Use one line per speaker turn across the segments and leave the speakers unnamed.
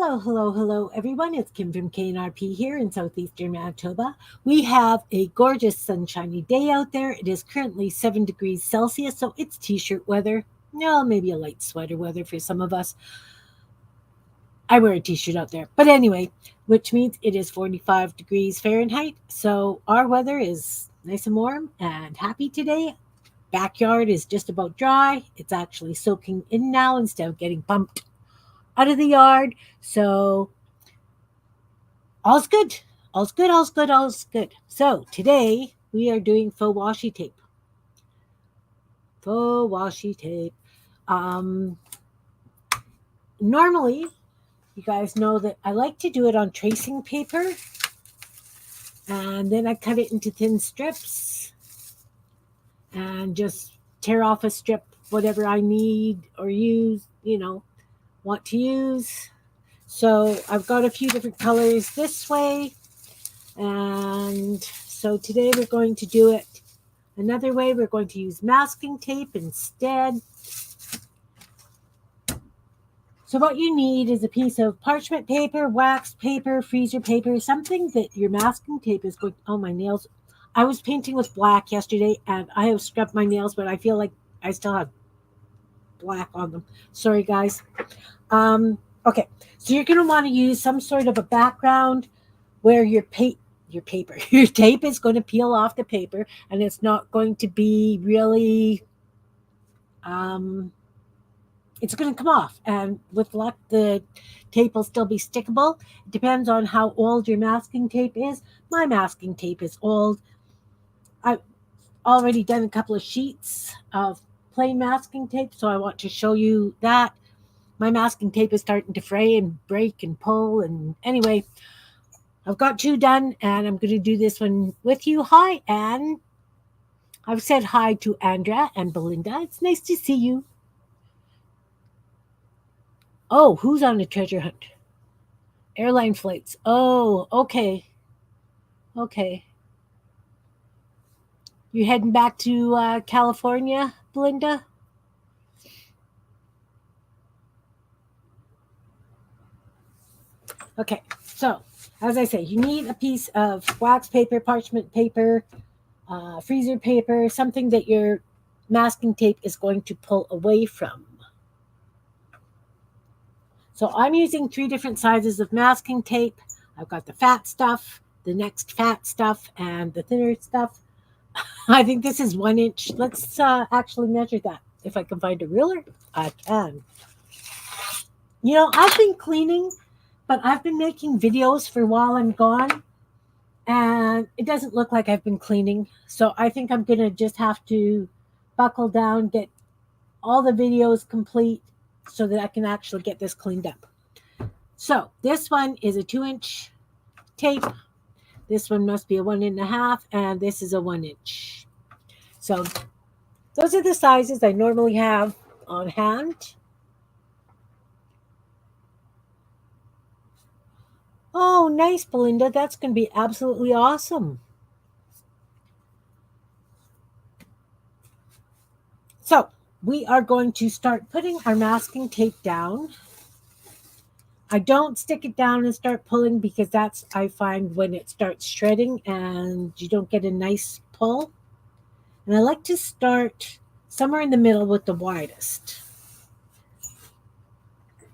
Hello, everyone. It's Kim from K&RP here in southeastern Manitoba. We have a gorgeous sunshiny day out there. It is currently 7 degrees Celsius, so it's t-shirt weather. No, maybe a light sweater weather for some of us. I wear a t-shirt out there. But anyway, which means it is 45 degrees Fahrenheit. So our weather is nice and warm and happy today. Backyard is just about dry. It's actually soaking in now instead of getting pumped out of the yard. So all's good. All's good. So today we are doing faux washi tape. Faux washi tape. Um, Normally, you guys know that I like to do it on tracing paper. And then I cut it into thin strips and just tear off a strip, whatever I need or use, want to use. So I've got a few different colors this way. And so today we're going to do it another way. We're going to use masking tape instead. So what you need is a piece of parchment paper, wax paper, freezer paper, something that your masking tape is going. Oh, my nails. I was painting with black yesterday and I have scrubbed my nails, but I feel like I still have black on them. Sorry, guys. Okay, so you're going to want to use some sort of a background where your tape is going to peel off the paper and it's not going to be really it's going to come off, and with luck the tape will still be stickable. It depends on how old your masking tape is. My masking tape is old. I've already done a couple of sheets of plain masking tape, so I want to show you that my masking tape is starting to fray and break and pull. And anyway, I've got 2 done, and I'm going to do this one with you. Hi, Anne. I've said hi to Andrea and Belinda. It's nice to see you. Oh, who's on a treasure hunt? Airline flights. Oh, okay. Okay. You heading back to California, Belinda? Okay, so as I say, you need a piece of wax paper, parchment paper, freezer paper, something that your masking tape is going to pull away from. So I'm using 3 different sizes of masking tape. I've got the fat stuff, the next fat stuff, and the thinner stuff. I think this is 1 inch. Let's actually measure that. If I can find a ruler, I can. I've been cleaning, but I've been making videos for while I'm gone, and it doesn't look like I've been cleaning. So I think I'm going to just have to buckle down, get all the videos complete so that I can actually get this cleaned up. So this one is a 2-inch tape. This one must be a 1.5, and this is a 1 inch. So those are the sizes I normally have on hand. Oh, nice, Belinda. That's going to be absolutely awesome. So we are going to start putting our masking tape down. I don't stick it down and start pulling because that's, I find, when it starts shredding and you don't get a nice pull. And I like to start somewhere in the middle with the widest.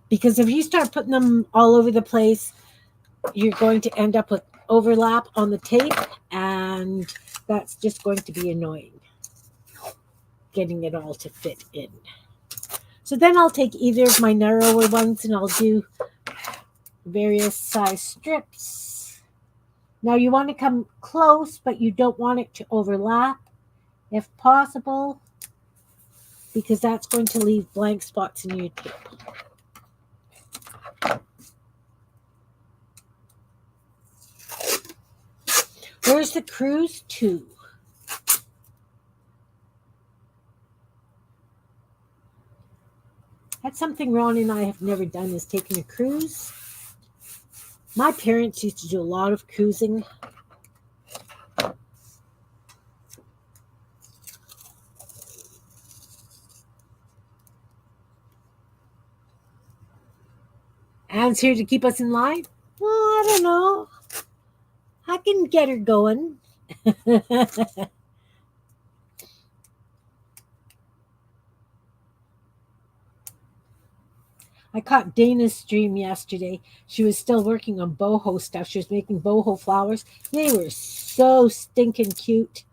Because if you start putting them all over the place, you're going to end up with overlap on the tape, and that's just going to be annoying, getting it all to fit in. So then I'll take either of my narrower ones and I'll do various size strips. Now you want to come close, but you don't want it to overlap if possible, because that's going to leave blank spots in your tape. Where's the cruise to? That's something Ron and I have never done, is taken a cruise. My parents used to do a lot of cruising. Nan's here to keep us in line? Well, I don't know. I can get her going. I caught Dana's stream yesterday. She was still working on boho stuff. She was making boho flowers. They were so stinking cute.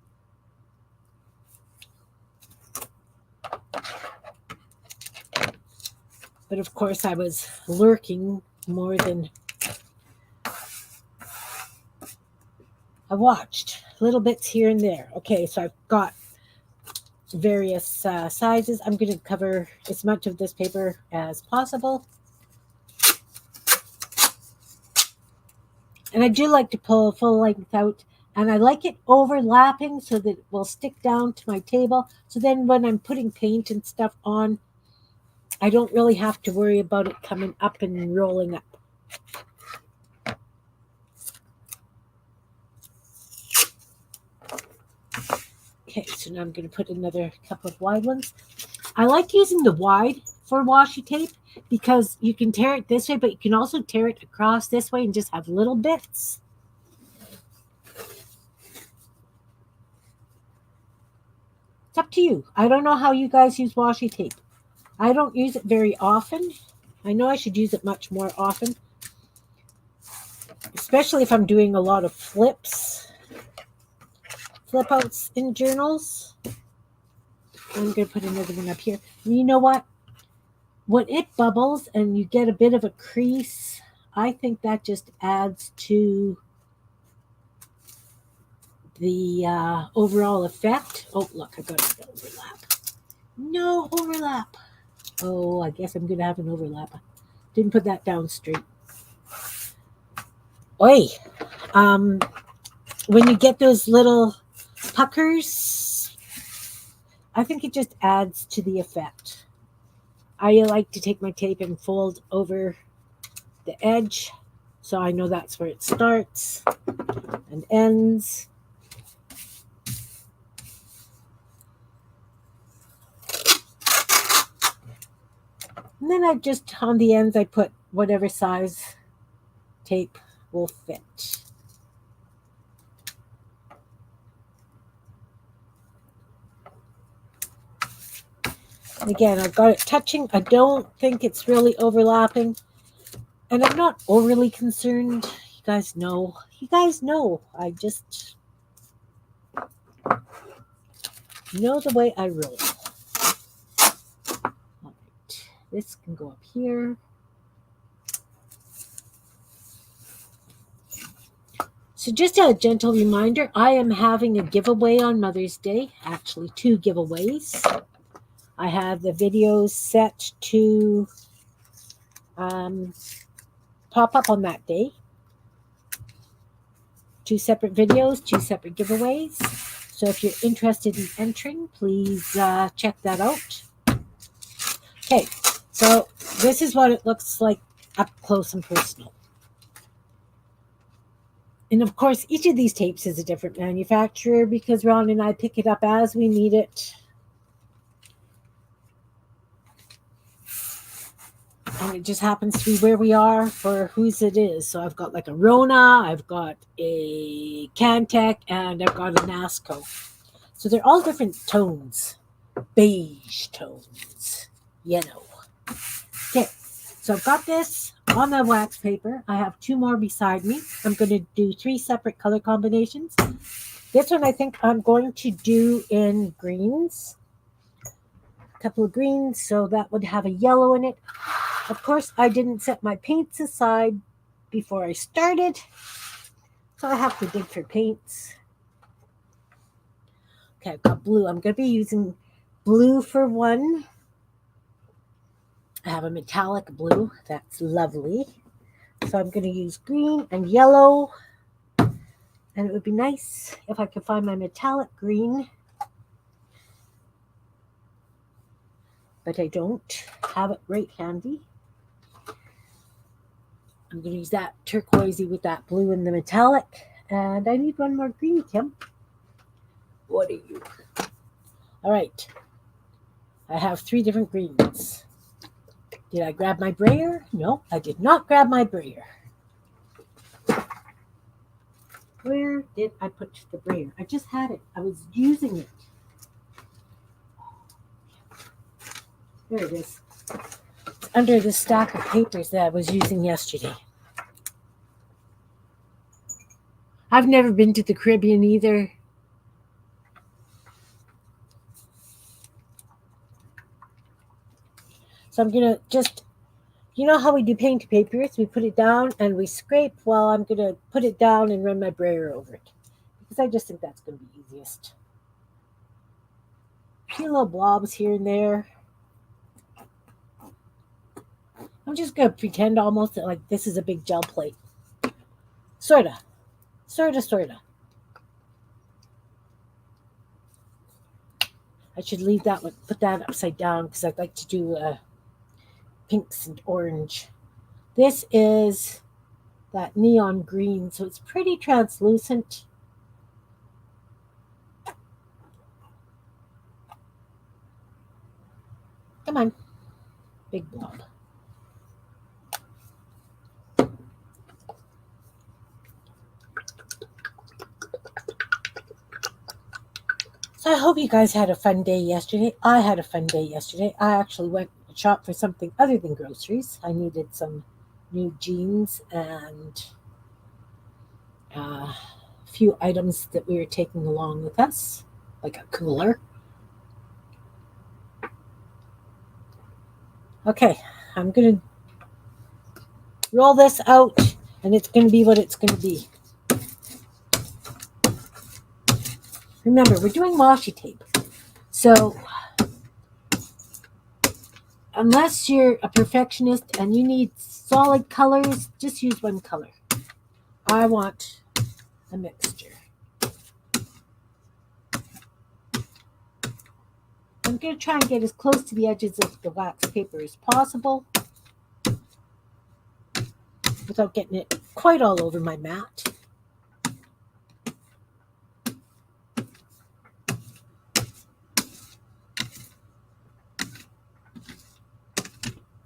But of course, I was lurking more than I watched. Little bits here and there. Okay, so I've got various sizes. I'm going to cover as much of this paper as possible. And I do like to pull full length out. And I like it overlapping so that it will stick down to my table. So then when I'm putting paint and stuff on, I don't really have to worry about it coming up and rolling up. Okay, so now I'm going to put another couple of wide ones. I like using the wide for washi tape because you can tear it this way, but you can also tear it across this way and just have little bits. It's up to you. I don't know how you guys use washi tape. I don't use it very often. I know I should use it much more often, especially if I'm doing a lot of flip outs in journals. I'm going to put another one up here. And you know what? When it bubbles and you get a bit of a crease, I think that just adds to the overall effect. Oh, look, I got an overlap. No overlap. Oh, I guess I'm going to have an overlap. Didn't put that down straight. Oi. When you get those little puckers, I think it just adds to the effect. I like to take my tape and fold over the edge so I know that's where it starts and ends. And then I just, on the ends, I put whatever size tape will fit. Again, I've got it touching. I don't think it's really overlapping. And I'm not overly concerned. You guys know. I just know the way I roll. All right. This can go up here. So just a gentle reminder, I am having a giveaway on Mother's Day. Actually, 2 giveaways. I have the videos set to pop up on that day. 2 separate videos, 2 separate giveaways. So if you're interested in entering, please check that out. Okay, so this is what it looks like up close and personal. And of course, each of these tapes is a different manufacturer because Ron and I pick it up as we need it. And it just happens to be where we are for whose it is. So I've got like a Rona, I've got a Cantech, and I've got a Nasco. So they're all different tones. Beige tones. You know. Okay, so I've got this on the wax paper. I have 2 more beside me. I'm going to do 3 separate color combinations. This one I think I'm going to do in greens. A couple of greens, so that would have a yellow in it. Of course, I didn't set my paints aside before I started, so I have to dig for paints. Okay, I've got blue. I'm going to be using blue for one. I have a metallic blue. That's lovely. So I'm going to use green and yellow. And it would be nice if I could find my metallic green. But I don't have it right handy. I'm going to use that turquoisey with that blue and the metallic. And I need one more green, Kim. What are you? All right. I have 3 different greens. Did I grab my brayer? No, I did not grab my brayer. Where did I put the brayer? I just had it. I was using it. There it is. It's under the stack of papers that I was using yesterday. I've never been to the Caribbean either. So I'm going to just, you know how we do paint papers? We put it down and we scrape. Well, I'm going to put it down and run my brayer over it. Because I just think that's going to be easiest. A few little blobs here and there. I'm just going to pretend almost that like this is a big gel plate. Sorta. I should leave that one, put that upside down because I'd like to do pinks and orange. This is that neon green, so it's pretty translucent. Come on, big blob. So I hope you guys had a fun day yesterday. I had a fun day yesterday. I actually went to shop for something other than groceries. I needed some new jeans and a few items that we were taking along with us, like a cooler. Okay, I'm going to roll this out, and it's going to be what it's going to be. Remember, we're doing washi tape. So, unless you're a perfectionist and you need solid colors, just use one color. I want a mixture. I'm going to try and get as close to the edges of the wax paper as possible without getting it quite all over my mat.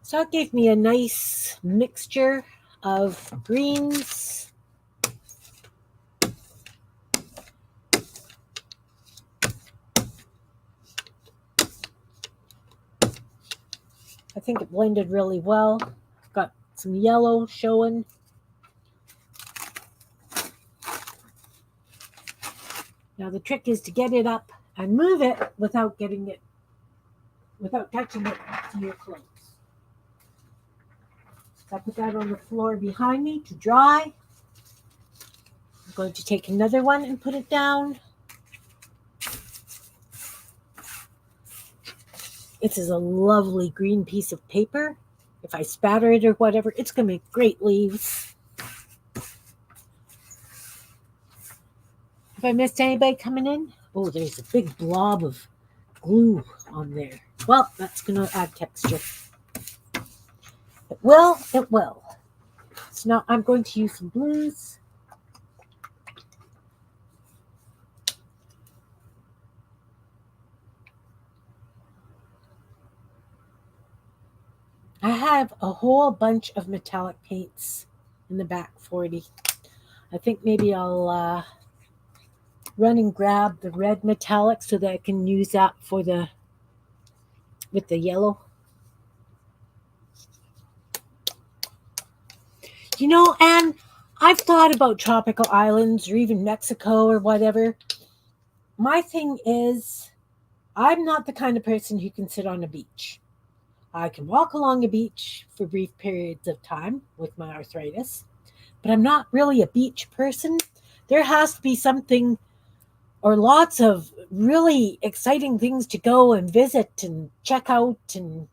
So it gave me a nice mixture of greens, I think it blended really well. Got some yellow showing. Now the trick is to get it up and move it without touching it to your clothes. So I put that on the floor behind me to dry. I'm going to take another one and put it down. This is a lovely green piece of paper. If I spatter it or whatever, it's going to make great leaves. Have I missed anybody coming in? Oh, there's a big blob of glue on there. Well, that's going to add texture. It will. So now I'm going to use some blues. I have a whole bunch of metallic paints in the back 40. I think maybe I'll run and grab the red metallic so that I can use that for with the yellow. You know, and I've thought about tropical islands or even Mexico or whatever. My thing is, I'm not the kind of person who can sit on a beach. I can walk along a beach for brief periods of time with my arthritis, but I'm not really a beach person. There has to be something or lots of really exciting things to go and visit and check out and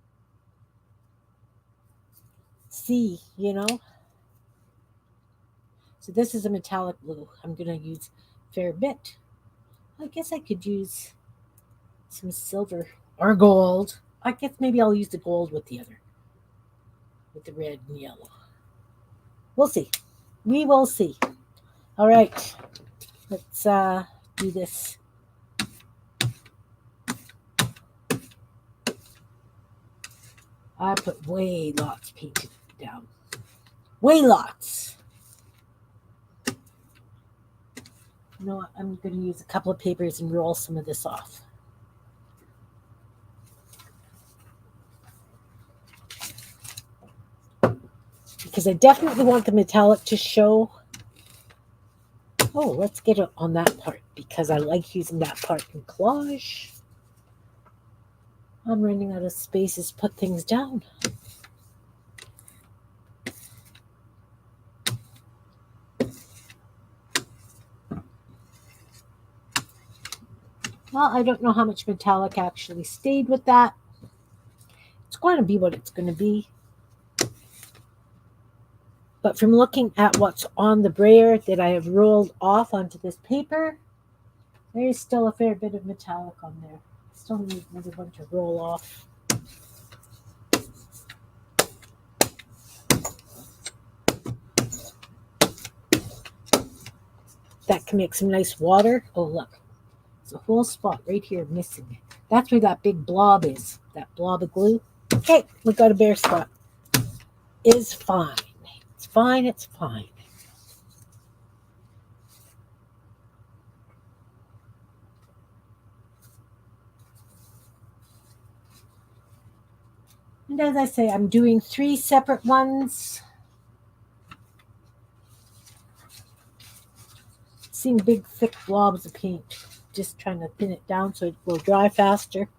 see, you know. So this is a metallic blue. I'm going to use a fair bit. I guess I could use some silver or gold. I guess maybe I'll use the gold with the other, with the red and yellow. We'll see. We will see. All right. Let's do this. I put way lots painted down. Way lots. You know what? I'm going to use a couple of papers and roll some of this off. Because I definitely want the metallic to show. Oh, let's get it on that part because I like using that part in collage. I'm running out of spaces to put things down. Well, I don't know how much metallic actually stayed with that. It's going to be what it's going to be. But from looking at what's on the brayer that I have rolled off onto this paper, there is still a fair bit of metallic on there. Still need another one to roll off. That can make some nice water. Oh, look. There's a whole spot right here missing. That's where that big blob is. That blob of glue. Okay, we got a bare spot. Is fine. It's fine. It's fine. And as I say, I'm doing 3 separate ones. Seeing big, thick blobs of paint. Just trying to thin it down so it will dry faster.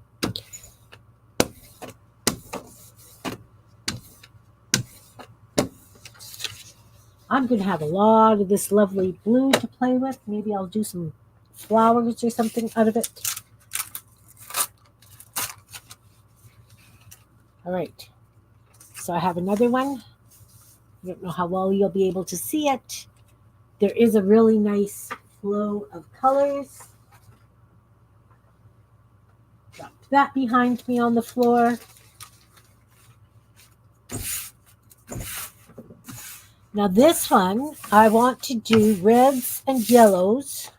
I'm going to have a lot of this lovely blue to play with. Maybe I'll do some flowers or something out of it. All right. So I have another one. I don't know how well you'll be able to see it. There is a really nice flow of colors. Drop that behind me on the floor. Now this one, I want to do reds and yellows.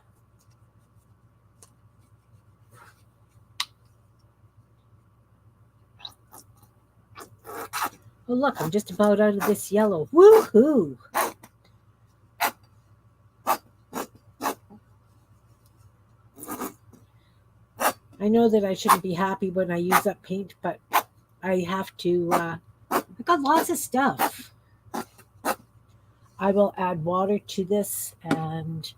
Oh look, I'm just about out of this yellow. Woohoo! I know that I shouldn't be happy when I use up paint, but I have to, I got lots of stuff. I will add water to this and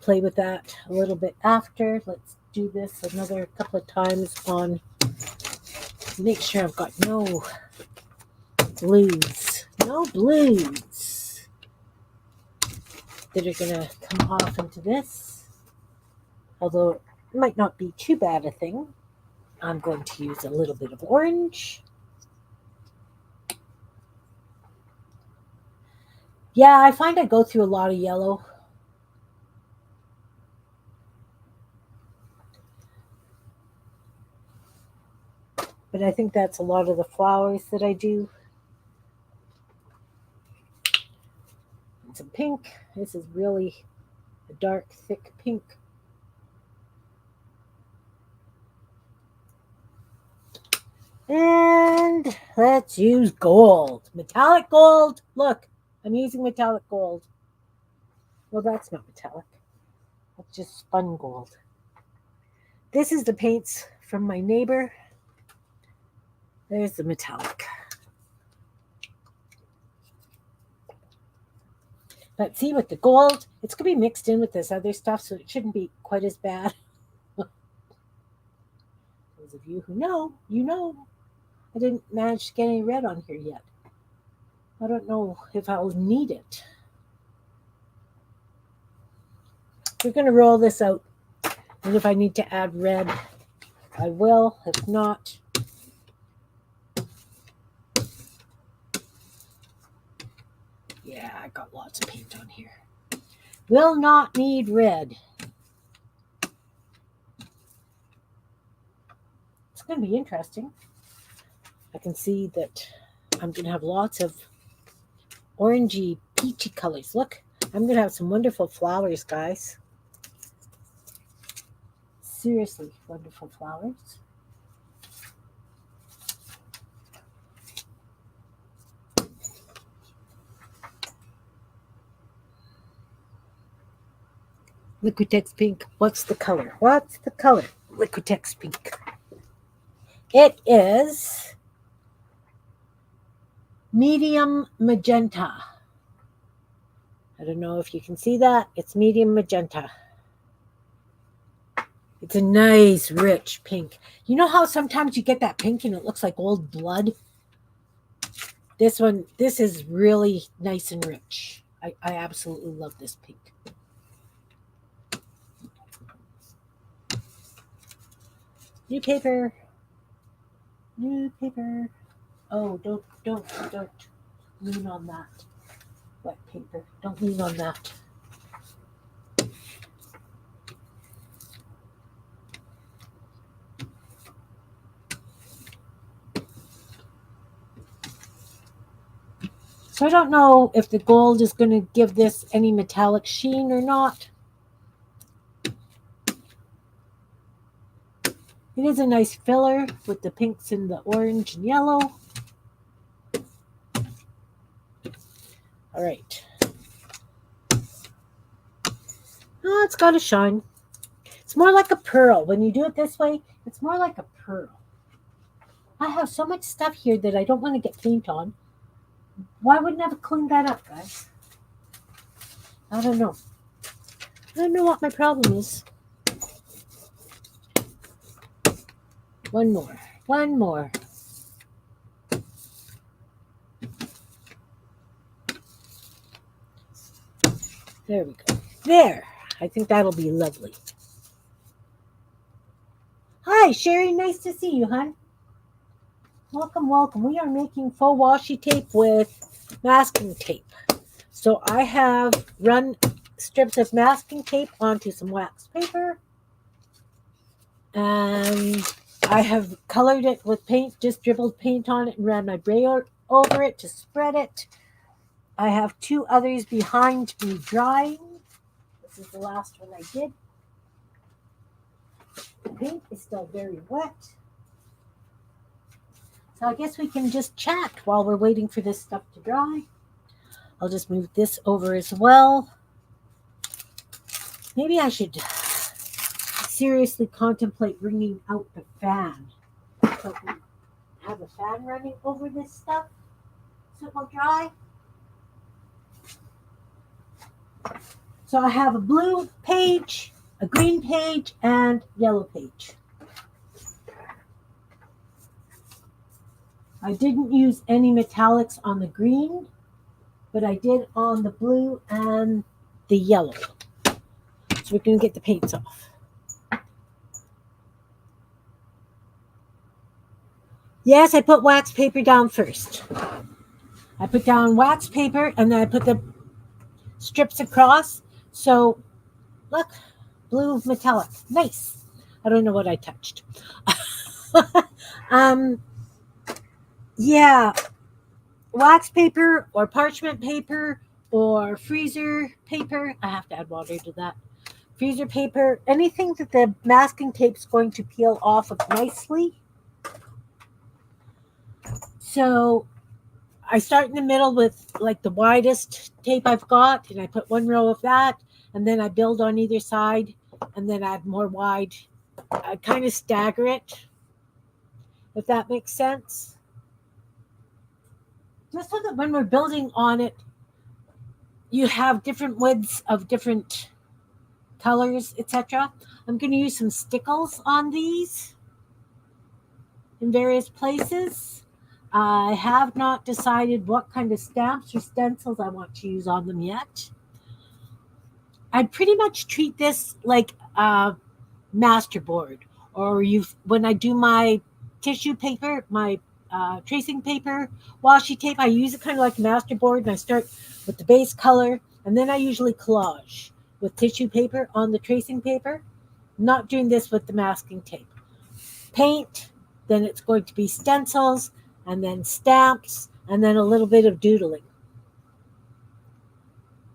play with that a little bit after. Let's do this another couple of times on, make sure I've got no blues. No blues that are going to come off into this. Although it might not be too bad a thing. I'm going to use a little bit of orange. Yeah, I find I go through a lot of yellow. But I think that's a lot of the flowers that I do. And some pink. This is really a dark, thick pink. And let's use gold. Metallic gold. Look, I'm using metallic gold. Well, that's not metallic. That's just spun gold. This is the paints from my neighbor. There's the metallic. But see, with the gold, it's going to be mixed in with this other stuff, so it shouldn't be quite as bad. Those of you who know, you know. I didn't manage to get any red on here yet. I don't know if I'll need it. We're going to roll this out. And if I need to add red, I will. If not, yeah, I got lots of paint on here. Will not need red. It's going to be interesting. I can see that I'm going to have lots of orangey, peachy colors. Look, I'm going to have some wonderful flowers, guys. Seriously, wonderful flowers. Liquitex pink. What's the color? What's the color? Liquitex pink. It is medium magenta. I don't know if you can see that. It's medium magenta. It's a nice, rich pink. You know how sometimes you get that pink and it looks like old blood? This is really nice and rich. I absolutely love this pink. New paper. New paper. Oh, don't lean on that. Wet paper. Don't lean on that. So I don't know if the gold is going to give this any metallic sheen or not. It is a nice filler with the pinks and the orange and yellow. All right. Oh, it's got a shine. It's more like a pearl. When you do it this way, it's more like a pearl. I have so much stuff here that I don't want to get paint on. Why wouldn't I have cleaned that up, guys? I don't know. I don't know what my problem is. One more. One more. There we go. There. I think that'll be lovely. Hi, Sherry. Nice to see you, hon. Welcome, welcome. We are making faux washi tape with masking tape. So I have run strips of masking tape onto some wax paper. And I have colored it with paint, just dribbled paint on it and ran my brayer over it to spread it. I have two others behind me drying. This is the last one I did. The paint is still very wet. So I guess we can just chat while we're waiting for this stuff to dry. I'll just move this over as well. Maybe I should seriously contemplate bringing out the fan. So we have a fan running over this stuff so it will dry. So I have a blue page, a green page, and yellow page. I didn't use any metallics on the green, but I did on the blue and the yellow. So we're going to get the paints off. Yes, I put wax paper down first. I put down wax paper and then I put the strips across. So look, blue metallic. Nice. I don't know what I touched. Yeah, wax paper or parchment paper or freezer paper. I have to add water to that. Freezer paper, anything that the masking tape is going to peel off of nicely. So I start in the middle with like the widest tape I've got, and I put one row of that, and then I build on either side, and then add more wide. I kind of stagger it, if that makes sense. Just so that when we're building on it, you have different widths of different colors, etc. I'm going to use some stickles on these in various places. I have not decided what kind of stamps or stencils I want to use on them yet. I pretty much treat this like a masterboard, or when I do my tissue paper, my tracing paper, washi tape, I use it kind of like a masterboard, and I start with the base color, and then I usually collage with tissue paper on the tracing paper. I'm not doing this with the masking tape. Paint, then it's going to be stencils, and then stamps, and then a little bit of doodling.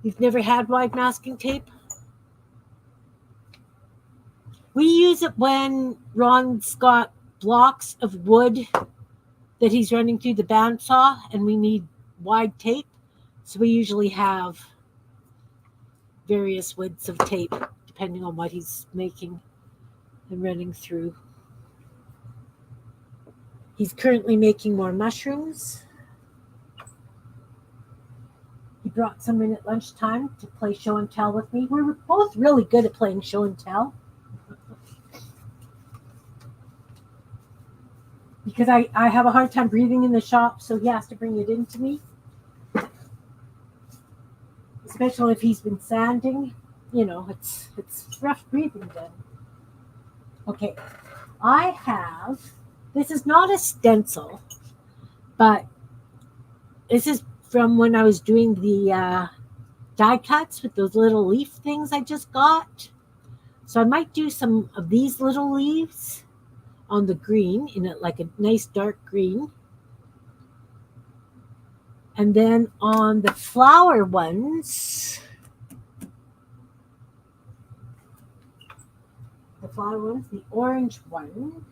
You've never had wide masking tape? We use it when Ron's got blocks of wood that he's running through the bandsaw and we need wide tape. So we usually have various widths of tape depending on what he's making and running through. He's currently making more mushrooms. He brought some in at lunchtime to play show and tell with me. We were both really good at playing show and tell. Because I have a hard time breathing in the shop, so he has to bring it into me. Especially if he's been sanding. You know, it's rough breathing then. Okay, I have, this is not a stencil, but this is from when I was doing the die cuts with those little leaf things I just got. So I might do some of these little leaves on the green in like a nice dark green. And then on the flower ones, the orange one,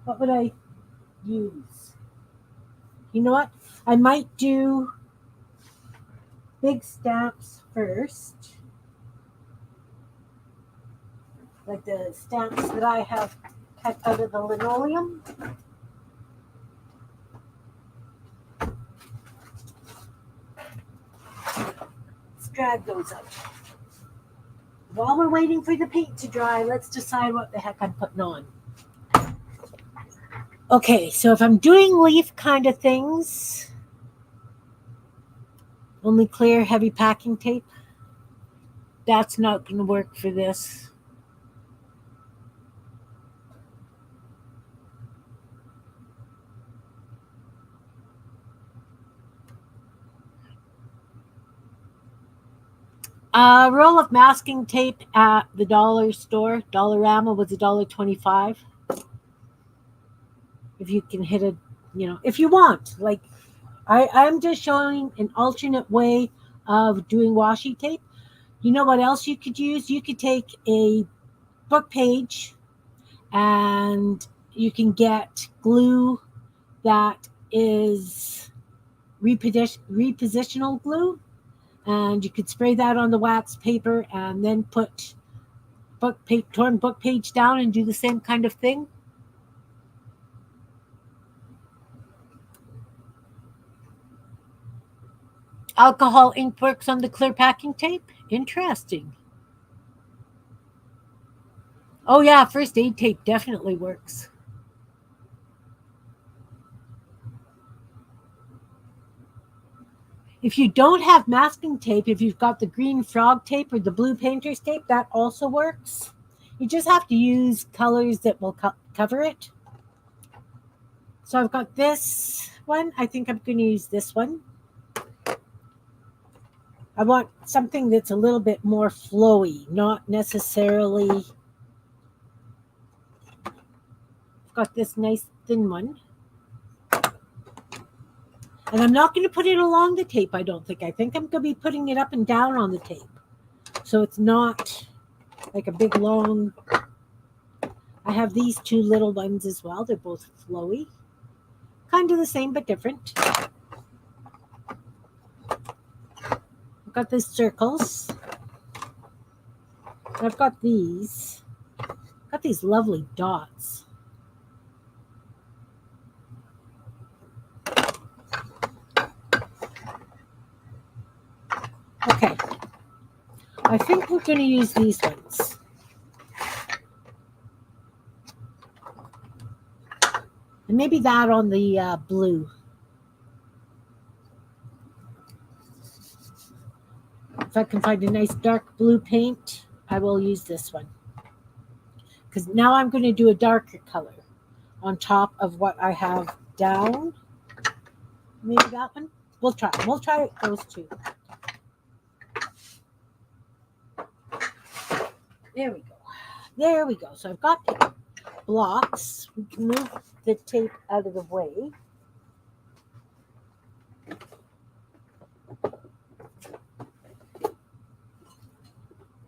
what would I use? You know what? I might do big stamps first. Like the stamps that I have cut out of the linoleum. Let's drag those out. While we're waiting for the paint to dry, let's decide what the heck I'm putting on. Okay, so if I'm doing leaf kind of things, only clear heavy packing tape. That's not going to work for this. A roll of masking tape at the dollar store, Dollarama, was $1.25. If you can hit it, you know, if you want. Like, I'm just showing an alternate way of doing washi tape. You know what else you could use? You could take a book page and you can get glue that is repositional glue. And you could spray that on the wax paper and then put torn book page down and do the same kind of thing. Alcohol ink works on the clear packing tape? Interesting. Oh yeah, first aid tape definitely works. If you don't have masking tape, if you've got the green frog tape or the blue painter's tape, that also works. You just have to use colors that will cover it. So I've got this one. I think I'm going to use this one. I want something that's a little bit more flowy, not necessarily. I've got this nice thin one. And I'm not going to put it along the tape, I don't think. I think I'm going to be putting it up and down on the tape. So it's not like a big long. I have these two little ones as well. They're both flowy. Kind of the same, but different. I've got these circles. I've got these. I've got these lovely dots. Okay. I think we're going to use these ones. And maybe that on the blue. If I can find a nice dark blue paint, I will use this one. Because now I'm going to do a darker color on top of what I have down. Maybe that one. We'll try those two. There we go. There we go. So I've got the blocks. We can move the tape out of the way.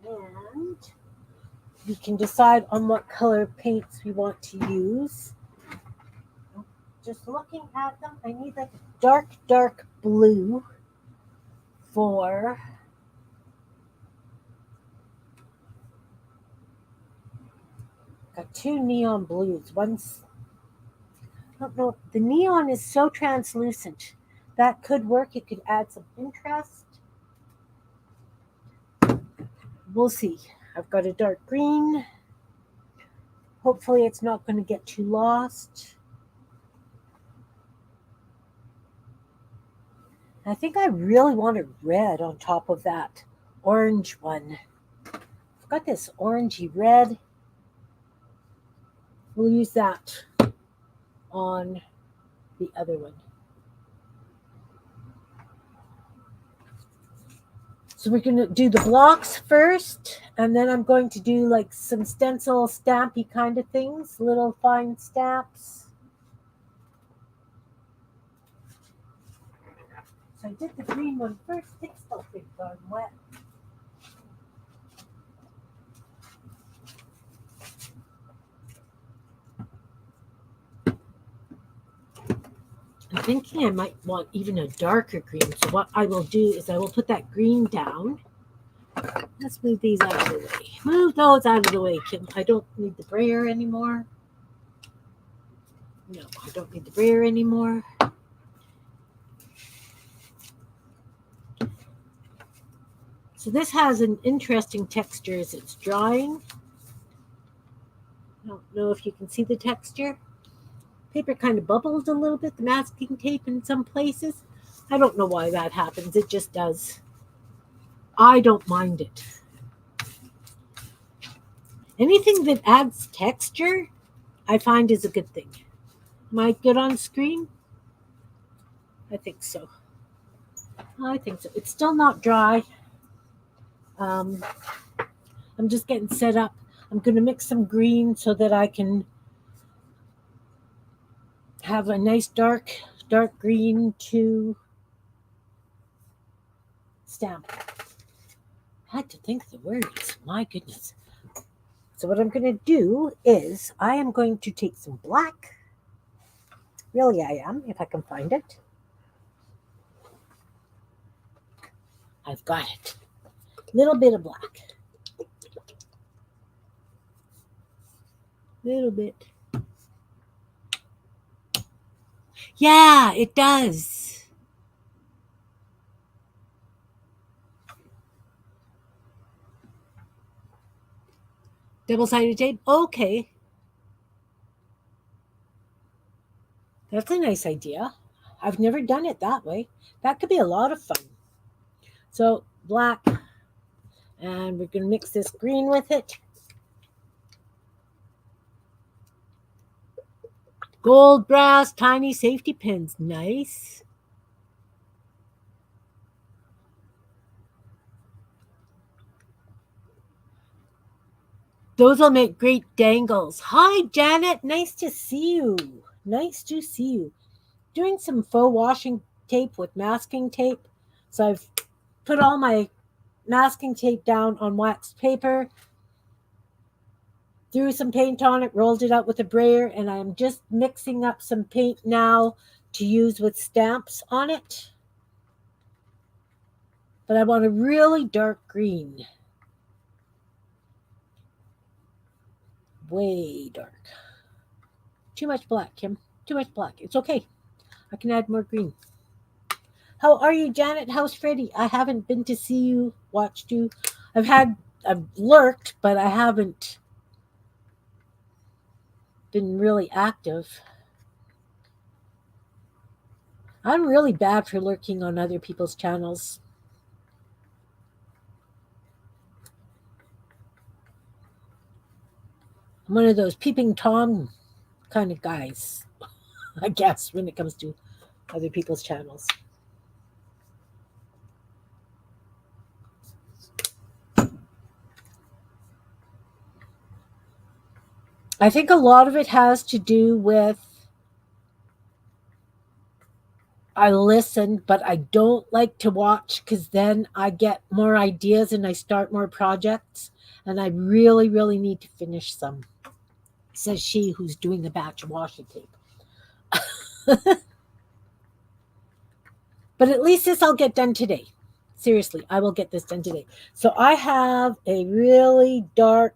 And we can decide on what color paints we want to use. Just looking at them, I need like a dark blue for Got two neon blues. One's, I don't know, the neon is so translucent. That could work. It could add some interest. We'll see. I've got a dark green. Hopefully it's not going to get too lost. I think I really want a red on top of that orange one. I've got this orangey red. We'll use that on the other one. So we're going to do the blocks first, and then I'm going to do like some stencil stampy kind of things, little fine stamps. So I did the green one first. It's still pretty darn wet. I'm thinking I might want even a darker green. So what I will do is I will put that green down. Let's move these out of the way. Move those out of the way, Kim. I don't need the brayer anymore. No, I don't need the brayer anymore. So this has an interesting texture as it's drying. I don't know if you can see the texture. Paper kind of bubbles a little bit, the masking tape in some places. I don't know why that happens. It just does. I don't mind it. Anything that adds texture, I find is a good thing. Am I good on screen? I think so. I think so. It's still not dry. I'm just getting set up. I'm going to mix some green so that I can have a nice dark green to stamp. I had to think the words. My goodness. So what I'm going to do is I am going to take some black. Really, I am, if I can find it. I've got it. Little bit of black. Little bit. Yeah, it does. Double-sided tape? Okay. That's a nice idea. I've never done it that way. That could be a lot of fun. So, black. And we're going to mix this green with it. Gold brass, tiny safety pins. Nice. Those will make great dangles. Hi, Janet. Nice to see you. Nice to see you. Doing some faux washing tape with masking tape. So I've put all my masking tape down on waxed paper, threw some paint on it, rolled it out with a brayer, and I'm just mixing up some paint now to use with stamps on it. But I want a really dark green. Way dark. Too much black, Kim. Too much black. It's okay. I can add more green. How are you, Janet? How's Freddie? I haven't been to see you, watched you. I've lurked, but I haven't been really active. I'm really bad for lurking on other people's channels. I'm one of those peeping Tom kind of guys, I guess, when it comes to other people's channels. I think a lot of it has to do with I listen, but I don't like to watch because then I get more ideas and I start more projects, and I really, really need to finish some, says she who's doing the batch of washi tape. But at least this I'll get done today. Seriously, I will get this done today. So I have a really dark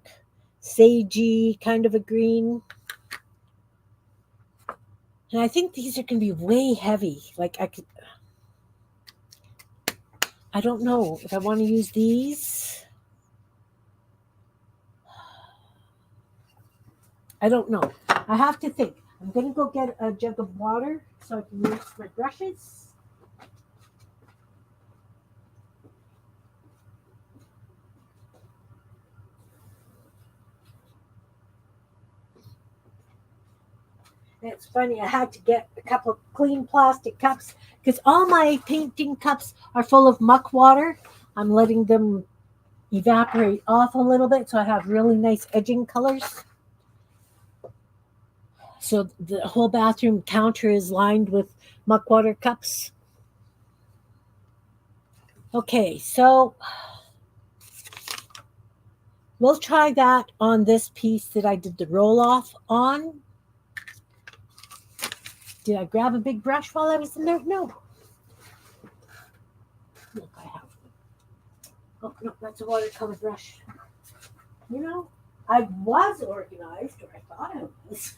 sagey kind of a green. And I think these are going to be way heavy. Like I don't know if I want to use these. I don't know. I have to think. I'm going to go get a jug of water so I can use my brushes. And it's funny, I had to get a couple of clean plastic cups because all my painting cups are full of muck water. I'm letting them evaporate off a little bit so I have really nice edging colors. So the whole bathroom counter is lined with muck water cups. Okay, so we'll try that on this piece that I did the roll off on. Did I grab a big brush while I was in there? No. Look, I have. Oh, no, that's a watercolor brush. You know, I was organized, or I thought I was.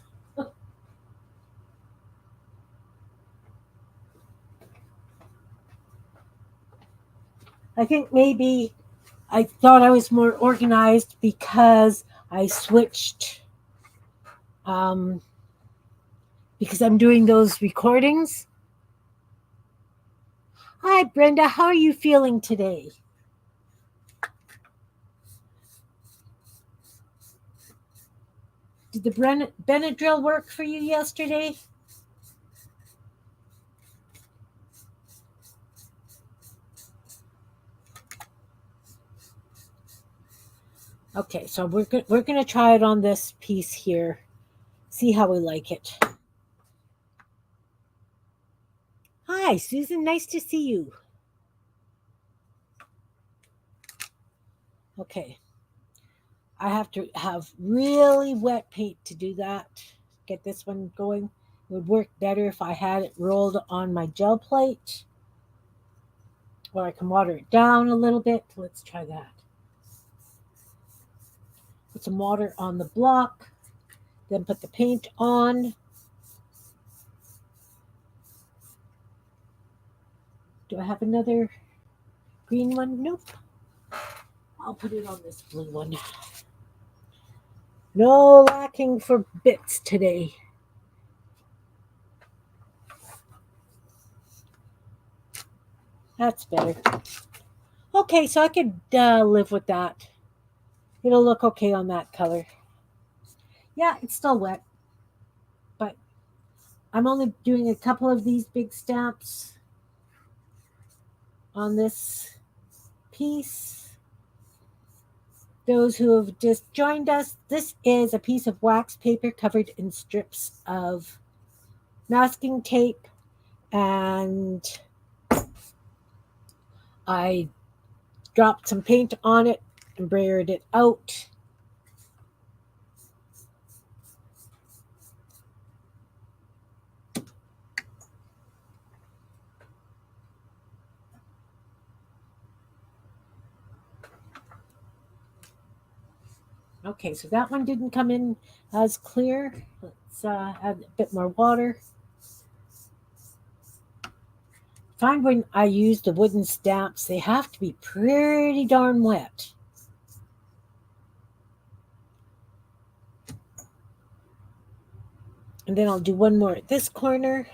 I think maybe I thought I was more organized because I switched, um, because I'm doing those recordings. Hi, Brenda. How are you feeling today? Did the Benadryl work for you yesterday? Okay, so we're gonna try it on this piece here. See how we like it. Hi, Susan. Nice to see you. Okay. I have to have really wet paint to do that. Get this one going. It would work better if I had it rolled on my gel plate. Or I can water it down a little bit. Let's try that. Put some water on the block. Then put the paint on. Do I have another green one? Nope. I'll put it on this blue one. No lacking for bits today. That's better. Okay, so I could live with that. It'll look okay on that color. Yeah, it's still wet, but I'm only doing a couple of these big stamps on this piece. Those who have just joined us, this is a piece of wax paper covered in strips of masking tape, and I dropped some paint on it and brayered it out. Okay, so that one didn't come in as clear. Let's add a bit more water. Find when I use the wooden stamps, they have to be pretty darn wet. And then I'll do one more at this corner.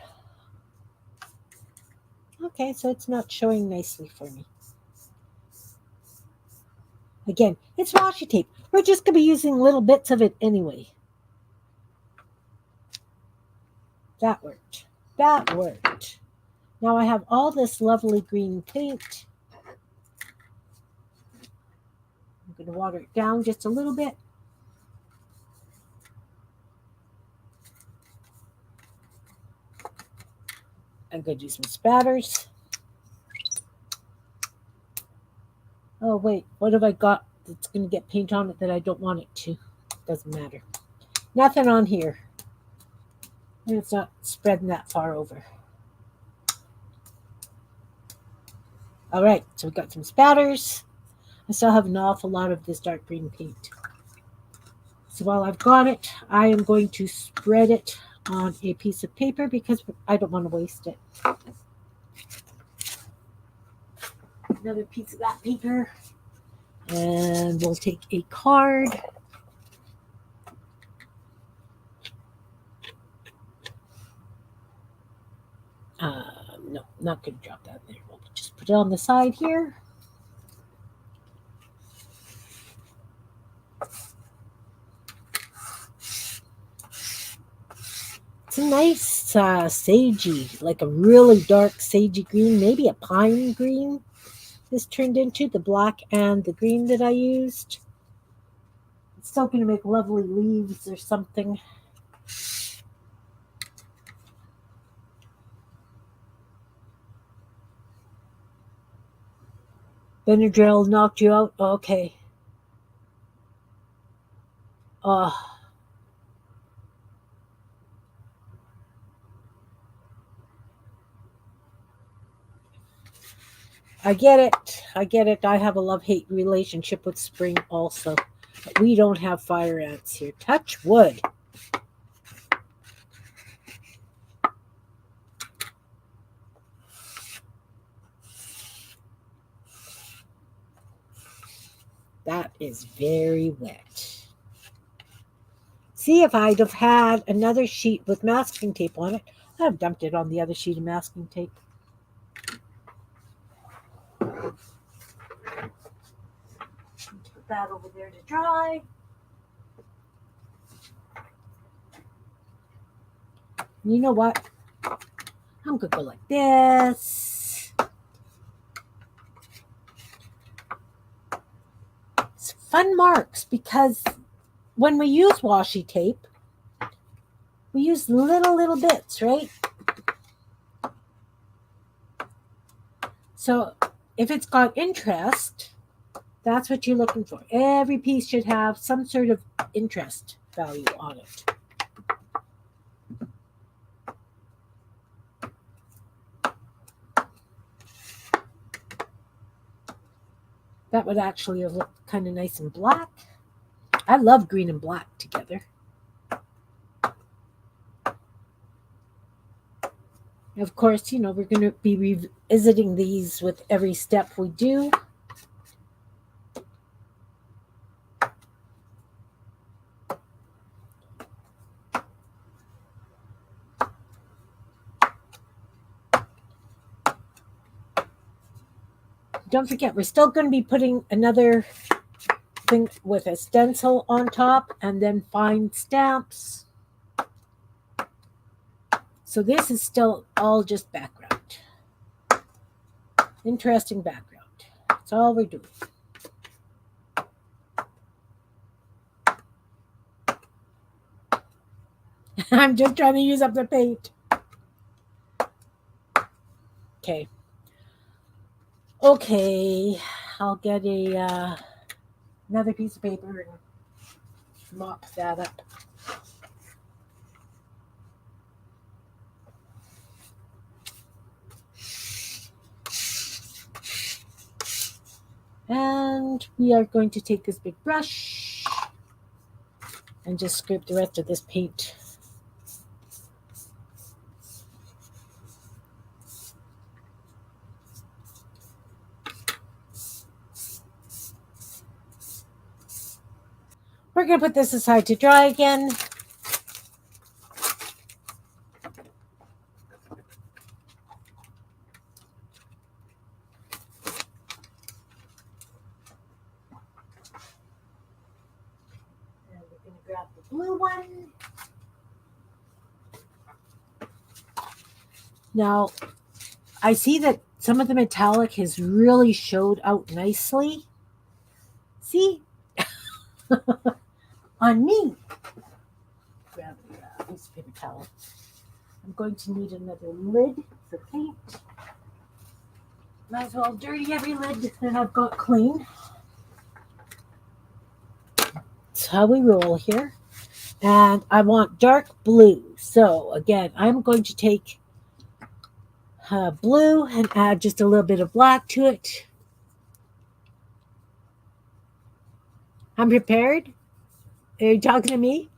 Okay, so it's not showing nicely for me. Again, it's washi tape. We're just going to be using little bits of it anyway. That worked. That worked. Now I have all this lovely green paint. I'm going to water it down just a little bit. I'm going to do some spatters. Oh, wait. What have I got that's going to get paint on it that I don't want it to? Doesn't matter. Nothing on here. And it's not spreading that far over. All right. So we've got some spatters. I still have an awful lot of this dark green paint. So while I've got it, I am going to spread it on a piece of paper because I don't want to waste it. Another piece of that paper, and we'll take a card. No, not going to drop that there. We'll just put it on the side here. It's a nice sagey, like a really dark sagey green, maybe a pine green. This turned into the black and the green that I used. It's still going to make lovely leaves or something. Benadryl knocked you out? Okay. I get it. I get it. I have a love-hate relationship with spring also. But we don't have fire ants here. Touch wood. That is very wet. See, if I'd have had another sheet with masking tape on it, I'd have dumped it on the other sheet of masking tape. Put that over there to dry. You know what? I'm going to go like this. It's fun marks because when we use washi tape, we use little bits, right? So if it's got interest, that's what you're looking for. Every piece should have some sort of interest value on it. That would actually have looked kind of nice and black. I love green and black together. Of course, we're going to be revisiting these with every step we do. Don't forget, we're still going to be putting another thing with a stencil on top and then fine stamps. So this is still all just background. Interesting background. That's all we're doing. I'm just trying to use up the paint. Okay. Okay, I'll get another piece of paper and mop that up. And we are going to take this big brush and just scrape the rest of this paint. We're going to put this aside to dry again. And we're going to grab the blue one. Now, I see that some of the metallic has really showed out nicely. See? On me. Grab a piece of paper towel. I'm going to need another lid for paint. Might as well dirty every lid that I've got clean. That's how we roll here. And I want dark blue. So again, I'm going to take blue and add just a little bit of black to it. I'm prepared. Are you talking to me?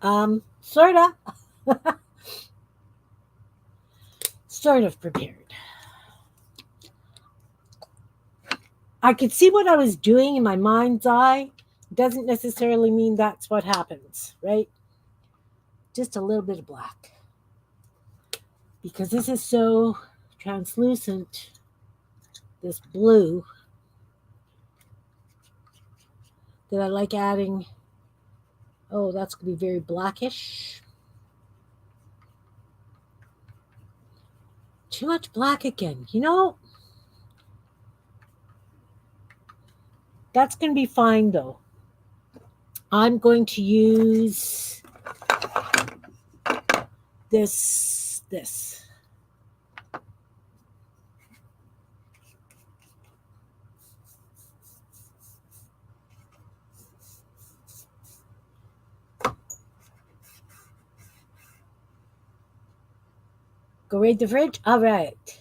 Sorta. Sort of prepared. I could see what I was doing in my mind's eye. Doesn't necessarily mean that's what happens, right? Just a little bit of black. Because this is so translucent, this blue, that I like adding. Oh, that's going to be very blackish. Too much black again. You know, that's going to be fine though. I'm going to use this. Go raid the fridge? All right.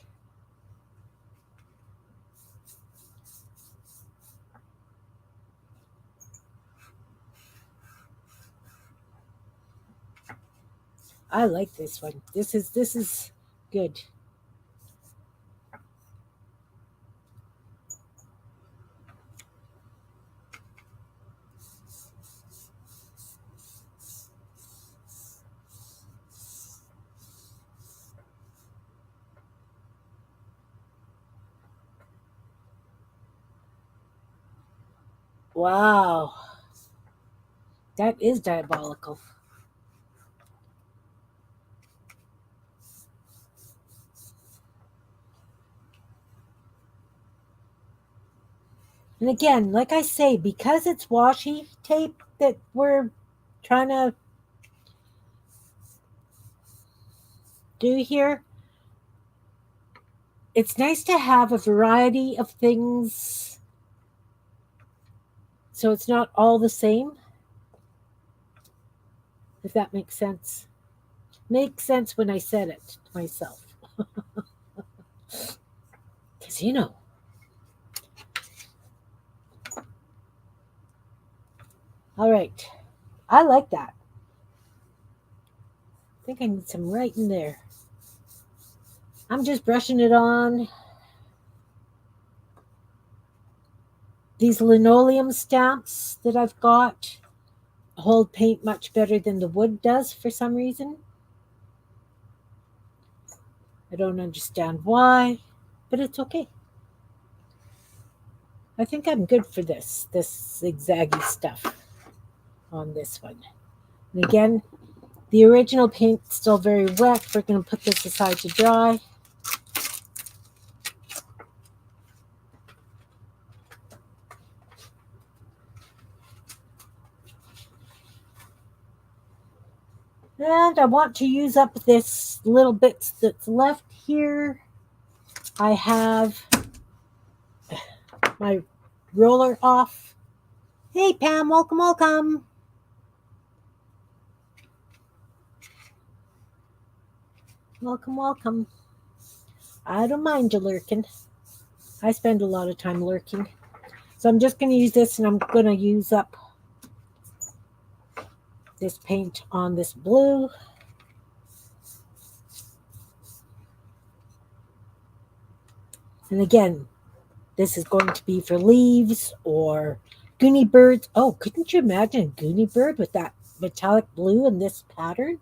I like this one. This is good. Wow. That is diabolical. And again, like I say, because it's washi tape that we're trying to do here, it's nice to have a variety of things so it's not all the same, if that makes sense. Makes sense when I said it to myself. Because, all right. I like that. I think I need some right in there. I'm just brushing it on. These linoleum stamps that I've got hold paint much better than the wood does for some reason. I don't understand why, but it's okay. I think I'm good for this zigzaggy stuff on this one. And again, the original paint's still very wet. We're going to put this aside to dry. And I want to use up this little bits that's left here. I have my roller off. Hey Pam, welcome, welcome. Welcome, welcome. I don't mind you lurking. I spend a lot of time lurking. So I'm just going to use this, and I'm going to use up this paint on this blue. And again, this is going to be for leaves or Goonie birds. Oh, couldn't you imagine a Goonie bird with that metallic blue and this pattern?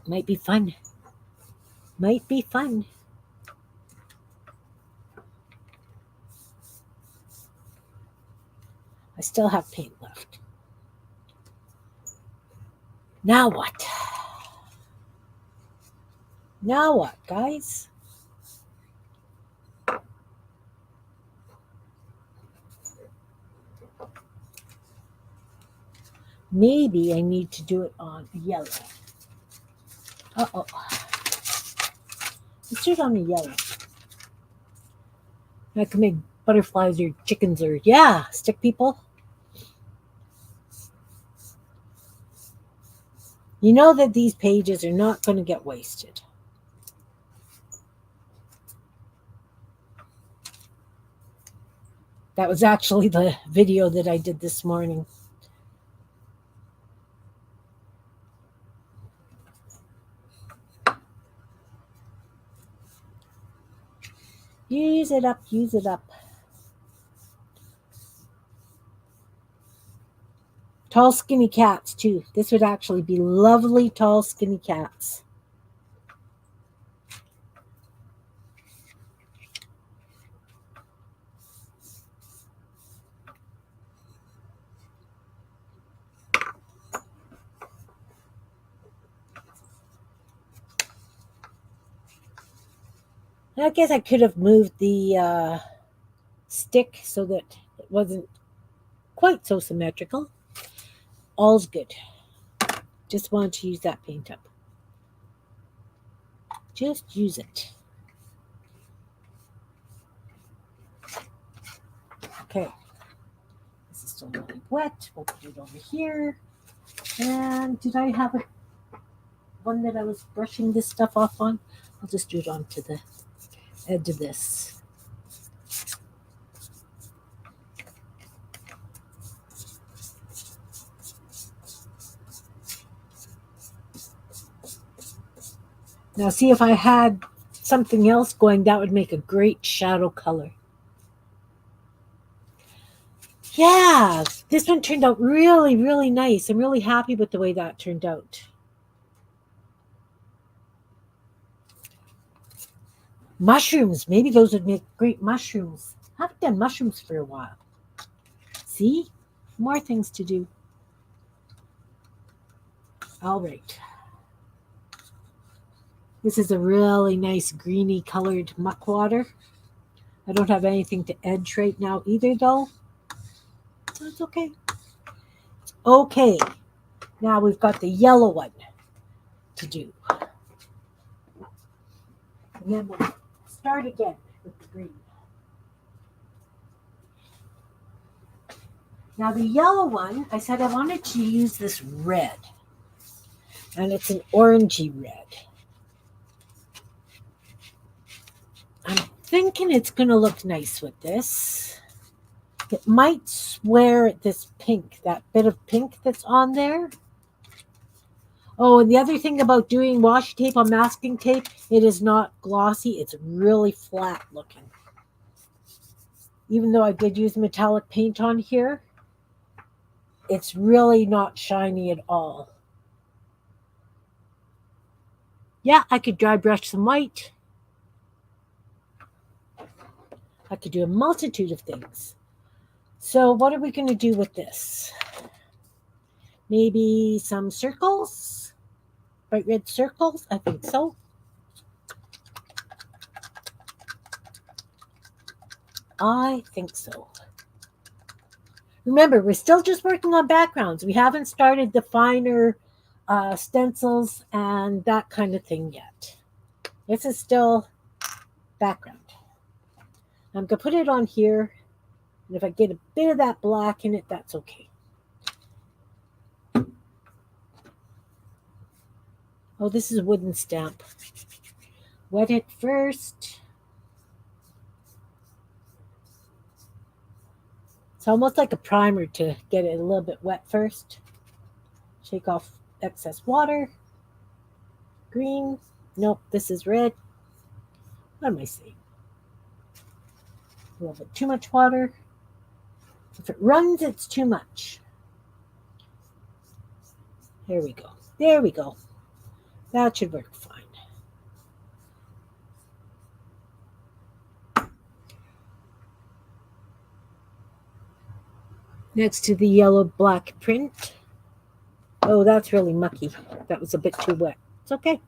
Might be fun. Might be fun. I still have paint left. Now what? Now what, guys? Maybe I need to do it on yellow. Uh-oh. Let's do it on the yellow. I can make butterflies or chickens or, stick people. You know that these pages are not going to get wasted. That was actually the video that I did this morning. Use it up, use it up. Tall, skinny cats, too. This would actually be lovely, tall, skinny cats. I guess I could have moved the stick so that it wasn't quite so symmetrical. All's good. Just wanted to use that paint up. Just use it. Okay. This is still really wet. We'll put it over here. And did I have one that I was brushing this stuff off on? I'll just do it onto the edge of this. Now see, if I had something else going, that would make a great shadow color. Yeah, this one turned out really, really nice. I'm really happy with the way that turned out. Mushrooms, maybe those would make great mushrooms. I haven't done mushrooms for a while. See, more things to do. All right. This is a really nice greeny colored muck water. I don't have anything to edge right now either, though. That's okay. Okay. Now we've got the yellow one to do. And then we'll start again with the green. Now the yellow one, I said I wanted to use this red. And it's an orangey red. I'm thinking it's going to look nice with this. It might swear at this pink, that bit of pink that's on there. Oh, and the other thing about doing washi tape on masking tape, it is not glossy. It's really flat looking. Even though I did use metallic paint on here, it's really not shiny at all. Yeah, I could dry brush some white. I could do a multitude of things. So what are we going to do with this? Maybe some circles? Bright red circles? I think so. I think so. Remember, we're still just working on backgrounds. We haven't started the finer stencils and that kind of thing yet. This is still background. I'm going to put it on here. And if I get a bit of that black in it, that's okay. Oh, this is a wooden stamp. Wet it first. It's almost like a primer to get it a little bit wet first. Shake off excess water. Green. Nope, this is red. What am I saying? A little bit too much water. If it runs, it's too much. There we go. There we go. That should work fine. Next to the yellow black print. Oh, that's really mucky. That was a bit too wet. It's okay.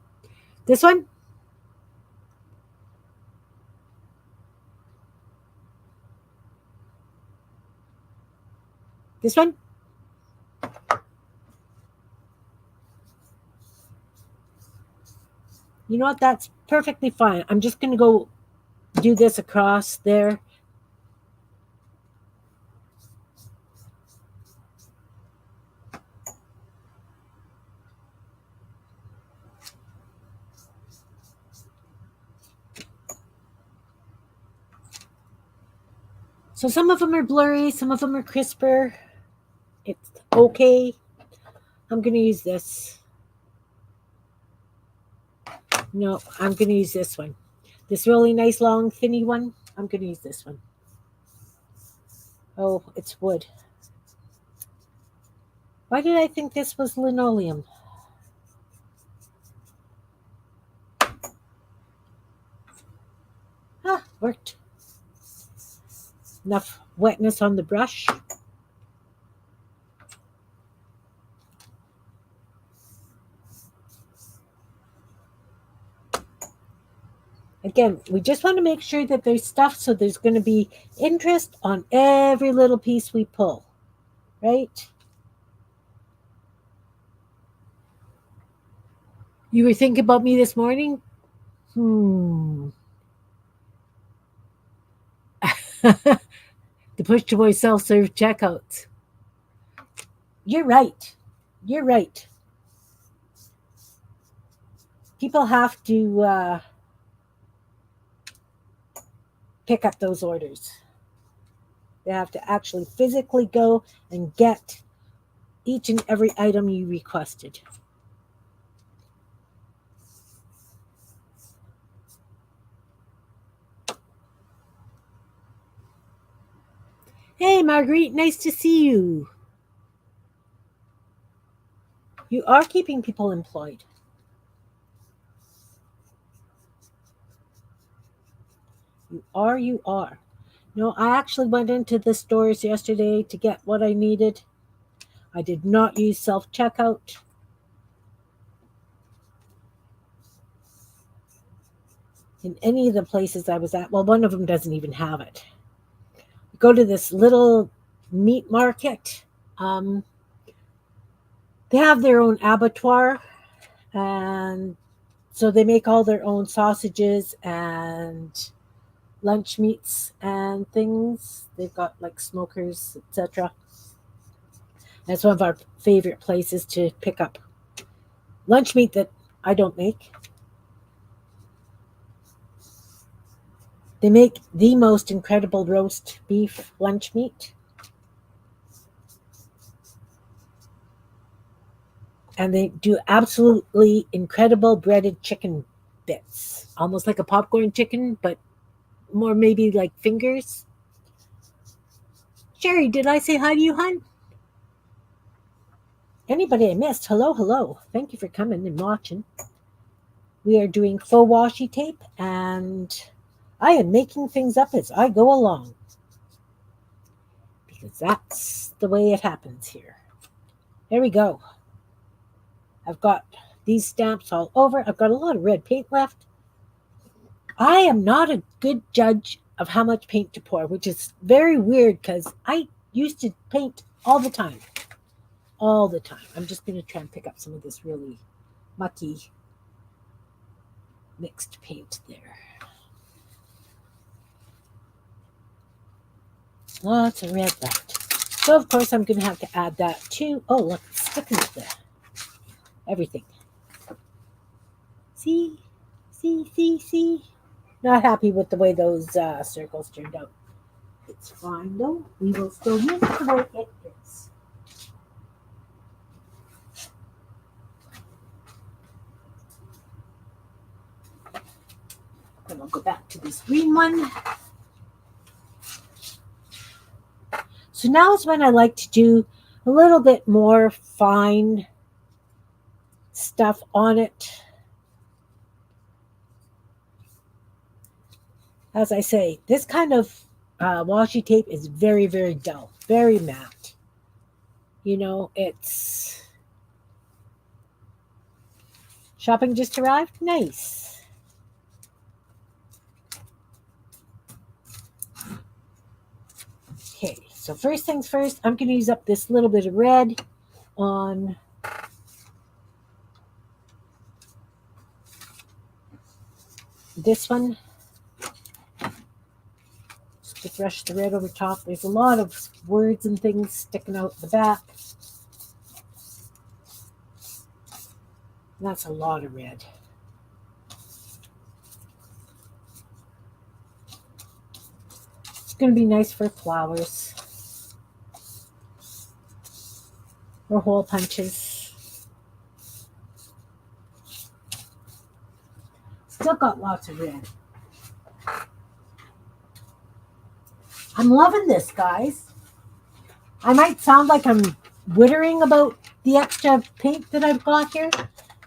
This one. This one. You know what? That's perfectly fine. I'm just going to go do this across there. So some of them are blurry, some of them are crisper. It's okay. I'm going to use this. No, I'm going to use this one. This really nice long thinny one. I'm going to use this one. Oh, it's wood. Why did I think this was linoleum? Ah, worked. Enough wetness on the brush. Again, we just want to make sure that there's stuff, so there's going to be interest on every little piece we pull, right? You were thinking about me this morning? The push to voice self-serve checkouts. You're right. You're right. People have to pick up those orders. They have to actually physically go and get each and every item you requested. Hey, Marguerite, nice to see you. You are keeping people employed. You are. No, I actually went into the stores yesterday to get what I needed. I did not use self-checkout. In any of the places I was at. Well, one of them doesn't even have it. Go to this little meat market. They have their own abattoir, and so they make all their own sausages and lunch meats and things. They've got like smokers, etc. That's one of our favorite places to pick up lunch meat that I don't make. They make the most incredible roast beef lunch meat. And they do absolutely incredible breaded chicken bits. Almost like a popcorn chicken, but more maybe like fingers. Sherry, did I say hi to you, hon? Anybody I missed, hello, hello. Thank you for coming and watching. We are doing faux washi tape, and I am making things up as I go along. Because that's the way it happens here. There we go. I've got these stamps all over. I've got a lot of red paint left. I am not a good judge of how much paint to pour, which is very weird because I used to paint all the time. All the time. I'm just going to try and pick up some of this really mucky mixed paint there. Lots of red left. So, of course, I'm going to have to add that too. Oh, look, it's sticking to the everything. See? Not happy with the way those circles turned out. It's fine, though. We will still use it the way it is. Then I'll go back to this green one. So now is when I like to do a little bit more fine stuff on it. As I say, this kind of washi tape is very, very dull, very matte. You know, it's... Shopping just arrived? Nice. Okay, so first things first, I'm going to use up this little bit of red on this one. Just to brush the red over top. There's a lot of words and things sticking out the back. That's a lot of red. It's going to be nice for flowers or hole punches. Still got lots of red. I'm loving this, guys. I might sound like I'm wittering about the extra paint that I've got here,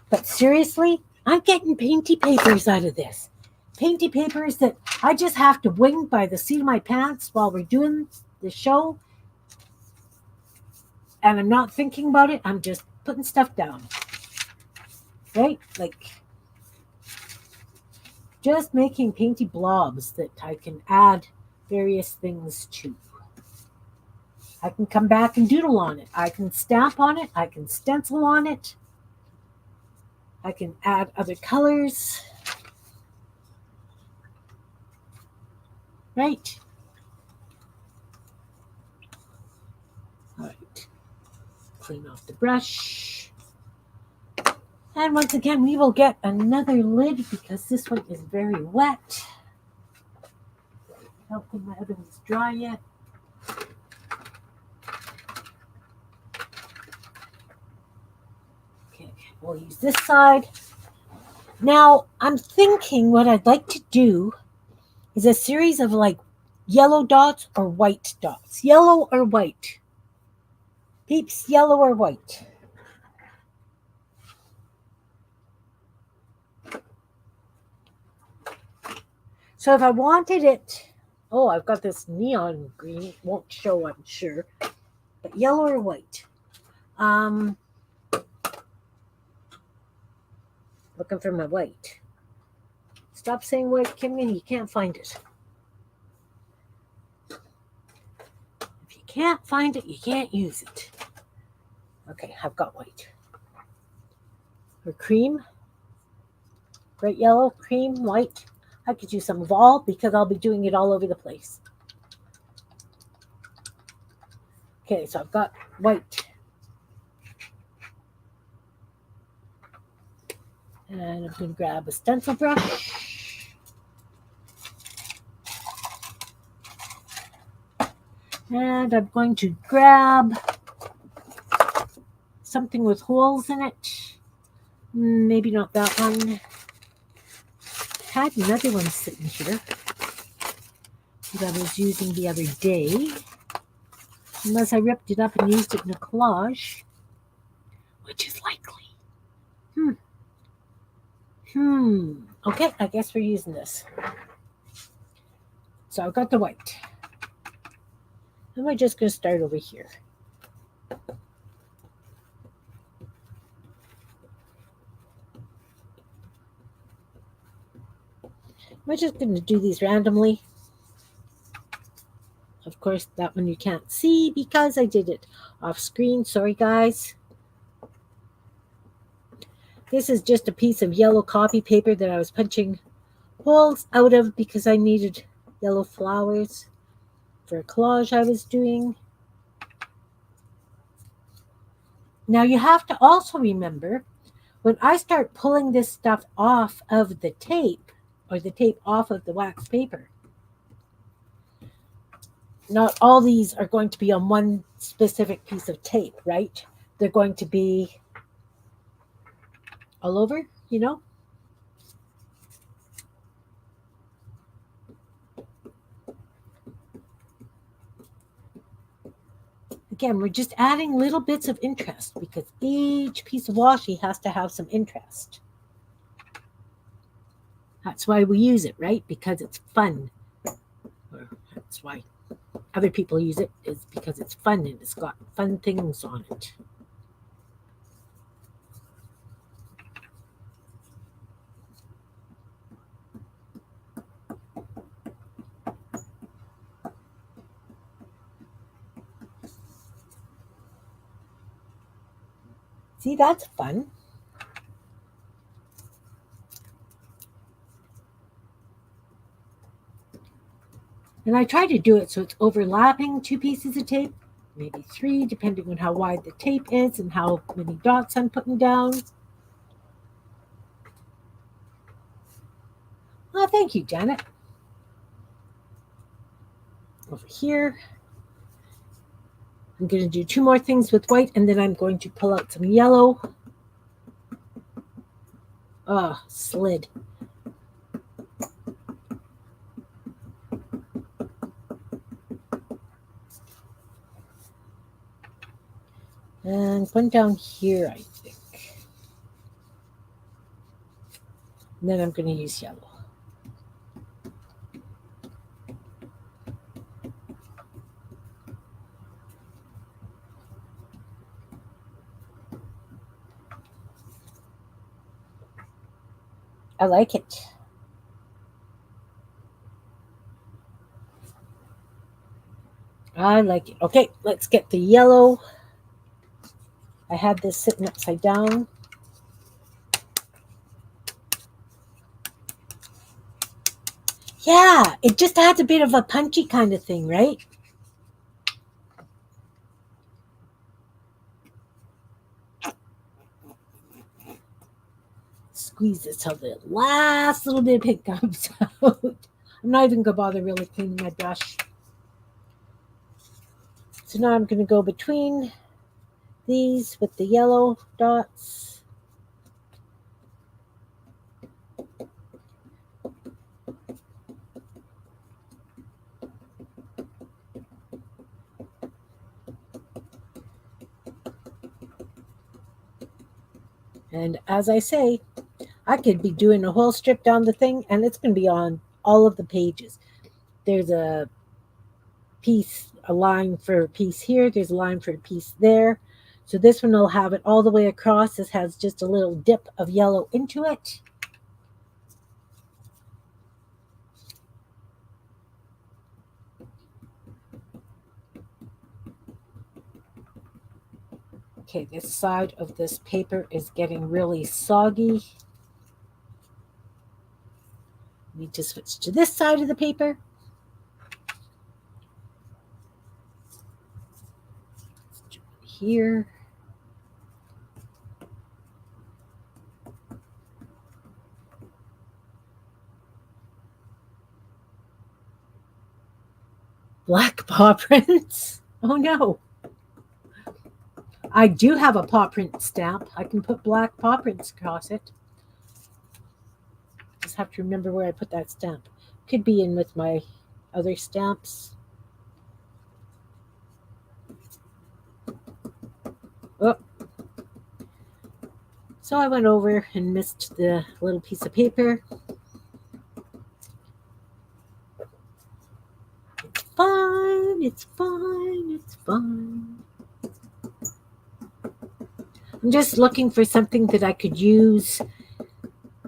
but seriously, I'm getting painty papers out of this. Painty papers that I just have to wing by the seat of my pants while we're doing the show. And I'm not thinking about it. I'm just putting stuff down. Right? Like, just making painty blobs that I can add various things to. I can come back and doodle on it. I can stamp on it. I can stencil on it. I can add other colors. Right? All right. Clean off the brush. And once again, we will get another lid because this one is very wet. I don't think my oven is dry yet. Okay, we'll use this side. Now, I'm thinking what I'd like to do is a series of like yellow dots or white dots. Yellow or white. Peeps, yellow or white. So if I wanted it, oh, I've got this neon green. It won't show, I'm sure. But yellow or white. Looking for my white. Stop saying white, Kimmy. You can't find it. If you can't find it, you can't use it. Okay, I've got white. Or cream. Bright yellow, cream, white. I could use some of all because I'll be doing it all over the place. Okay, so I've got white. And I'm going to grab a stencil brush. And I'm going to grab something with holes in it. Maybe not that one. I had another one sitting here that I was using the other day. Unless I ripped it up and used it in a collage, which is likely. Okay, I guess we're using this. So I've got the white. And we're just going to start over here. We're just going to do these randomly. Of course, that one you can't see because I did it off screen. Sorry, guys. This is just a piece of yellow copy paper that I was punching holes out of because I needed yellow flowers for a collage I was doing. Now, you have to also remember, when I start pulling this stuff off of the tape, or the tape off of the wax paper, not all these are going to be on one specific piece of tape, right? They're going to be all over, you know? Again, we're just adding little bits of interest because each piece of washi has to have some interest. That's why we use it, right? Because it's fun. Or that's why other people use it, is because it's fun and it's got fun things on it. See, that's fun. And I try to do it so it's overlapping two pieces of tape, maybe three, depending on how wide the tape is and how many dots I'm putting down. Oh, thank you, Janet. Over here. I'm going to do two more things with white, and then I'm going to pull out some yellow. Oh, slid. And one down here, I think. And then I'm going to use yellow. I like it. I like it. Okay, let's get the yellow. I had this sitting upside down. Yeah, it just adds a bit of a punchy kind of thing, right? Squeeze this till the last little bit of pink comes out. I'm not even going to bother really cleaning my brush. So now I'm going to go between these with the yellow dots. And as I say, I could be doing a whole strip down the thing and it's going to be on all of the pages. There's a piece, a line for a piece here. There's a line for a piece there. So this one will have it all the way across. This has just a little dip of yellow into it. Okay, this side of this paper is getting really soggy. Need to switch to this side of the paper. Here. Black paw prints. Oh no. I do have a paw print stamp. I can put black paw prints across it. Just have to remember where I put that stamp. Could be in with my other stamps. Oh. So I went over and missed the little piece of paper. It's fine, it's fine, it's fine. I'm just looking for something that I could use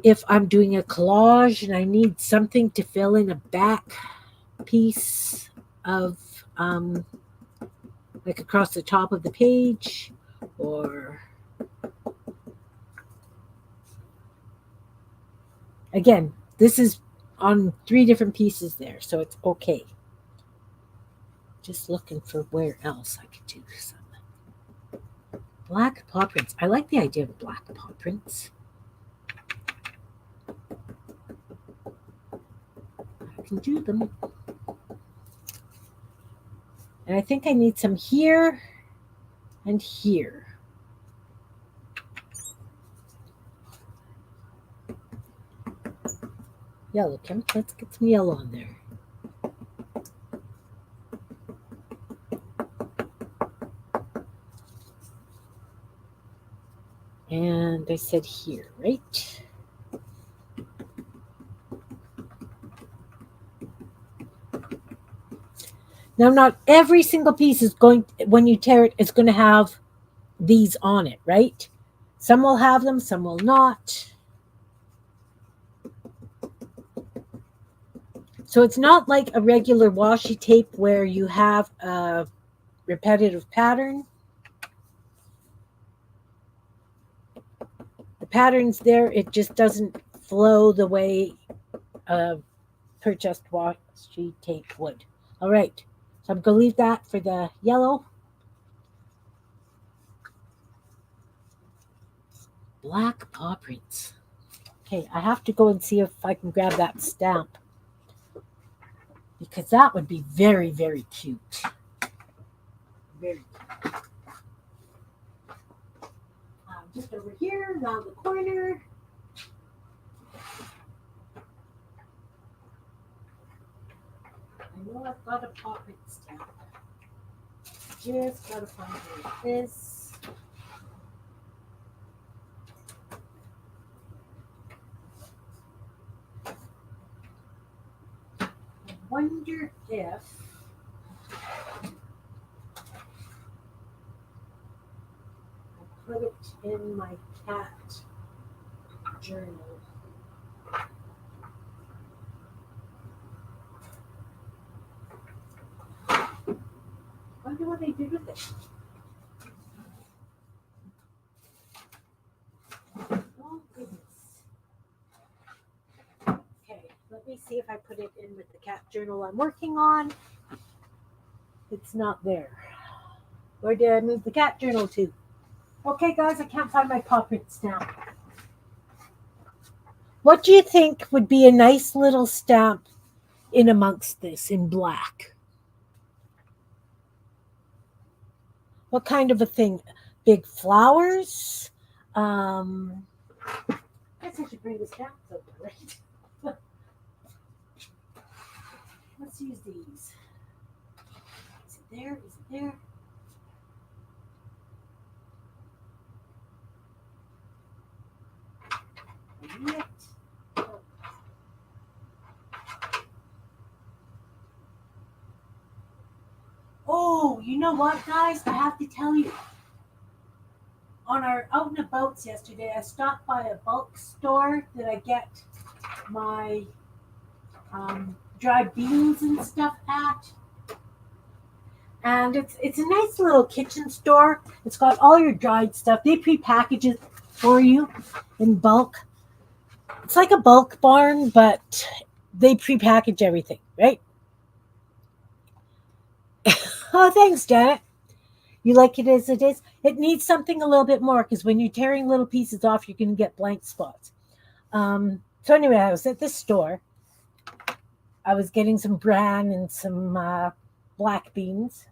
if I'm doing a collage and I need something to fill in a back piece of like across the top of the page, or again, this is on 3 different pieces there, so it's okay. Just looking for where else I could do some black paw prints. I like the idea of black paw prints. I can do them. And I think I need some here and here. Yellow, Kim. Let's get some yellow on there. And I said here, right? Now, not every single piece is going, when you tear it, it's going to have these on it, right? Some will have them, some will not. So it's not like a regular washi tape where you have a repetitive pattern. The pattern's there, it just doesn't flow the way a purchased washi tape would. All right, so I'm going to leave that for the yellow. Black paw prints. Okay, I have to go and see if I can grab that stamp, because that would be very, very cute. Very cute. Just over here, around the corner. I know I've got a paw print stamp. Just got to find where it is. wonder if I put it in my cat journal. Wonder what I did with it. Oh goodness. Okay, let me see if I put it in with the cat journal I'm working on. It's not there. Where did I move the cat journal to? Okay, guys, I can't find my paw print stamp. What do you think would be a nice little stamp in amongst this in black? What kind of a thing? Big flowers? I guess I should bring the stamps over, right? Let's use these. Is it there? Is it there? Yet. Oh, you know what, guys? I have to tell you. On our out and abouts yesterday, I stopped by a bulk store that I get my dried beans and stuff at. And it's a nice little kitchen store. It's got all your dried stuff. They pre-package it for you in bulk. It's like a bulk barn, but they pre-package everything, right? Oh, thanks, Janet. You like it as it is? It needs something a little bit more because when you're tearing little pieces off, you're going to get blank spots. So anyway, I was at this store. I was getting some bran and some black beans.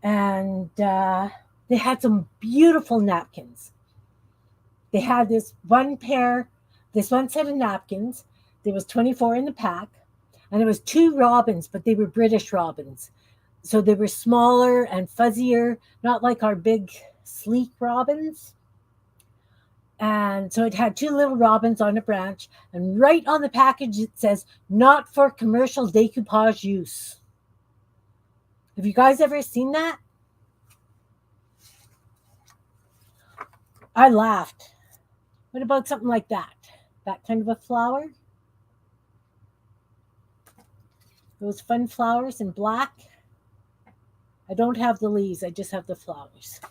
And they had some beautiful napkins. They had this one set of napkins. There was 24 in the pack. And there was 2 robins, but they were British robins. So they were smaller and fuzzier, not like our big, sleek robins. And so it had 2 little robins on a branch. And right on the package, it says, not for commercial decoupage use. Have you guys ever seen that? I laughed. What about something like that? That kind of a flower? Those fun flowers in black? I don't have the leaves, I just have the flowers.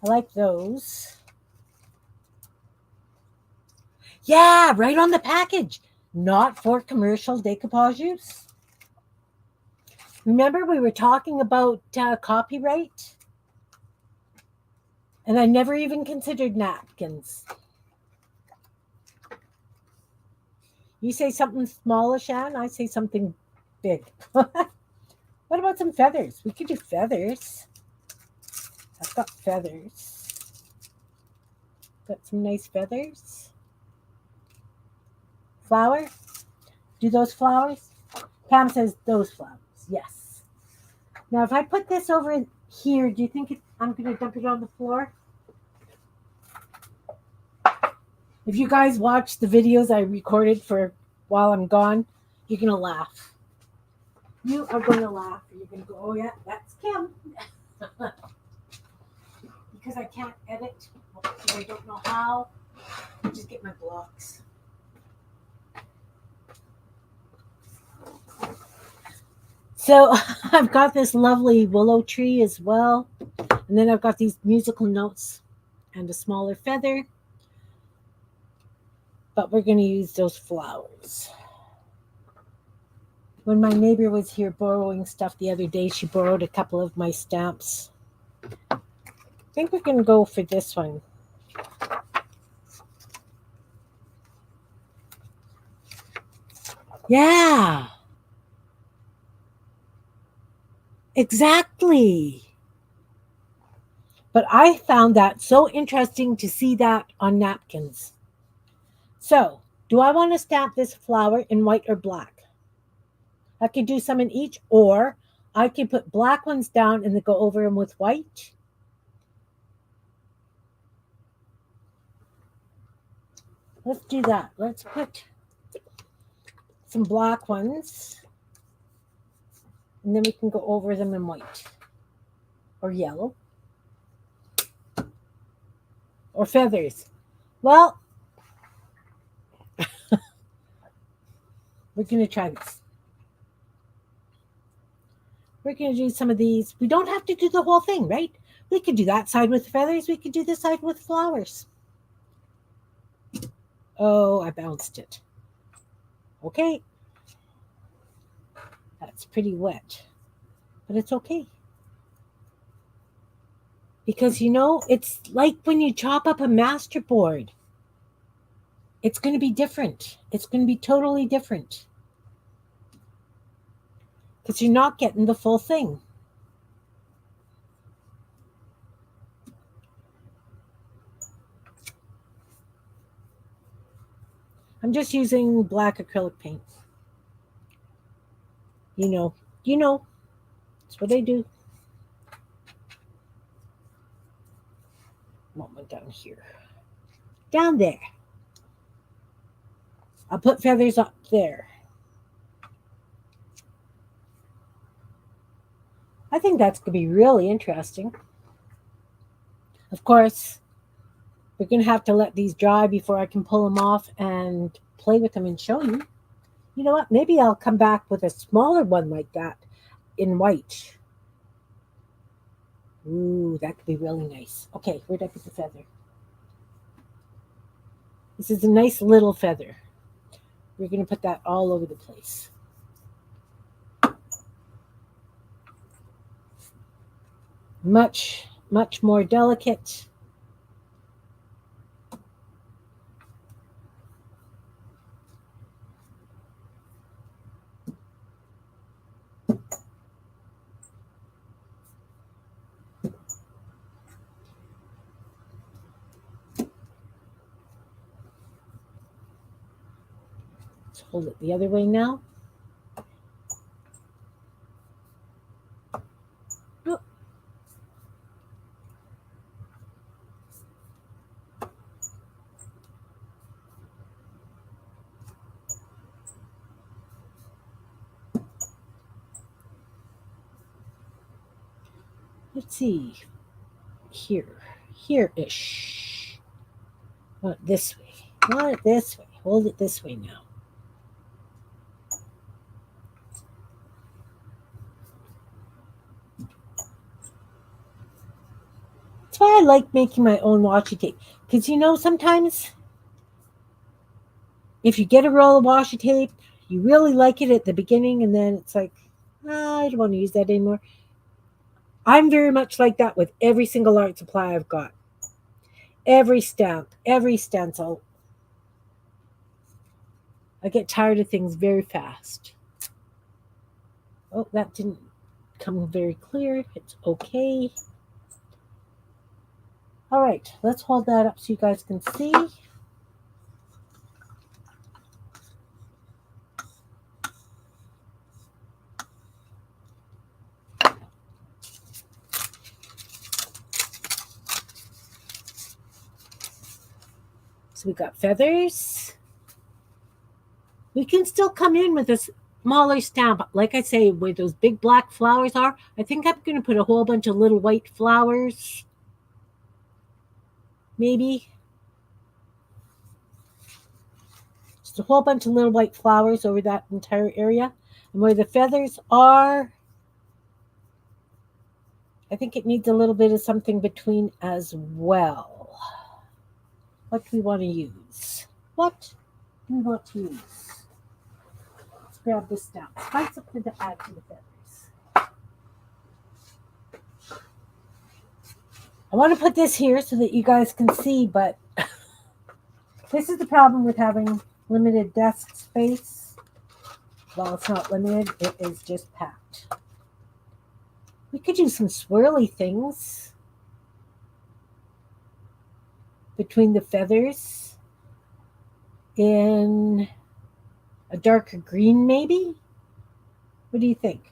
I like those. Yeah, right on the package. Not for commercial decoupage use. Remember we were talking about copyright? And I never even considered napkins. You say something small, Shan, I say something big. What about some feathers? We could do feathers. I've got feathers. Got some nice feathers. Flower? Do those flowers? Pam says those flowers. Yes. Now, if I put this over here, do you think I'm going to dump it on the floor? If you guys watch the videos I recorded for while I'm gone, you're going to laugh. You are going to laugh. You're going to go, oh, yeah, that's Kim. Because I can't edit. Because I don't know how. I just get my blocks. So I've got this lovely willow tree as well. And then I've got these musical notes and a smaller feather. But we're going to use those flowers. When my neighbor was here borrowing stuff the other day, she borrowed a couple of my stamps. I think we're going to go for this one. Yeah. Exactly. But I found that so interesting to see that on napkins. So, do I want to stamp this flower in white or black? I could do some in each, or I could put black ones down and then go over them with white. Let's do that. Let's put some black ones And then we can go over them in white or yellow or feathers. Well, we're going to try this. We're going to do some of these. We don't have to do the whole thing, right? We could do that side with feathers. We could do this side with flowers. Oh, I bounced it. Okay. That's pretty wet, but it's okay. Because, it's like when you chop up a masterboard. It's going to be different. It's going to be totally different. Because you're not getting the full thing. I'm just using black acrylic paint. You know. That's what I do. One down here. Down there. I'll put feathers up there. I think that's going to be really interesting. Of course, we're going to have to let these dry before I can pull them off and play with them and show you. You know what? Maybe I'll come back with a smaller one like that in white. Ooh, that could be really nice. Okay, where'd I put the feather? This is a nice little feather. We're going to put that all over the place. Much, much more delicate. Let's hold it the other way now. Oh. Let's see. Here-ish. Want it this way. Want it this way. Hold it this way now. That's why I like making my own washi tape. Because, sometimes if you get a roll of washi tape, you really like it at the beginning, and then it's like, I don't want to use that anymore. I'm very much like that with every single art supply I've got. Every stamp, every stencil. I get tired of things very fast. Oh, that didn't come very clear. It's okay. All right, let's hold that up so you guys can see. So we got feathers. We can still come in with a smaller stamp. Like I say, where those big black flowers are, I think I'm going to put a whole bunch of little white flowers. Maybe. Just a whole bunch of little white flowers over that entire area. And where the feathers are, I think it needs a little bit of something between as well. What do we want to use? What do we want to use? Let's grab this down. Find something to add to the feathers. I want to put this here so that you guys can see, but this is the problem with having limited desk space. Well, it's not limited, it is just packed. We could do some swirly things between the feathers in a darker green, maybe? What do you think?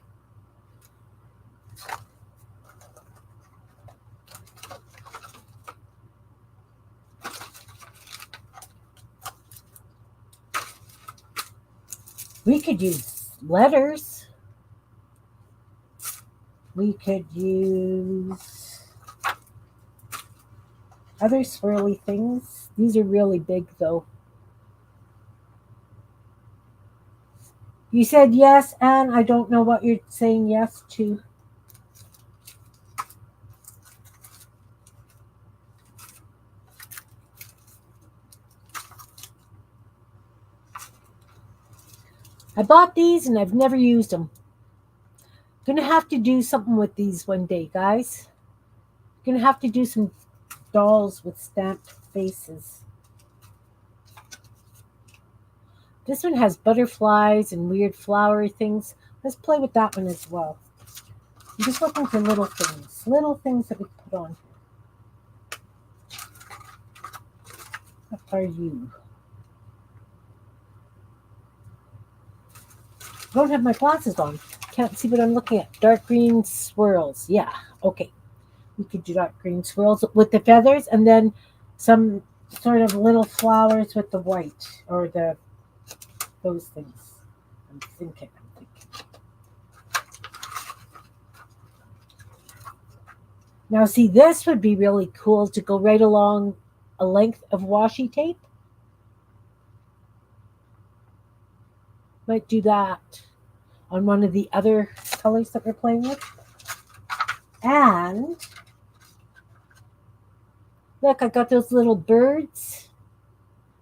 We could use letters. We could use other swirly things. These are really big though. You said yes, and I don't know what you're saying yes to. I bought these and I've never used them. Gonna have to do something with these one day, guys. Gonna have to do some dolls with stamped faces. This one has butterflies and weird flowery things. Let's play with that one as well. I'm just looking for little things that we put on. What are you? I don't have my glasses on. Can't see what I'm looking at. Dark green swirls. Yeah, okay. We could do dark green swirls with the feathers and then some sort of little flowers with the white or those things. I'm thinking. Now, see, this would be really cool to go right along a length of washi tape. Might do that on one of the other colors that we're playing with. And look, I got those little birds.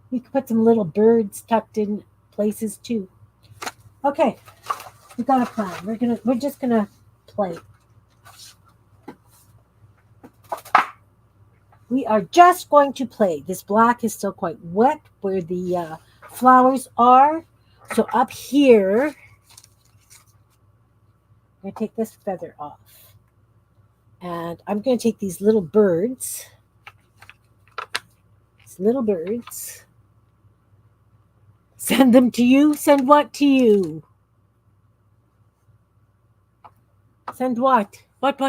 We could put some little birds tucked in places too. Okay, we got a plan. We're just gonna play. We are just going to play. This black is still quite wet where the flowers are. So up here, I'm going to take this feather off. And I'm going to take these little birds. Send them to you? Send what to you? Send what? What?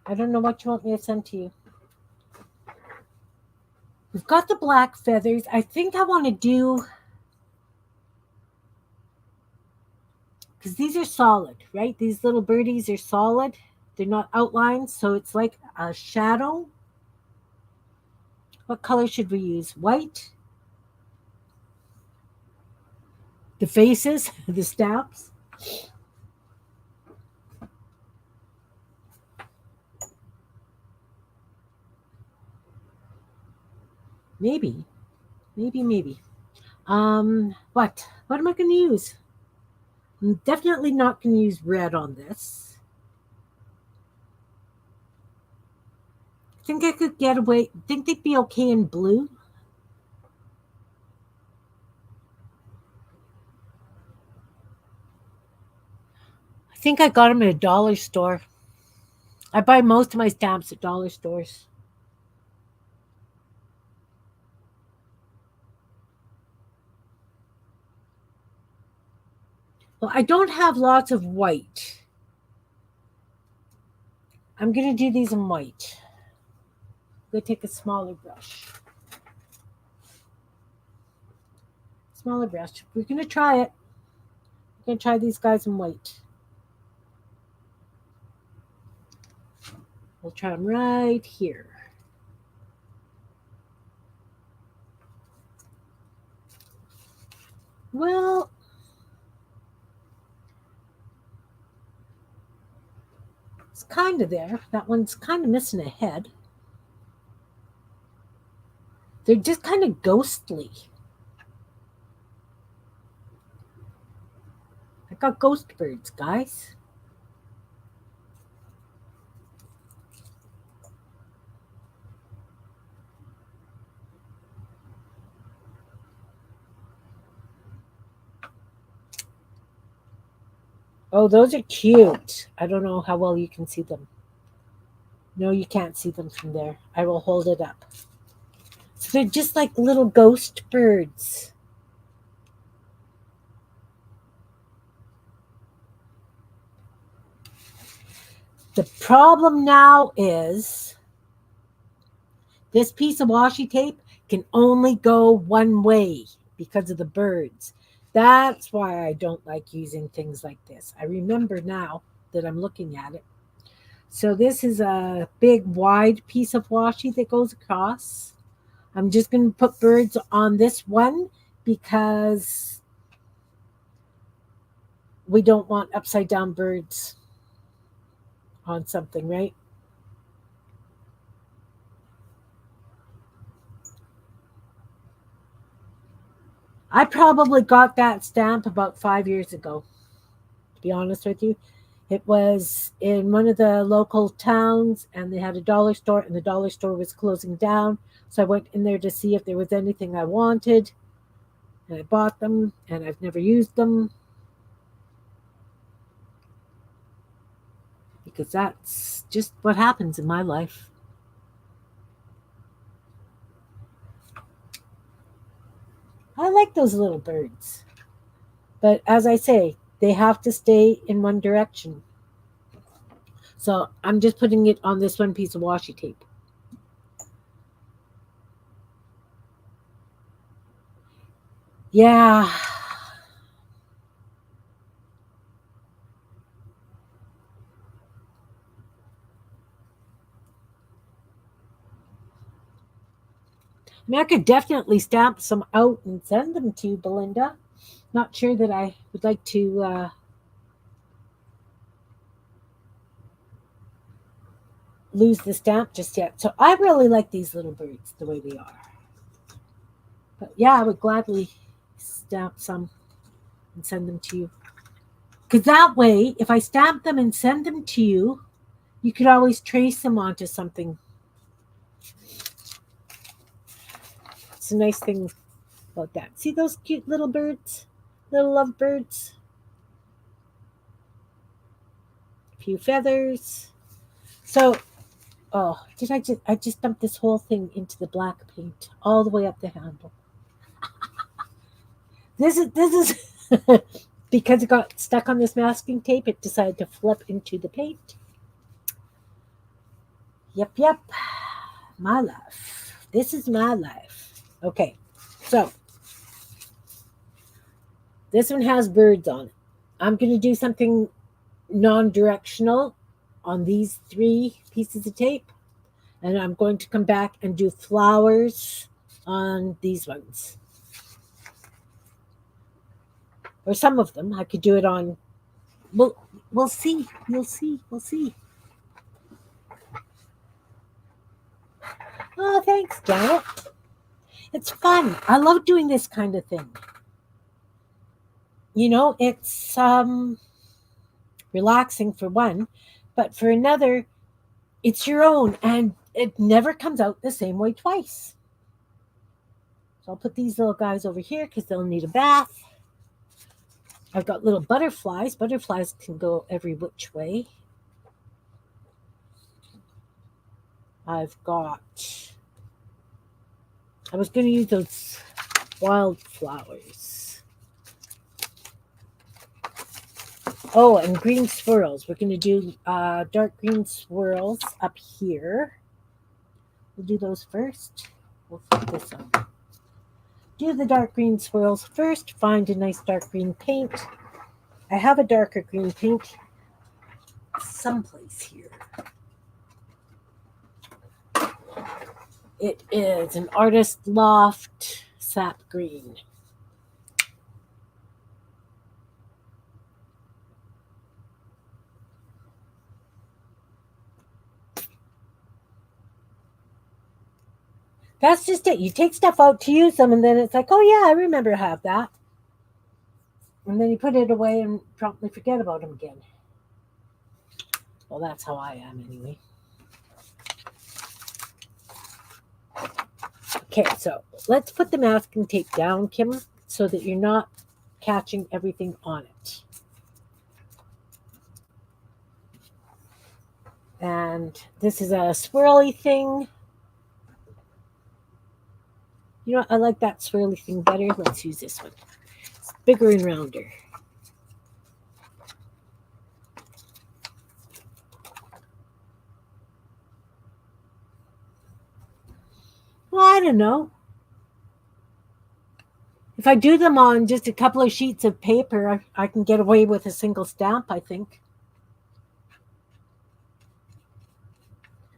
I don't know what you want me to send to you. We've got the black feathers. I think I want to do, because these are solid, right? These little birdies are solid. They're not outlined, so it's like a shadow. What color should we use? White? The faces? The stamps? Maybe. What? What am I going to use? I'm definitely not going to use red on this. I think I could get away. Think they'd be okay in blue? I think I got them at a dollar store. I buy most of my stamps at dollar stores. Well, I don't have lots of white. I'm going to do these in white. I'm going to take a smaller brush. We're going to try it. We're going to try these guys in white. We'll try them right here. Well, it's kind of there. That one's kind of missing a head. They're just kind of ghostly. I got ghost birds, guys. Oh, those are cute. I don't know how well you can see them. No, you can't see them from there. I will hold it up. So they're just like little ghost birds. The problem now is this piece of washi tape can only go one way because of the birds. That's why I don't like using things like this. I remember now that I'm looking at it. So this is a big wide piece of washi that goes across. I'm just going to put birds on this one because we don't want upside down birds on something, right? I probably got that stamp about 5 years ago, to be honest with you. It was in one of the local towns, and they had a dollar store, and the dollar store was closing down. So I went in there to see if there was anything I wanted, and I bought them, and I've never used them because that's just what happens in my life. I like those little birds. But as I say, they have to stay in one direction. So I'm just putting it on this one piece of washi tape. Yeah. I mean, I could definitely stamp some out and send them to you, Belinda. Not sure that I would like to lose the stamp just yet. So I really like these little birds the way they are. But yeah, I would gladly stamp some and send them to you. Because that way, if I stamp them and send them to you, you could always trace them onto something. It's a nice thing about that. See those cute little birds? Little love birds? A few feathers. So, oh, I just dumped this whole thing into the black paint all the way up the handle. This is because it got stuck on this masking tape, it decided to flip into the paint. Yep. My life. This is my life. Okay. So, this one has birds on it. I'm going to do something non-directional on these three pieces of tape, and I'm going to come back and do flowers on these ones, or some of them. I could do it on. We'll see. We'll see. Oh, thanks, Janet. It's fun. I love doing this kind of thing. It's relaxing for one, but for another, it's your own, and it never comes out the same way twice. So I'll put these little guys over here because they'll need a bath. I've got little butterflies. Butterflies can go every which way. I've got. I was going to use those wildflowers. Oh, and green swirls. We're going to do dark green swirls up here. We'll do those first. We'll put this on. Do the dark green swirls first. Find a nice dark green paint. I have a darker green paint someplace here. It is an Artist Loft sap green. That's just it. You take stuff out to use them, and then it's like, oh yeah, I remember I have that. And then you put it away and promptly forget about them again. Well, that's how I am anyway. Okay, so let's put the masking tape down, Kim, so that you're not catching everything on it. And this is a swirly thing. You know, I like that swirly thing better. Let's use this one. It's bigger and rounder. Well, I don't know. If I do them on just a couple of sheets of paper, I can get away with a single stamp, I think.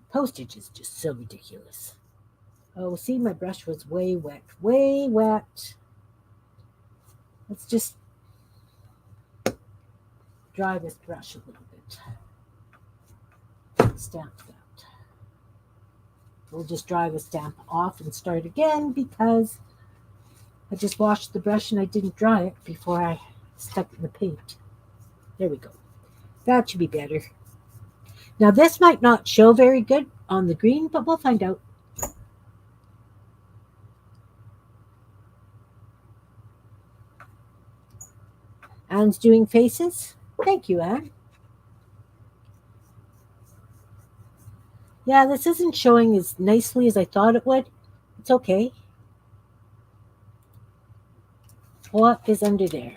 Postage is just so ridiculous. Oh, see, my brush was way wet. Way wet. Let's just dry this brush a little bit. Stamp that. We'll just dry the stamp off and start again because I just washed the brush and I didn't dry it before I stuck it in the paint. There we go. That should be better. Now this might not show very good on the green, but we'll find out. Anne's doing faces. Thank you, Anne. Yeah, this isn't showing as nicely as I thought it would. It's okay. What is under there?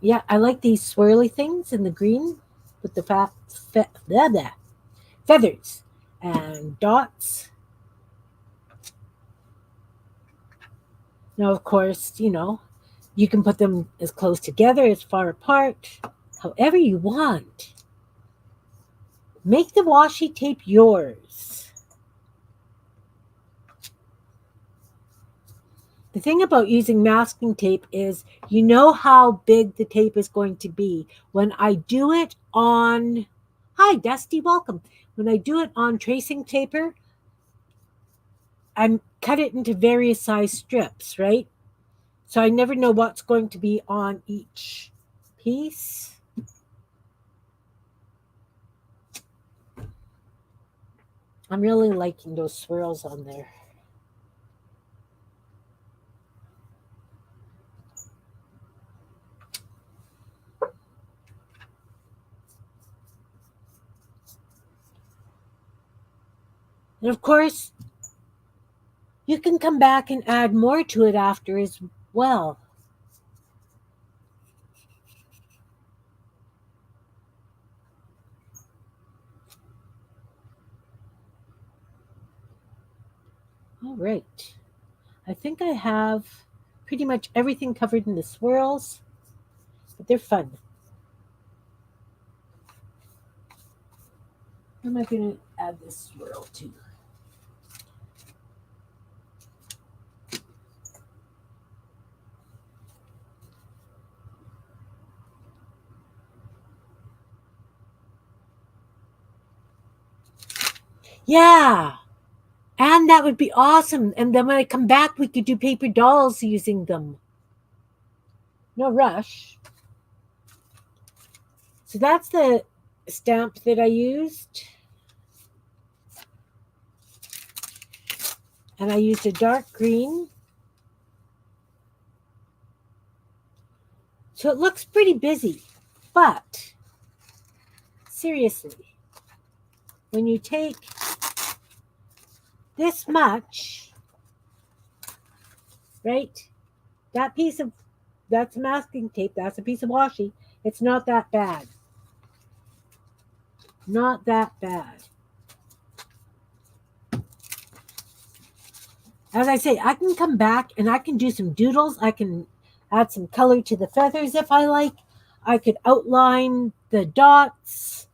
Yeah, I like these swirly things in the green with the feathers and dots. Now, of course, you can put them as close together, as far apart, however you want. Make the washi tape yours. The thing about using masking tape is you know how big the tape is going to be. When I do it on, hi Dusty, welcome. When I do it on tracing paper, I cut it into various size strips, right? So I never know what's going to be on each piece. I'm really liking those swirls on there. And of course, you can come back and add more to it after as well. All right. I think I have pretty much everything covered in the swirls, but they're fun. Am I going to add this swirl too? Yeah. And that would be awesome. And then when I come back, we could do paper dolls using them. No rush. So that's the stamp that I used. And I used a dark green. So it looks pretty busy. But seriously, when you take this much, right? That's masking tape. That's a piece of washi. It's not that bad. Not that bad. As I say, I can come back and I can do some doodles. I can add some color to the feathers if I like. I could outline the dots.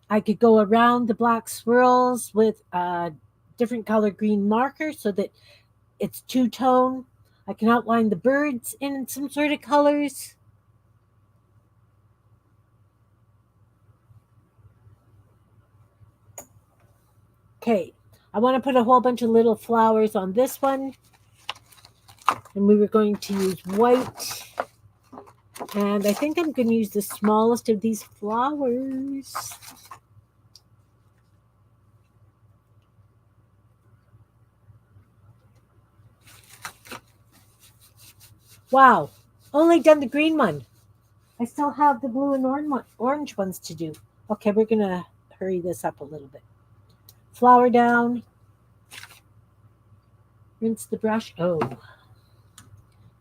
I could go around the black swirls with a different color green marker so that it's two-tone. I can outline the birds in some sort of colors. Okay, I want to put a whole bunch of little flowers on this one. And we were going to use white. And I think I'm going to use the smallest of these flowers. Wow, only done the green one. I still have the blue and orange ones to do. Okay, we're going to hurry this up a little bit. Flower down. Rinse the brush. Oh,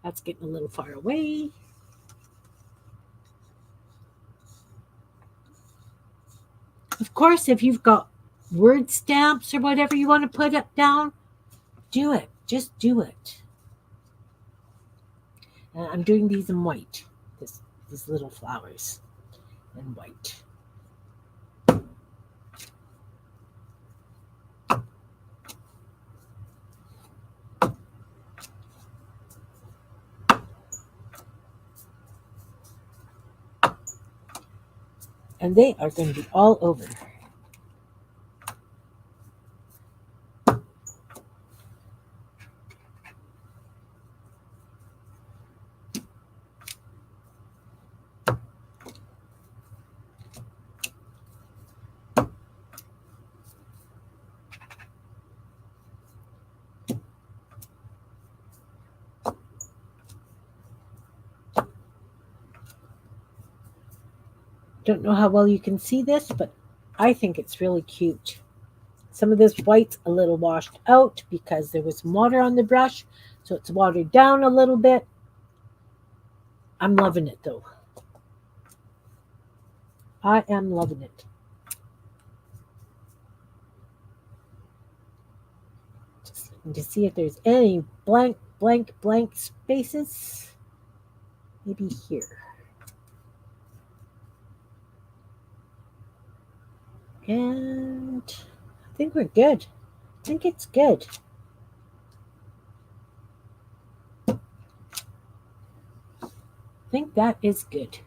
that's getting a little far away. Of course, if you've got word stamps or whatever you want to put up down, do it. Just do it. And I'm doing these in white. These little flowers in white. And they are going to be all over. Don't know how well you can see this, but I think it's really cute. Some of this white's a little washed out because there was some water on the brush, so it's watered down a little bit. I'm loving it though. I am loving it. Just looking to see if there's any blank spaces. Maybe here. And I think we're good. I think it's good. I think that is good.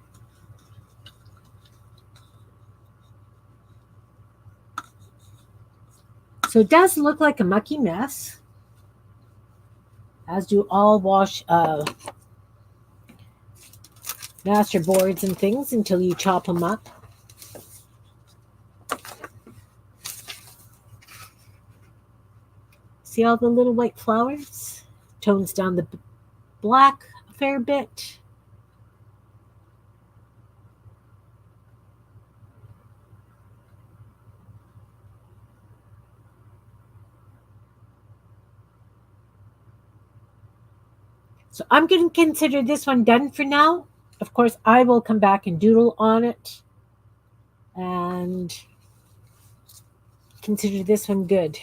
So it does look like a mucky mess, as do all master boards and things until you chop them up. See all the little white flowers? Tones down the black a fair bit. So I'm going to consider this one done for now. Of course, I will come back and doodle on it and consider this one good.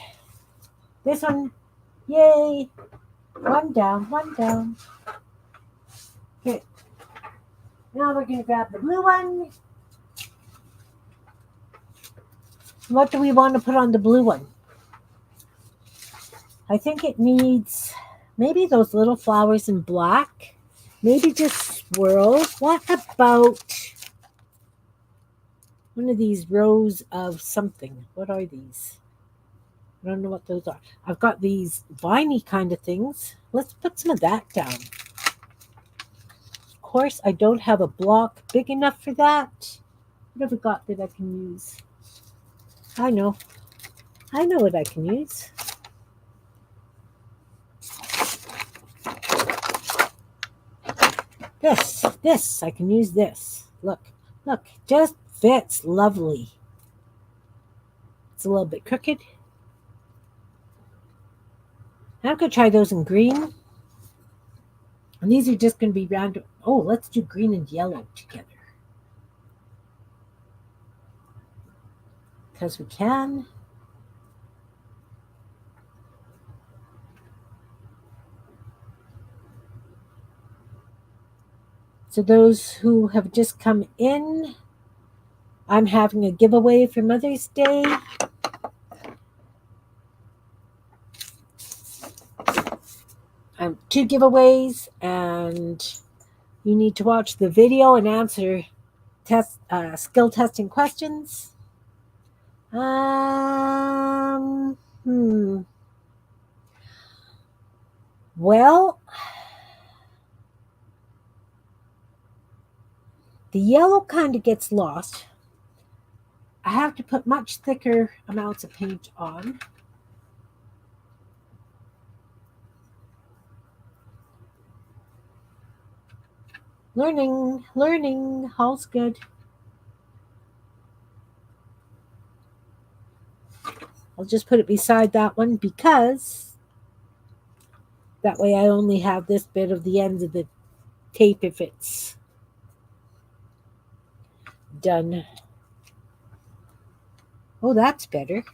This one, yay! One down, one down. Okay. Now we're going to grab the blue one. What do we want to put on the blue one? I think it needs maybe those little flowers in black. Maybe just swirls. What about one of these rows of something? What are these? I don't know what those are. I've got these viney kind of things. Let's put some of that down. Of course, I don't have a block big enough for that. What have I got that I can use? I know what I can use. This, I can use this. Look, just fits lovely. It's a little bit crooked. I'm going to try those in green. And these are just going to be random. Oh, let's do green and yellow together. Because we can. So those who have just come in, I'm having a giveaway for Mother's Day. Two giveaways, and you need to watch the video and answer skill testing questions. Well, the yellow kind of gets lost. I have to put much thicker amounts of paint on. Learning, all's good. I'll just put it beside that one because that way I only have this bit of the ends of the tape if it's done. Oh, that's better.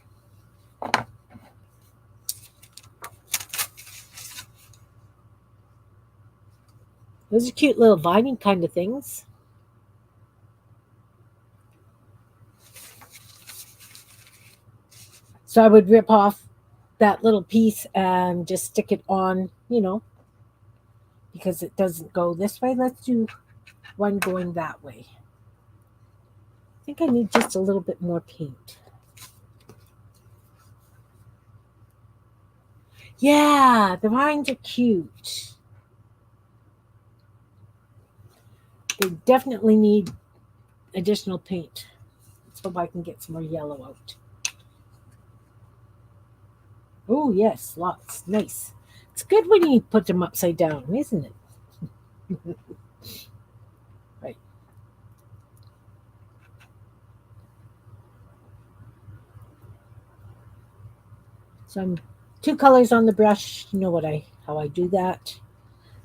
Those are cute little vining kind of things. So I would rip off that little piece and just stick it on, because it doesn't go this way. Let's do one going that way. I think I need just a little bit more paint. Yeah, the vines are cute. They definitely need additional paint. Let's hope I can get some more yellow out. Oh, yes, lots. Nice. It's good when you put them upside down, isn't it? Right. So I'm 2 colors on the brush. You know how I do that.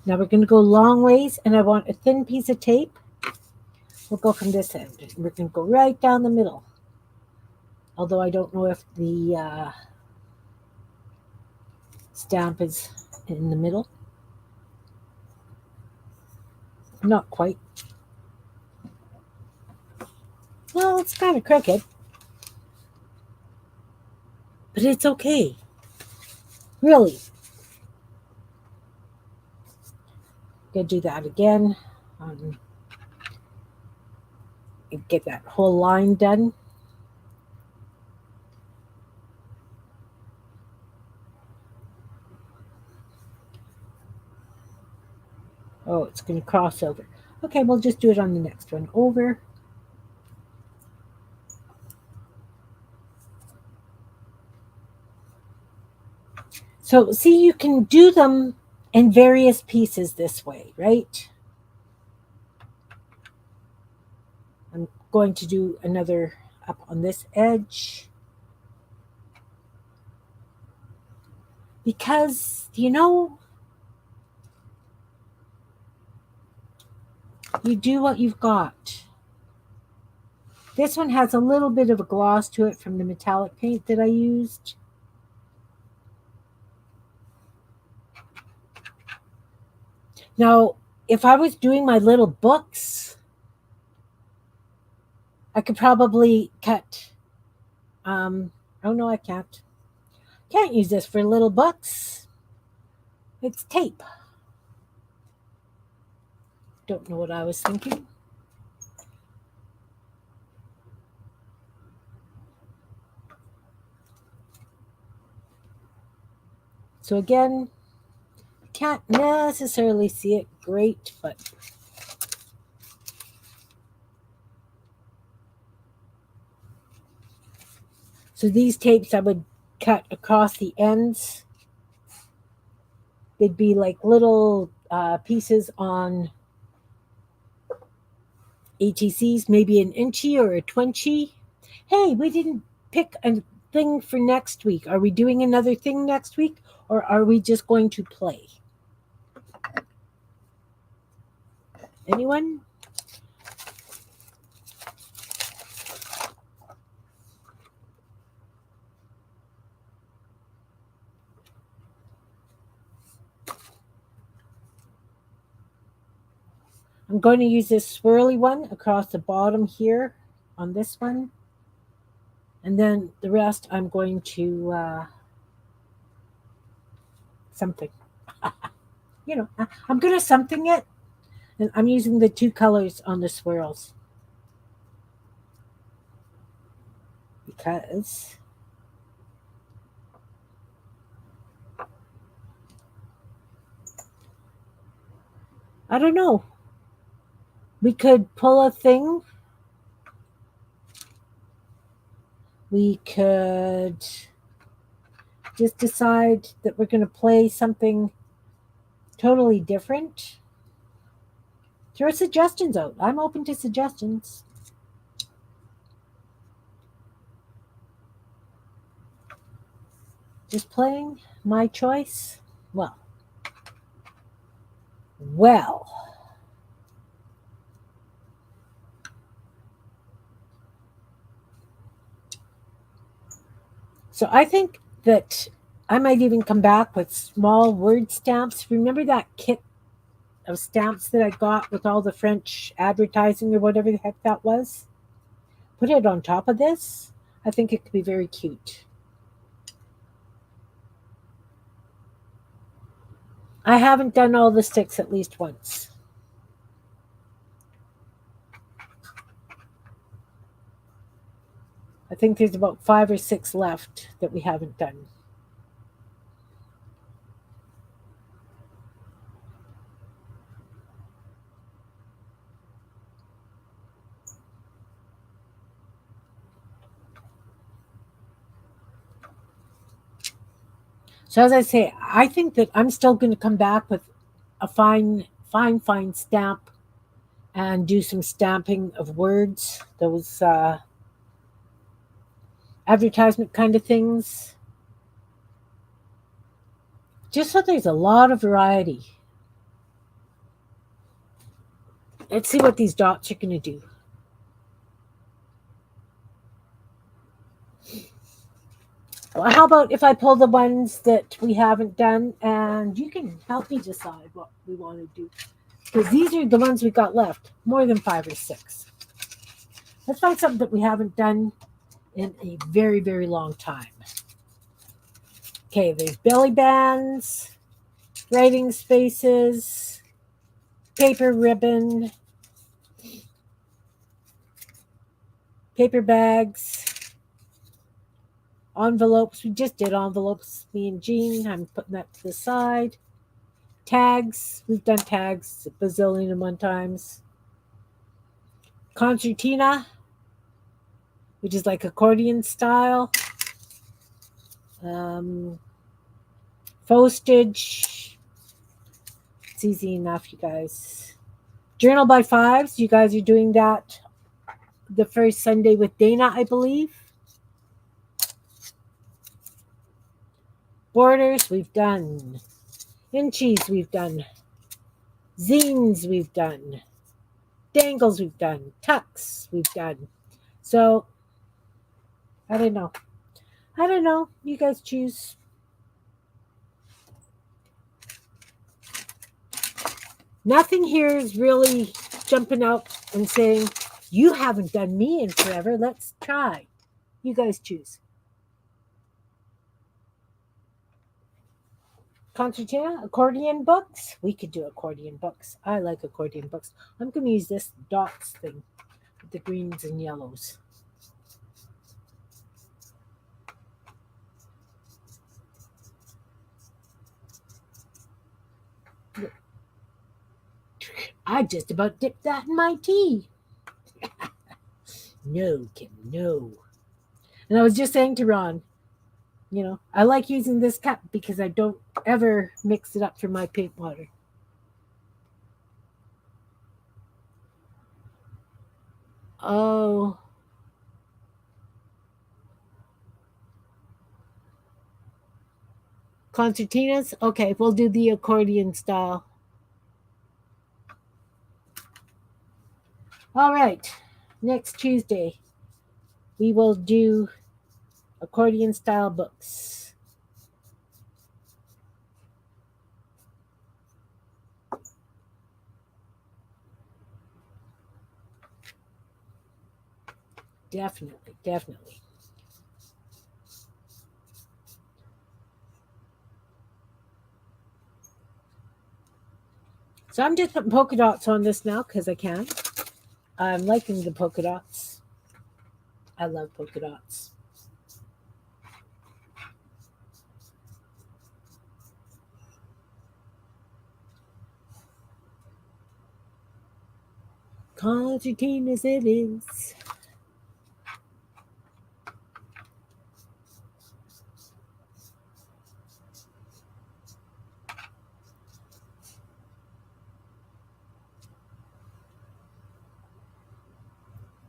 Now we're going to go long ways, and I want a thin piece of tape. We'll go from this end. We're going to go right down the middle. Although I don't know if the stamp is in the middle. Not quite. Well, it's kind of crooked. But it's okay. Really. Gonna do that again. Get that whole line done. Oh, it's going to cross over. Okay, we'll just do it on the next one. Over. So, see, you can do them in various pieces this way, right? I'm going to do another up on this edge. Because, you do what you've got. This one has a little bit of a gloss to it from the metallic paint that I used. Now, if I was doing my little books, I could probably cut. Oh no, I can't. Can't use this for little books. It's tape. Don't know what I was thinking. So again, can't necessarily see it great, but so these tapes I would cut across the ends. They'd be like little pieces on ATCs, maybe an inchy or a twinchy. Hey, we didn't pick a thing for next week. Are we doing another thing next week, or are we just going to play? Anyone? I'm going to use this swirly one across the bottom here on this one. And then the rest I'm going to something. I'm going to something it. And I'm using the 2 colors on the swirls. Because I don't know. We could pull a thing. We could just decide that we're going to play something totally different. Throw suggestions out. I'm open to suggestions. Just playing my choice. Well. So I think that I might even come back with small word stamps. Remember that kit of stamps that I got with all the French advertising or whatever the heck that was? Put it on top of this. I think it could be very cute. I haven't done all the sticks at least once. I think there's about 5 or 6 left that we haven't done. So as I say, I think that I'm still going to come back with a fine stamp and do some stamping of words, those advertisement kind of things, just so there's a lot of variety. Let's see what these dots are going to do. Well, how about if I pull the ones that we haven't done and you can help me decide what we want to do? Because these are the ones we got left, more than 5 or 6. Let's find something that we haven't done in a very, very long time. Okay, there's belly bands, writing spaces, paper ribbon, paper bags, envelopes. We just did envelopes, me and Jean. I'm putting that to the side. Tags. We've done tags a bazillion and one times. Concertina, which is like accordion style. Postage. It's easy enough, you guys. Journal by Fives. You guys are doing that the first Sunday with Dana, I believe. Borders, we've done. Inchies, we've done. Zines, we've done. Dangles, we've done. Tucks, we've done. So, I don't know. You guys choose. Nothing here is really jumping out and saying, you haven't done me in forever. Let's try. You guys choose. Concertina, accordion books. We could do accordion books. I like accordion books. I'm going to use this dots thing with the greens and yellows. I just about dipped that in my tea. No, Kim, no. And I was just saying to Ron, I like using this cup because I don't ever mix it up for my paint water. Oh. Concertinas? Okay, we'll do the accordion style. All right. Next Tuesday, we will do accordion style books. Definitely. So I'm just putting polka dots on this now because I can. I'm liking the polka dots. I love polka dots. Concertinas it is.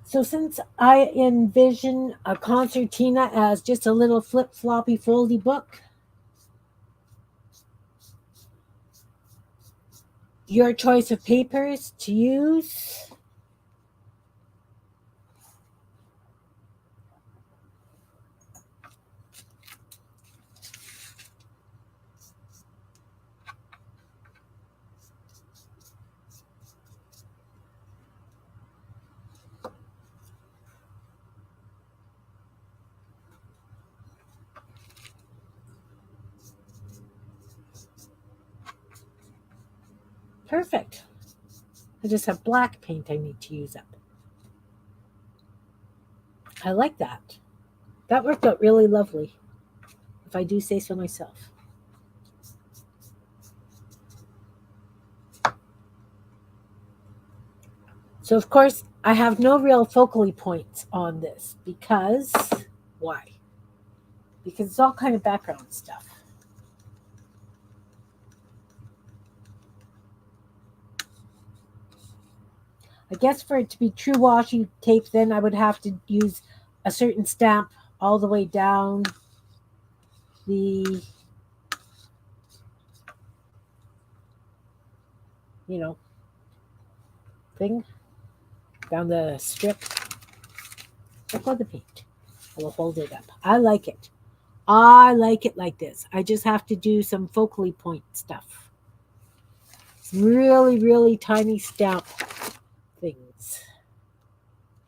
So since I envision a concertina as just a little flip-floppy foldy book, your choice of papers to use. Perfect. I just have black paint I need to use up. I like that. That worked out really lovely, if I do say so myself. So, of course, I have no real focal points on this because, why? Because it's all kind of background stuff. I guess for it to be true washi tape, then I would have to use a certain stamp all the way down the, thing, down the strip. Look on the paint. I will hold it up. I like it. I like it like this. I just have to do some focal point stuff. Some really, really tiny stamp things.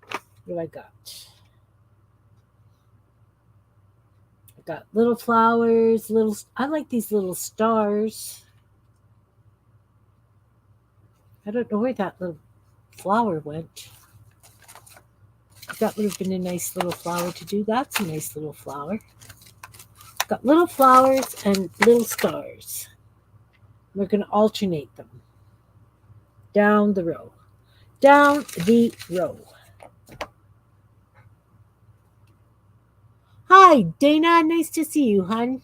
What do I got? I got little flowers, I like these little stars. I don't know where that little flower went. That would have been a nice little flower to do. That's a nice little flower. Got little flowers and little stars. We're going to alternate them down the row. Down the row. Hi, Dana. Nice to see you, hon.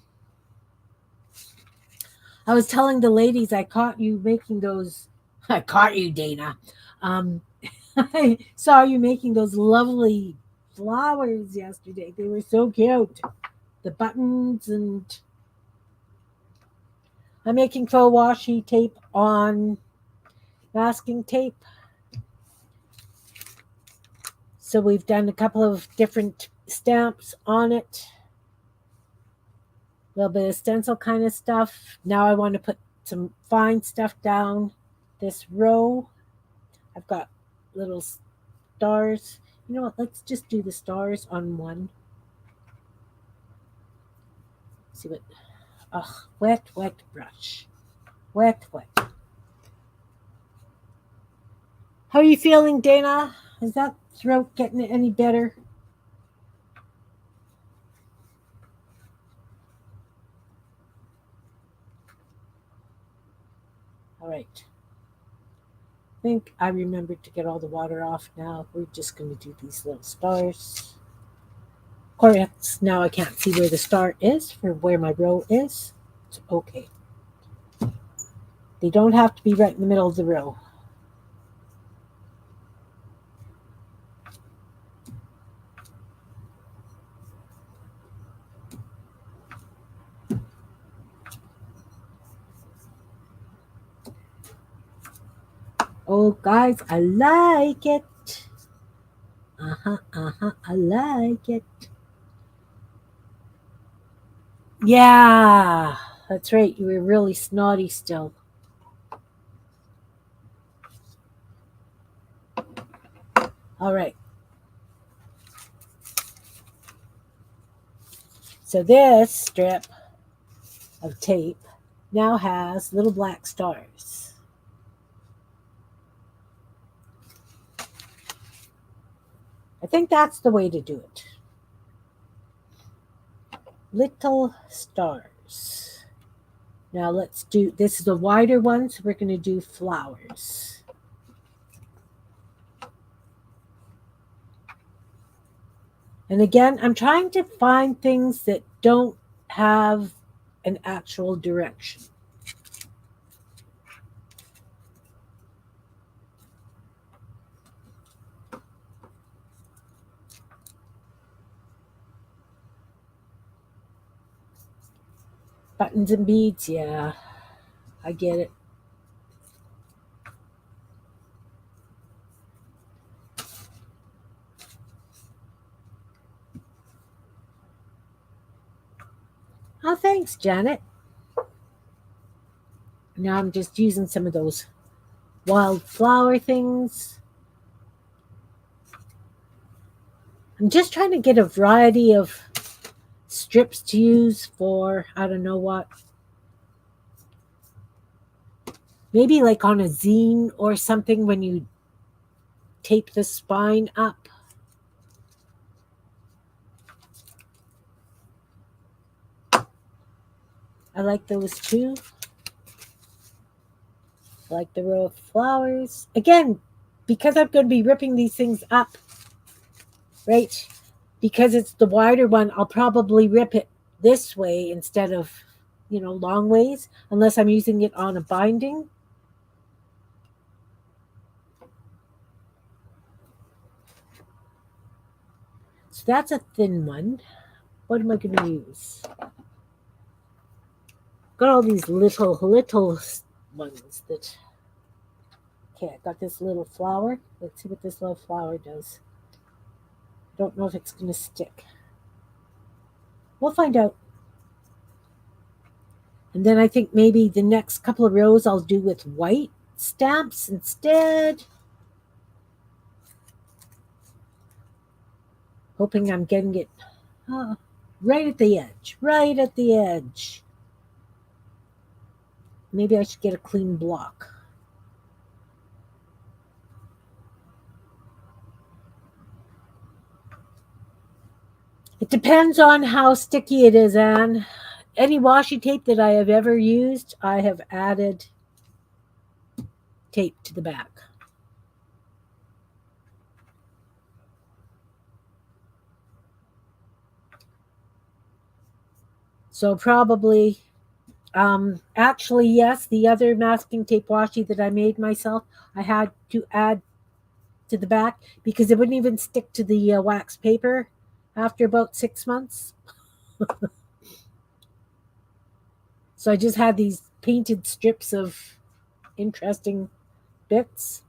I was telling the ladies I caught you making those. I caught you, Dana. I saw you making those lovely flowers yesterday. They were so cute. The buttons, and I'm making faux washi tape on masking tape. So we've done a couple of different stamps on it. A little bit of stencil kind of stuff. Now I want to put some fine stuff down this row. I've got little stars. You know what? Let's just do the stars on one. See what? Ugh, wet brush. Wet. How are you feeling, Dana? Is that throat getting any better? All right. I think I remembered to get all the water off now. We're just going to do these little stars. Of course, now I can't see where the star is for where my row is. It's okay. They don't have to be right in the middle of the row. Oh, guys, I like it. I like it. Yeah, that's right. You were really snotty still. All right. So this strip of tape now has little black stars. I think that's the way to do it. Little stars. Now let's do, this is a wider one, so we're going to do flowers. And again, I'm trying to find things that don't have an actual direction. Buttons and beads, yeah, I get it. Oh, thanks, Janet. Now I'm just using some of those wildflower things. I'm just trying to get a variety of strips to use for, I don't know what. Maybe like on a zine or something when you tape the spine up. I like those too. I like the row of flowers. Again, because I'm going to be ripping these things up, right? Because it's the wider one, I'll probably rip it this way instead of, long ways, unless I'm using it on a binding. So that's a thin one. What am I going to use? Got all these little ones that. Okay, I got this little flower. Let's see what this little flower does. Don't know if it's going to stick. We'll find out. And then I think maybe the next couple of rows I'll do with white stamps instead. Hoping I'm getting it right at the edge. Right at the edge. Maybe I should get a clean block. It depends on how sticky it is, Anne. Any washi tape that I have ever used, I have added tape to the back. So probably, actually, yes, the other masking tape washi that I made myself, I had to add to the back because it wouldn't even stick to the wax paper after about 6 months. So I just had these painted strips of interesting bits.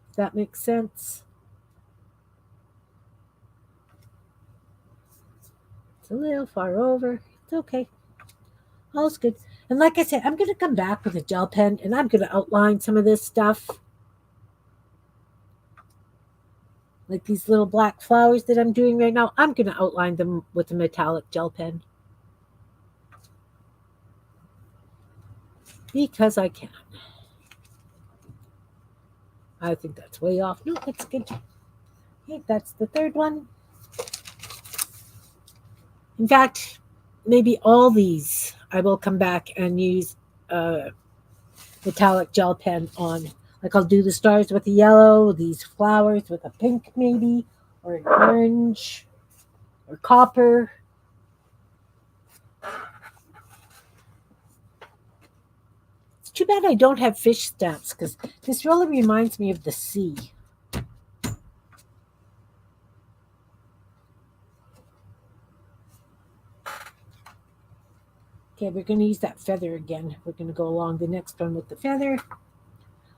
If that makes sense. It's a little far over. It's okay. All's good. And like I said, I'm going to come back with a gel pen and I'm going to outline some of this stuff. Like these little black flowers that I'm doing right now, I'm going to outline them with a metallic gel pen. Because I can. I think that's way off. No, that's good. Okay, that's the third one. In fact, maybe all these I will come back and use a metallic gel pen on. Like I'll do the stars with the yellow, these flowers with a pink maybe, or an orange, or copper. It's too bad I don't have fish stamps because this really reminds me of the sea. Okay, we're going to use that feather again. We're going to go along the next one with the feather.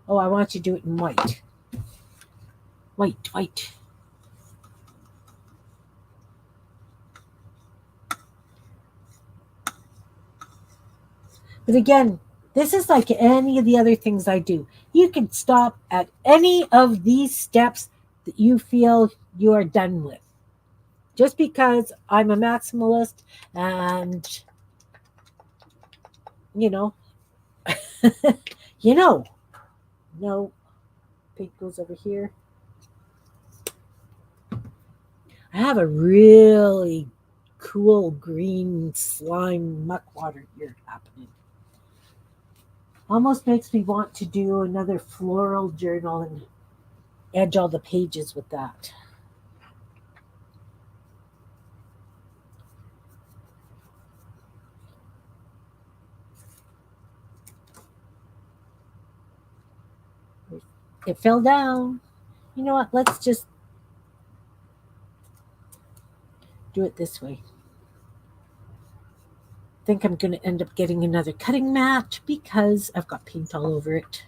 Oh, I want you to do it in white. White. But again, this is like any of the other things I do. You can stop at any of these steps that you feel you are done with. Just because I'm a maximalist and, no, pink goes over here. I have a really cool green slime muck water here happening. Almost makes me want to do another floral journal and edge all the pages with that. It fell down. You know what? Let's just do it this way. I think I'm going to end up getting another cutting mat because I've got paint all over it.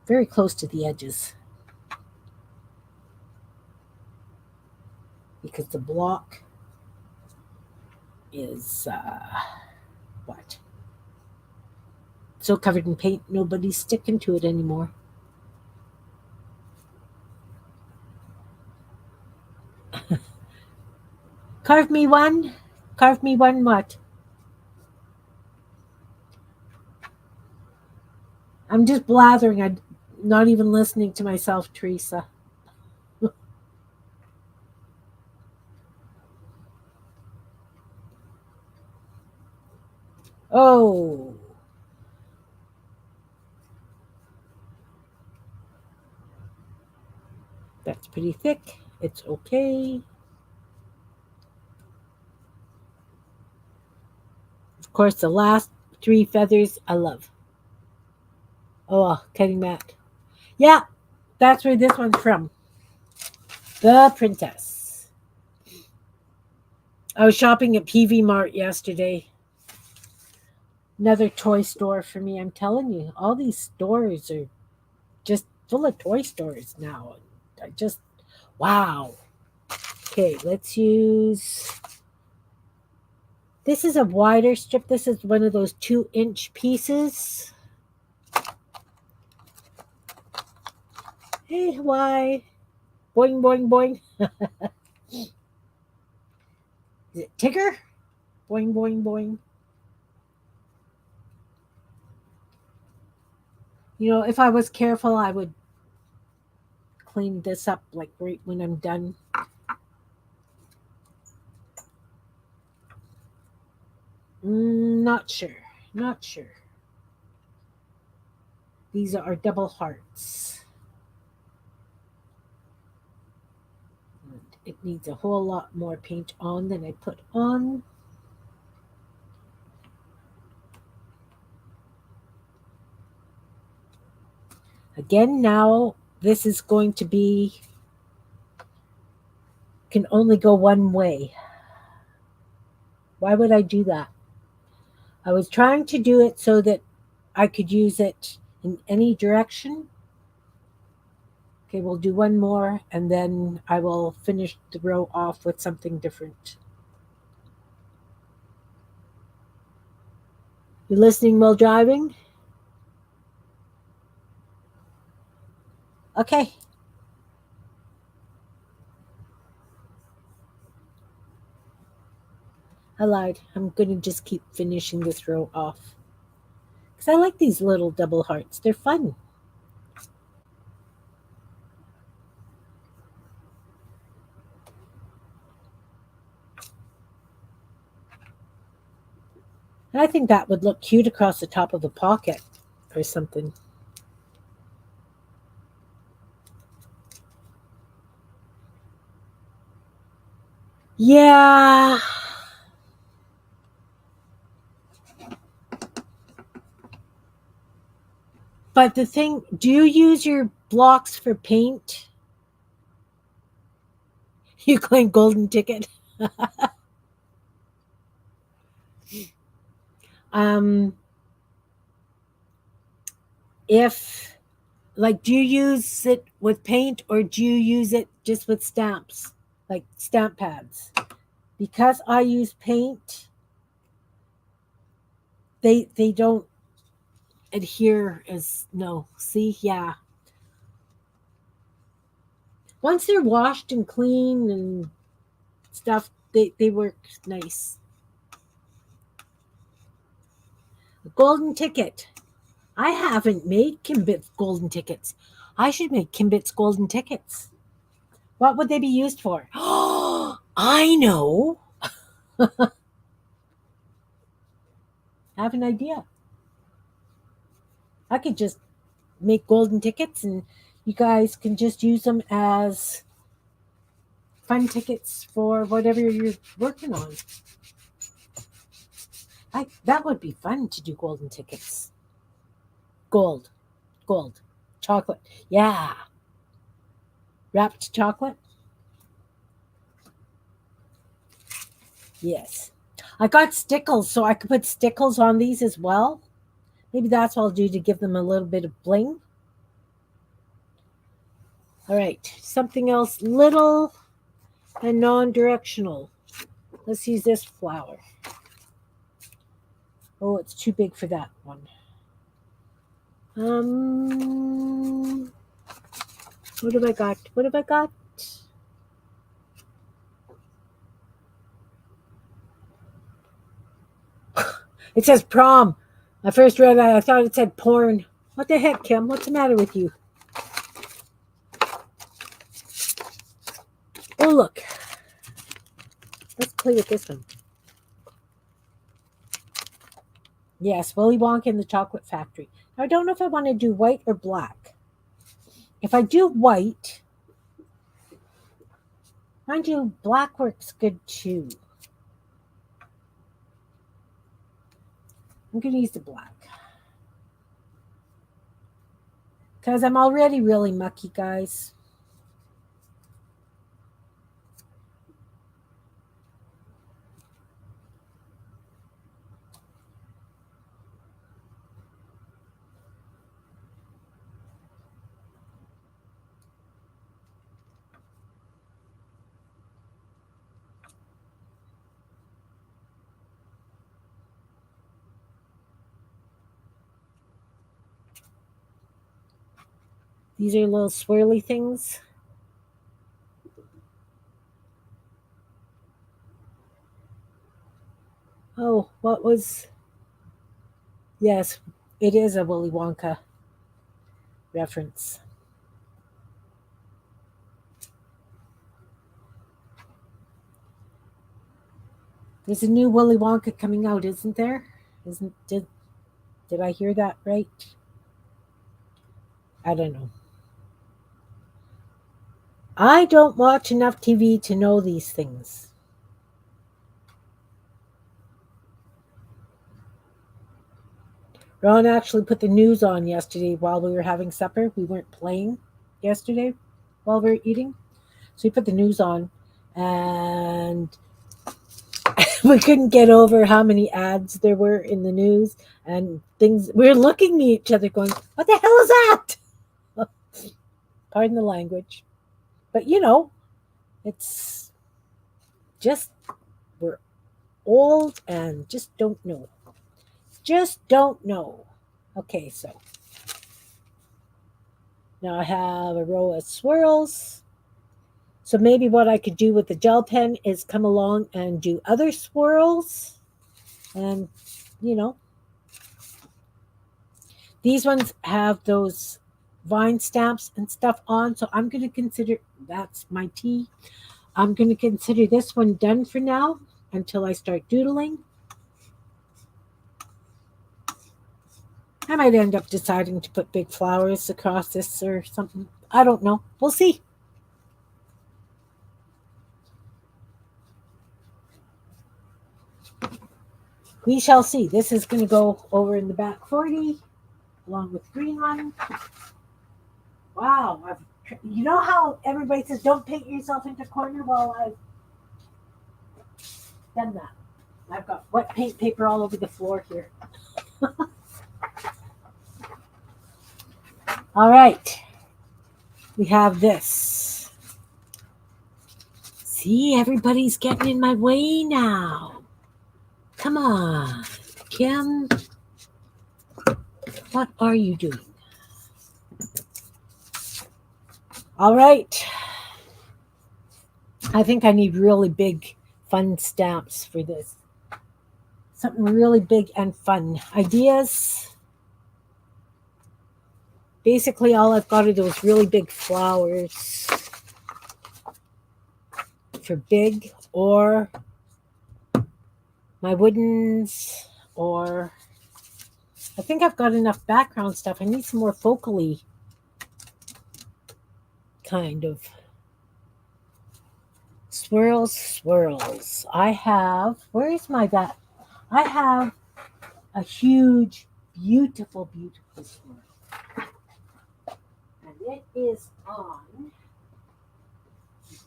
Very close to the edges. Because the block is, what? So covered in paint, nobody's sticking to it anymore. Carve me one what? I'm just blathering. I'm not even listening to myself, Teresa. Oh, that's pretty thick. It's okay. Of course, the last three feathers I love. Oh, cutting mat. Yeah, that's where this one's from. The Princess. I was shopping at PV Mart yesterday. Another toy store for me. I'm telling you, all these stores are just full of toy stores now. I just, wow. Okay, let's use. This is a wider strip. This is one of those 2-inch pieces. Hey, why? Boing, boing, boing. Is it Tigger? Boing, boing, boing. You know, if I was careful, I would clean this up like right when I'm done. Not sure. Not sure. These are double hearts. It needs a whole lot more paint on than I put on. Again, now this is going to be, can only go one way. Why would I do that? I was trying to do it so that I could use it in any direction. Okay, we'll do one more and then I will finish the row off with something different. You listening while driving? Okay. I lied. I'm going to just keep finishing this row off. Because I like these little double hearts. They're fun. And I think that would look cute across the top of the pocket or something. Yeah. But the thing, do you use your blocks for paint? You claim golden ticket. um, if, like, do you use it with paint or do you use it just with stamps, like stamp pads? Because I use paint, they don't adhere as, no. See, yeah. Once they're washed and clean and stuff, they work nice. The golden ticket. I haven't made Kimbit's golden tickets. I should make Kimbit's golden tickets. What would they be used for? Oh, I know. I have an idea. I could just make golden tickets and you guys can just use them as fun tickets for whatever you're working on. That would be fun to do golden tickets. Gold. Chocolate. Yeah. Wrapped chocolate. Yes. I got stickles, so I could put stickles on these as well. Maybe that's what I'll do to give them a little bit of bling. All right. Something else little and non-directional. Let's use this flower. Oh, it's too big for that one. What have I got? It says prom. I first read that. I thought it said porn. What the heck, Kim? What's the matter with you? Oh, look. Let's play with this one. Yes, Willy Wonka and the Chocolate Factory. Now, I don't know if I want to do white or black. If I do white, mind you, black works good too. I'm going to use the black. Because I'm already really mucky, guys. These are little swirly things. Oh, what was... Yes, it is a Willy Wonka reference. There's a new Willy Wonka coming out, isn't there? Isn't did I hear that right? I don't know. I don't watch enough TV to know these things. Ron actually put the news on yesterday while we were having supper. We weren't playing yesterday while we were eating. So he put the news on, and we couldn't get over how many ads there were in the news and things. We were looking at each other going, what the hell is that? Pardon the language. But it's just, we're old and just don't know. Just don't know. Okay, so now I have a row of swirls. So maybe what I could do with the gel pen is come along and do other swirls. And, these ones have those vine stamps and stuff on. So I'm going to consider, that's my tea. I'm going to consider this one done for now until I start doodling. I might end up deciding to put big flowers across this or something. I don't know. We'll see. We shall see. This is going to go over in the back 40 along with the green one. Wow. You know how everybody says don't paint yourself into a corner? Well, I've done that. I've got wet paint paper all over the floor here. All right. We have this. See, everybody's getting in my way now. Come on, Kim. What are you doing? All right. I think I need really big, fun stamps for this. Something really big and fun. Ideas? Basically, all I've got are those really big flowers for big, or my woodens, or I think I've got enough background stuff. I need some more focally kind of swirls. I have, where's my that? I have a huge, beautiful swirl. And it is on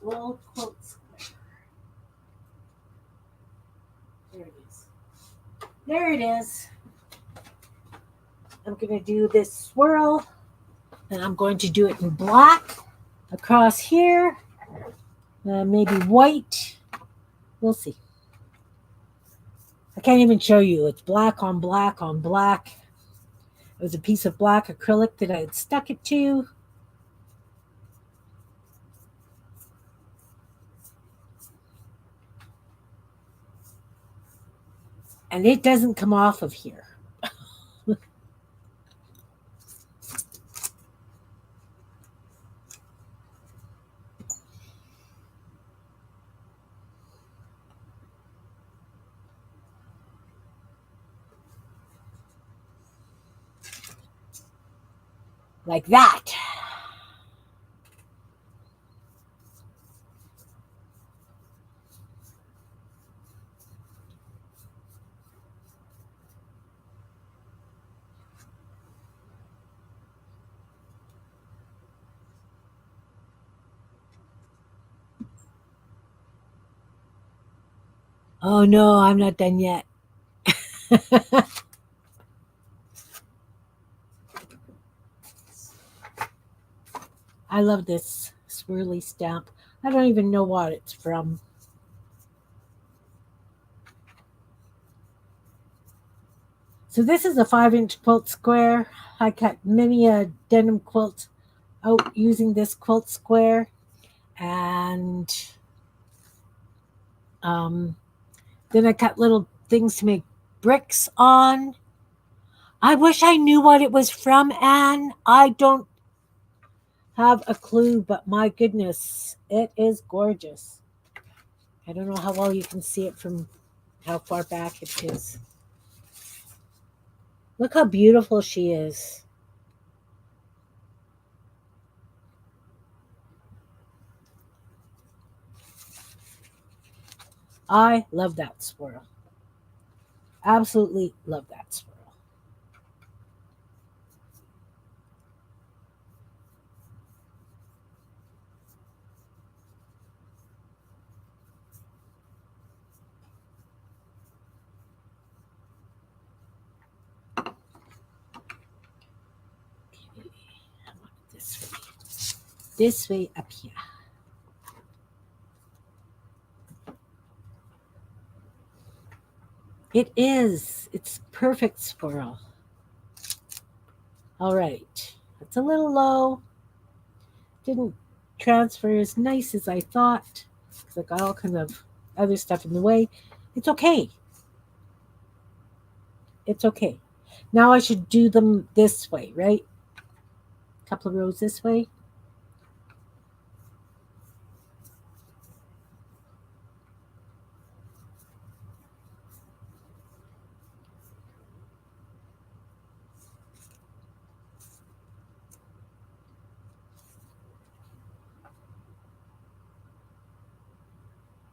gold quote square. There it is. There it is. I'm going to do this swirl, and I'm going to do it in black across here, maybe white. We'll see. I can't even show you. It's black on black on black. It was a piece of black acrylic that I had stuck it to. And it doesn't come off of here. like that. Oh no, I'm not done yet. I love this swirly stamp. I don't even know what it's from. So this is a 5-inch quilt square. I cut many a denim quilt out using this quilt square. And um, then I cut little things to make bricks on. I wish I knew what it was from, Anne. I don't have a clue, but my goodness, it is gorgeous. I don't know how well you can see it from how far back it is. Look how beautiful she is. I love that swirl. Absolutely love that swirl. Okay, I want it this way. This way up here. It is. It's perfect swirl. All right. It's a little low. Didn't transfer as nice as I thought because I got all kind of other stuff in the way. It's okay. It's okay. Now I should do them this way, right? A couple of rows this way.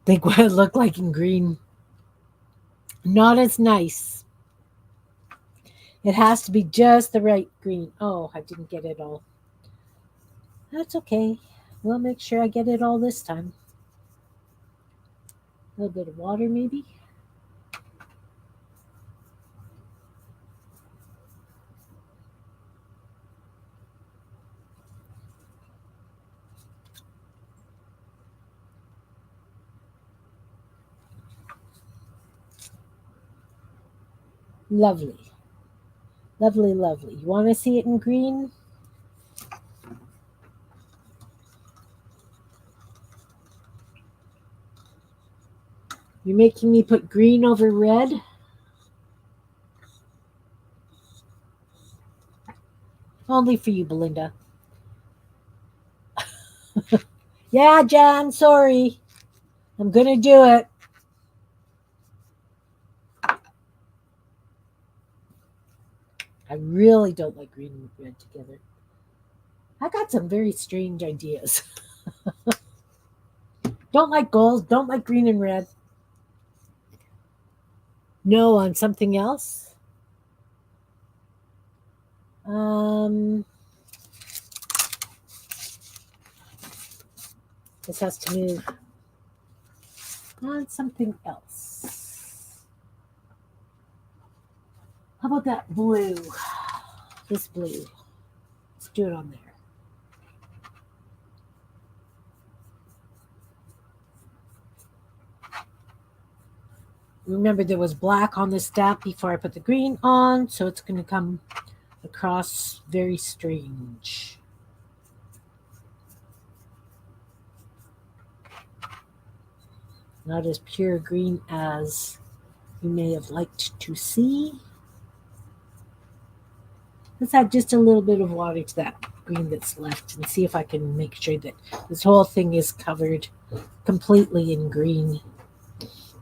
Think what it looked like in green. Not as nice. It has to be just the right green. Oh, I didn't get it all. That's okay. We'll make sure I get it all this time. A little bit of water, maybe. Lovely. Lovely, lovely. You want to see it in green? You're making me put green over red? Only for you, Belinda. Yeah, Jan, sorry. I'm going to do it. I really don't like green and red together. I got some very strange ideas. Don't like gold, don't like green and red. No, on something else. This has to move on something else. How about that blue? This blue. Let's do it on there. Remember, there was black on this stamp before I put the green on, so it's going to come across very strange. Not as pure green as you may have liked to see. Let's add just a little bit of water to that green that's left and see if I can make sure that this whole thing is covered completely in green.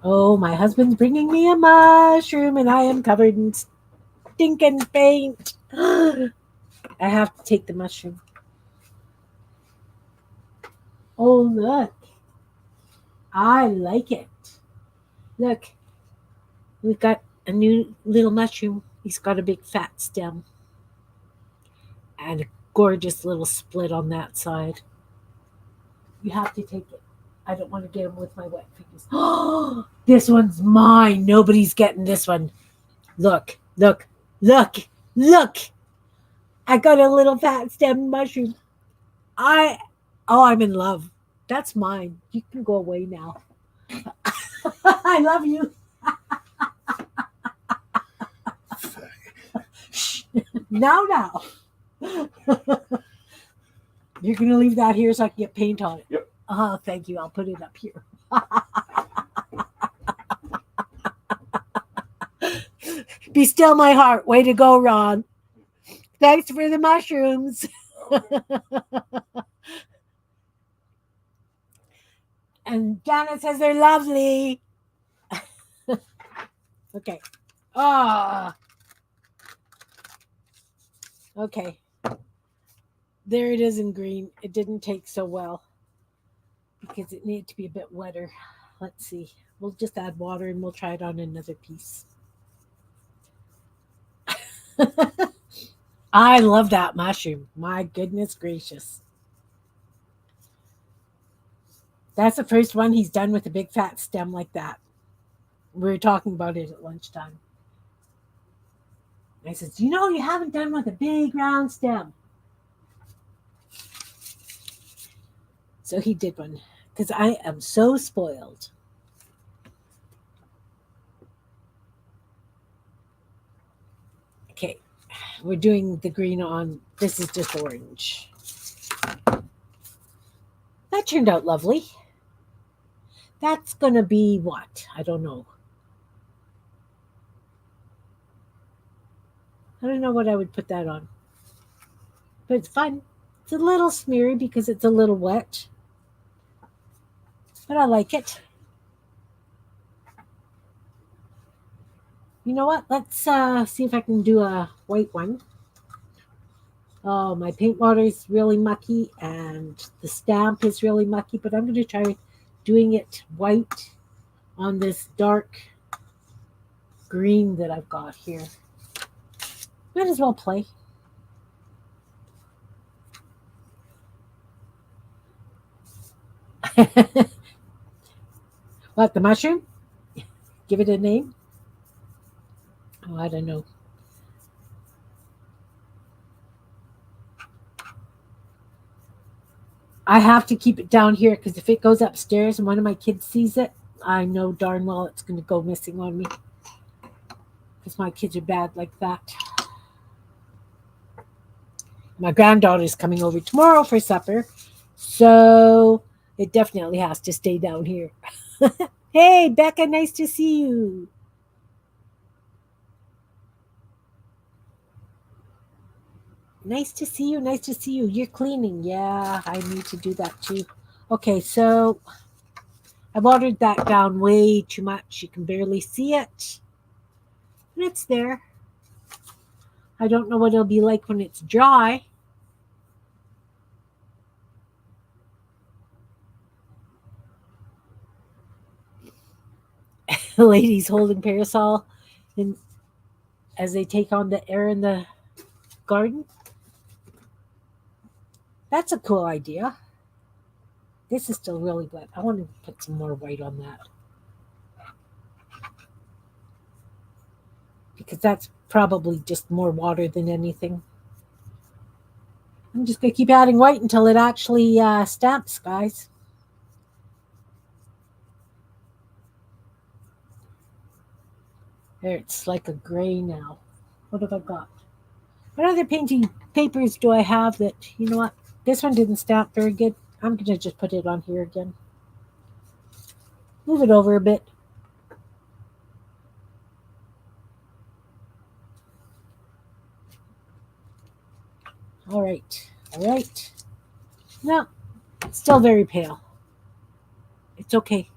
Oh, my husband's bringing me a mushroom and I am covered in stinking paint. I have to take the mushroom. Oh, look. I like it. Look, we've got a new little mushroom. He's got a big fat stem and a gorgeous little split on that side. You have to take it. I don't want to get him with my wet fingers. Oh, this one's mine. Nobody's getting this one. Look, look, look, look. I got a little fat stem mushroom. I, oh, I'm in love. That's mine. You can go away now. I love you. Now. You're going to leave that here so I can get paint on it.
Yep.
Oh, thank you. I'll put it up here. Be still, my heart. Way to go, Ron. Thanks for the mushrooms. And Janet says they're lovely. Okay. Ah. Okay. There it is in green. It didn't take so well because it needed to be a bit wetter. Let's see. We'll just add water and we'll try it on another piece. I love that mushroom. My goodness gracious. That's the first one he's done with a big fat stem like that. We were talking about it at lunchtime. I said, you haven't done with a big round stem. So he did one because I am so spoiled. Okay, we're doing the green on. This is just orange. That turned out lovely. That's going to be what? I don't know. I don't know what I would put that on. But it's fun. It's a little smeary because it's a little wet. But I like it. You know what? Let's see if I can do a white one. Oh, my paint water is really mucky and the stamp is really mucky, but I'm going to try doing it white on this dark green that I've got here. Might as well play. What, the mushroom? Give it a name? Oh, I don't know. I have to keep it down here because if it goes upstairs and one of my kids sees it, I know darn well it's going to go missing on me. Because my kids are bad like that. My granddaughter's coming over tomorrow for supper, so it definitely has to stay down here. Hey, Becca, nice to see you. Nice to see you. Nice to see you. You're cleaning. Yeah, I need to do that too. Okay, so I watered that down way too much. You can barely see it. And it's there. I don't know what it'll be like when it's dry. The ladies holding parasol as they take on the air in the garden. That's a cool idea. This is still really wet. I want to put some more white on that. Because that's probably just more water than anything. I'm just going to keep adding white until it actually stamps, guys. There, it's like a gray now. What have I got? What other painting papers do I have that, you know what? This one didn't stamp very good. I'm going to just put it on here again. Move it over a bit. All right. No, it's still very pale. It's okay.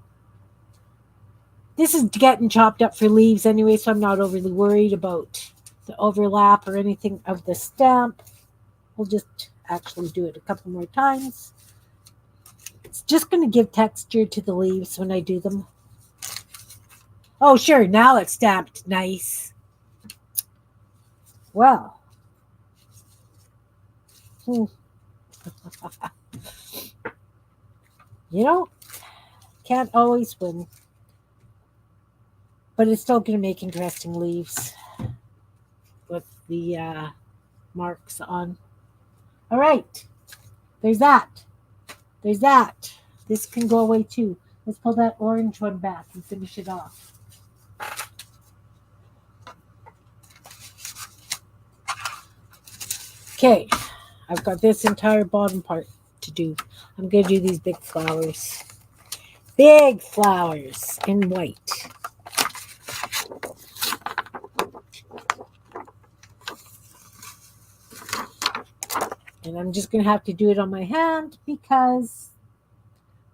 This is getting chopped up for leaves anyway, so I'm not overly worried about the overlap or anything of the stamp. We'll just actually do it a couple more times. It's just going to give texture to the leaves when I do them. Oh, sure. Now it's stamped nice. Well. You know, can't always win. But it's still going to make interesting leaves with the marks on. All right. There's that. There's that. This can go away too. Let's pull that orange one back and finish it off. Okay. I've got this entire bottom part to do. I'm going to do these big flowers. Big flowers in white. And I'm just going to have to do it on my hand because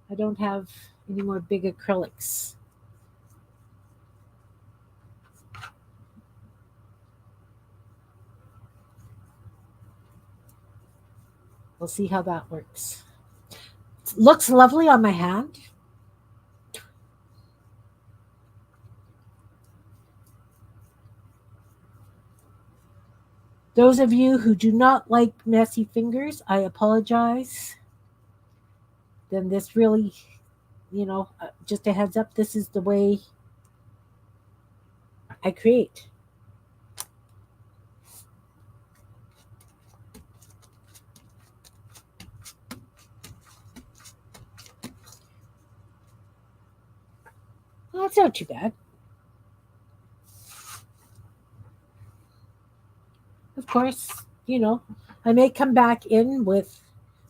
I don't have any more big acrylics. We'll see how that works. It looks lovely on my hand. Those of you who do not like messy fingers, I apologize. Then this really, just a heads up, this is the way I create. Well, that's not too bad. Of course, I may come back in with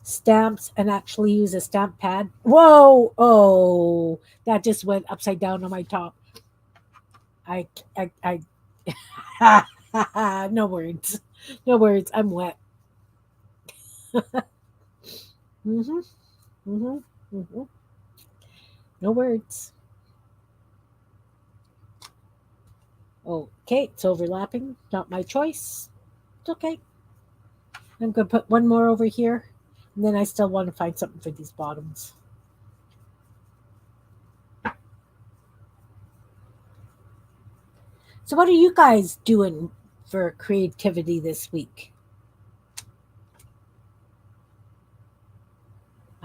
stamps and actually use a stamp pad. Whoa! Oh, that just went upside down on my top. No words. No words. I'm wet. Mm-hmm. Mm-hmm. Mm-hmm. No words. Okay, it's overlapping. Not my choice. It's okay. I'm going to put one more over here. And then I still want to find something for these bottoms. So what are you guys doing for creativity this week?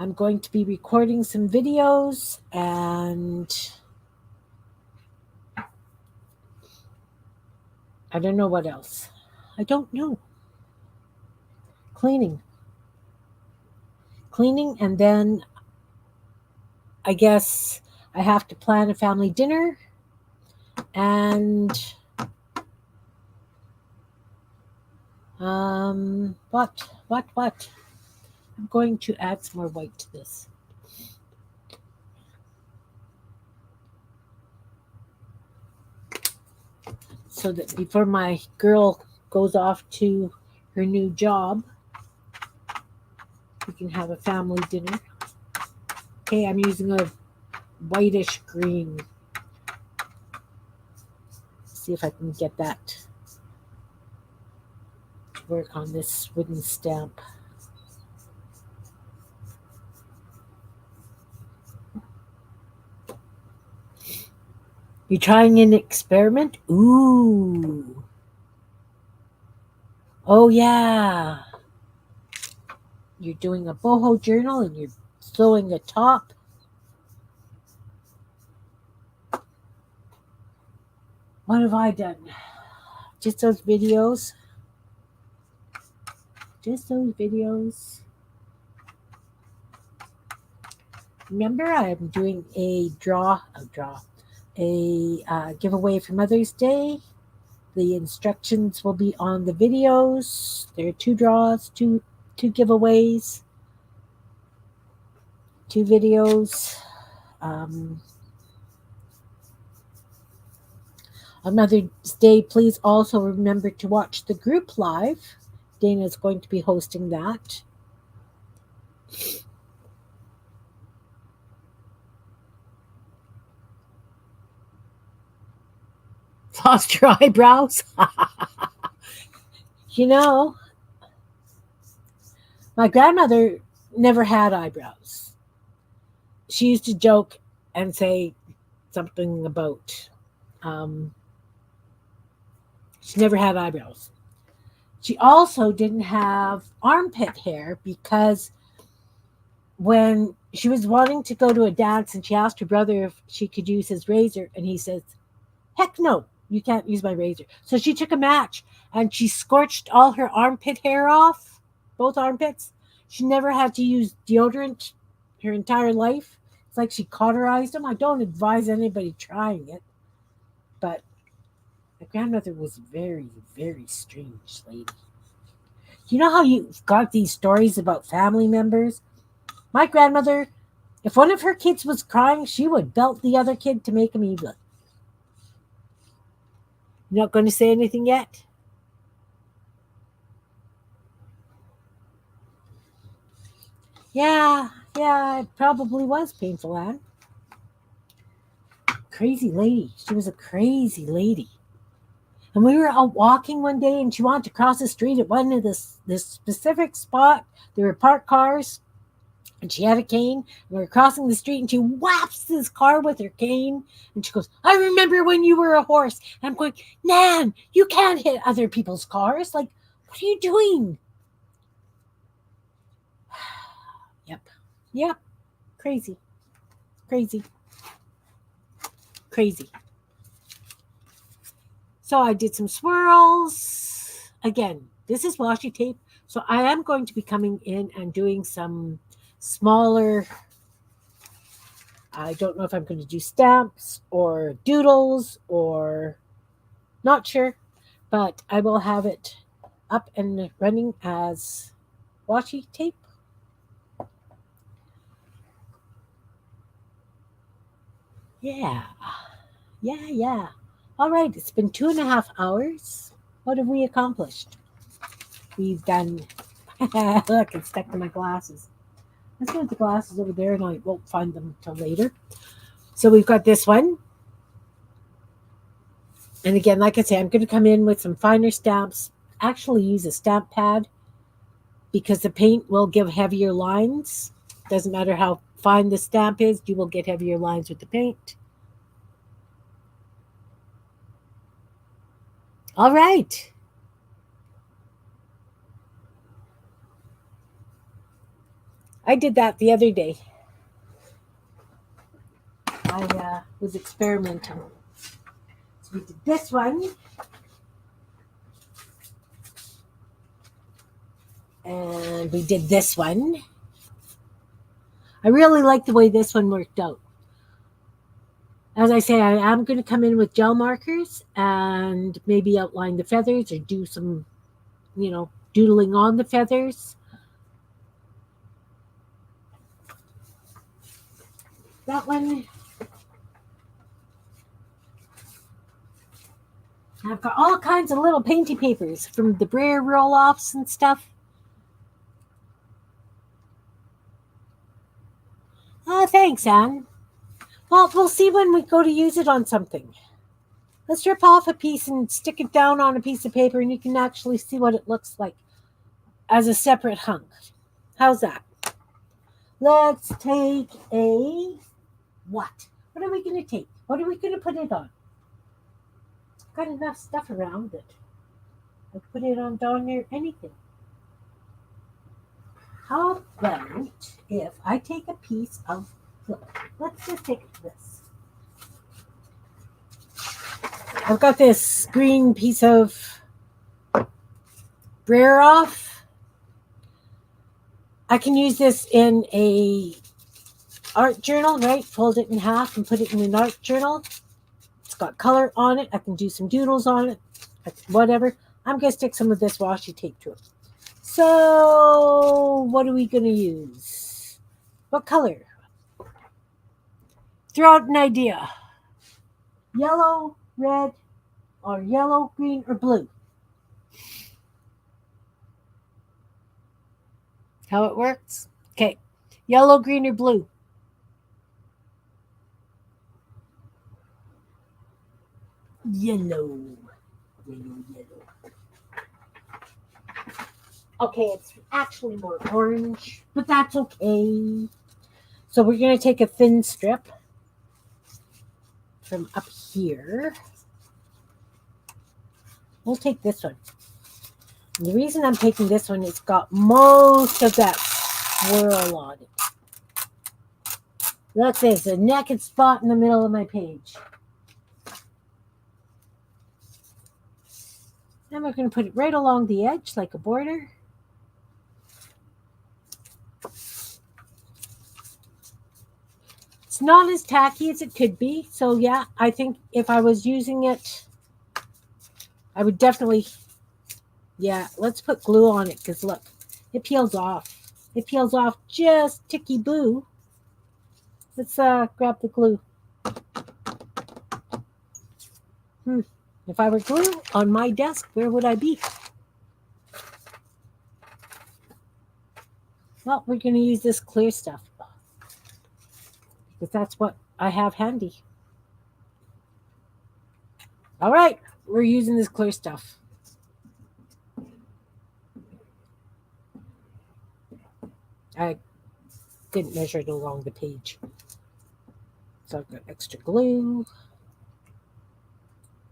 I'm going to be recording some videos and I don't know what else. I don't know. Cleaning, and then I guess I have to plan a family dinner and what? I'm going to add some more white to this. So that before my girl goes off to her new job, we can have a family dinner. Okay, I'm using a whitish green. See if I can get that to work on this wooden stamp. You trying an experiment? Ooh. Oh, yeah. You're doing a boho journal and you're sewing a top. What have I done? Just those videos. Remember, I'm doing a giveaway for Mother's Day. The instructions will be on the videos. There are 2 draws, two giveaways, 2 videos. On Mother's Day, please also remember to watch the group live. Dana is going to be hosting that. Floss your eyebrows. My grandmother never had eyebrows. She used to joke and say something about she never had eyebrows. She also didn't have armpit hair because when she was wanting to go to a dance and she asked her brother if she could use his razor, and he says, heck no, you can't use my razor. So she took a match and she scorched all her armpit hair off, both armpits. She never had to use deodorant her entire life. It's like she cauterized them. I don't advise anybody trying it, but my grandmother was very, very strange lady. You know how you've got these stories about family members? My grandmother, if one of her kids was crying, she would belt the other kid to make him evil. You're not going to say anything yet? Yeah, it probably was painful, Anne. Crazy lady. She was a crazy lady. And we were out walking one day, and she wanted to cross the street at one of this specific spot. There were parked cars, and she had a cane. And we were crossing the street, and she whaps this car with her cane. And she goes, I remember when you were a horse. And I'm going, Nan, you can't hit other people's cars. Like, what are you doing? Yep. Crazy. Crazy. Crazy. So I did some swirls. Again, this is washi tape. So I am going to be coming in and doing some smaller, I don't know if I'm going to do stamps or doodles or not sure, but I will have it up and running as washi tape. Yeah. All right, it's been 2.5 hours. What have we accomplished? We've done, look, it's stuck to my glasses. Let's put the glasses over there and I won't find them till later. So we've got this one. And again, like I say, I'm going to come in with some finer stamps. Actually use a stamp pad because the paint will give heavier lines. Doesn't matter how fine the stamp is, you will get heavier lines with the paint. All right. I did that the other day. I was experimenting. So we did this one. And we did this one. I really like the way this one worked out. As I say, I am going to come in with gel markers and maybe outline the feathers or do some, doodling on the feathers. That one. I've got all kinds of little painty papers from the brayer roll-offs and stuff. Oh, thanks, Anne. Well, we'll see when we go to use it on something. Let's rip off a piece and stick it down on a piece of paper and you can actually see what it looks like as a separate hunk. How's that? Let's take a what? What are we going to take? What are we going to put it on? I've got enough stuff around it. I put it on down there, anything. How about if I take a piece of, let's just take this. I've got this green piece of brayer off. I can use this in a art journal, right? Fold it in half and put it in an art journal. It's got color on it. I can do some doodles on it, whatever. I'm going to stick some of this washi tape to it. So what are we going to use? What color? Throw out an idea. Yellow, red, or yellow, green, or blue. How it works? Okay. Yellow, green, or blue? Yellow. Yellow. Okay, it's actually more orange, but that's okay. So we're going to take a thin strip from up here. We'll take this one. And the reason I'm taking this one, it's got most of that swirl on it. Look, there's a naked spot in the middle of my page. And we're going to put it right along the edge like a border. It's not as tacky as it could be. So yeah, I think if I was using it, I would definitely, yeah, let's put glue on it because look, it peels off. It peels off just ticky-boo. Let's grab the glue. If I were glue on my desk, where would I be? Well, we're going to use this clear stuff because that's what I have handy. All right, we're using this clear stuff. I didn't measure it along the page. So I've got extra glue.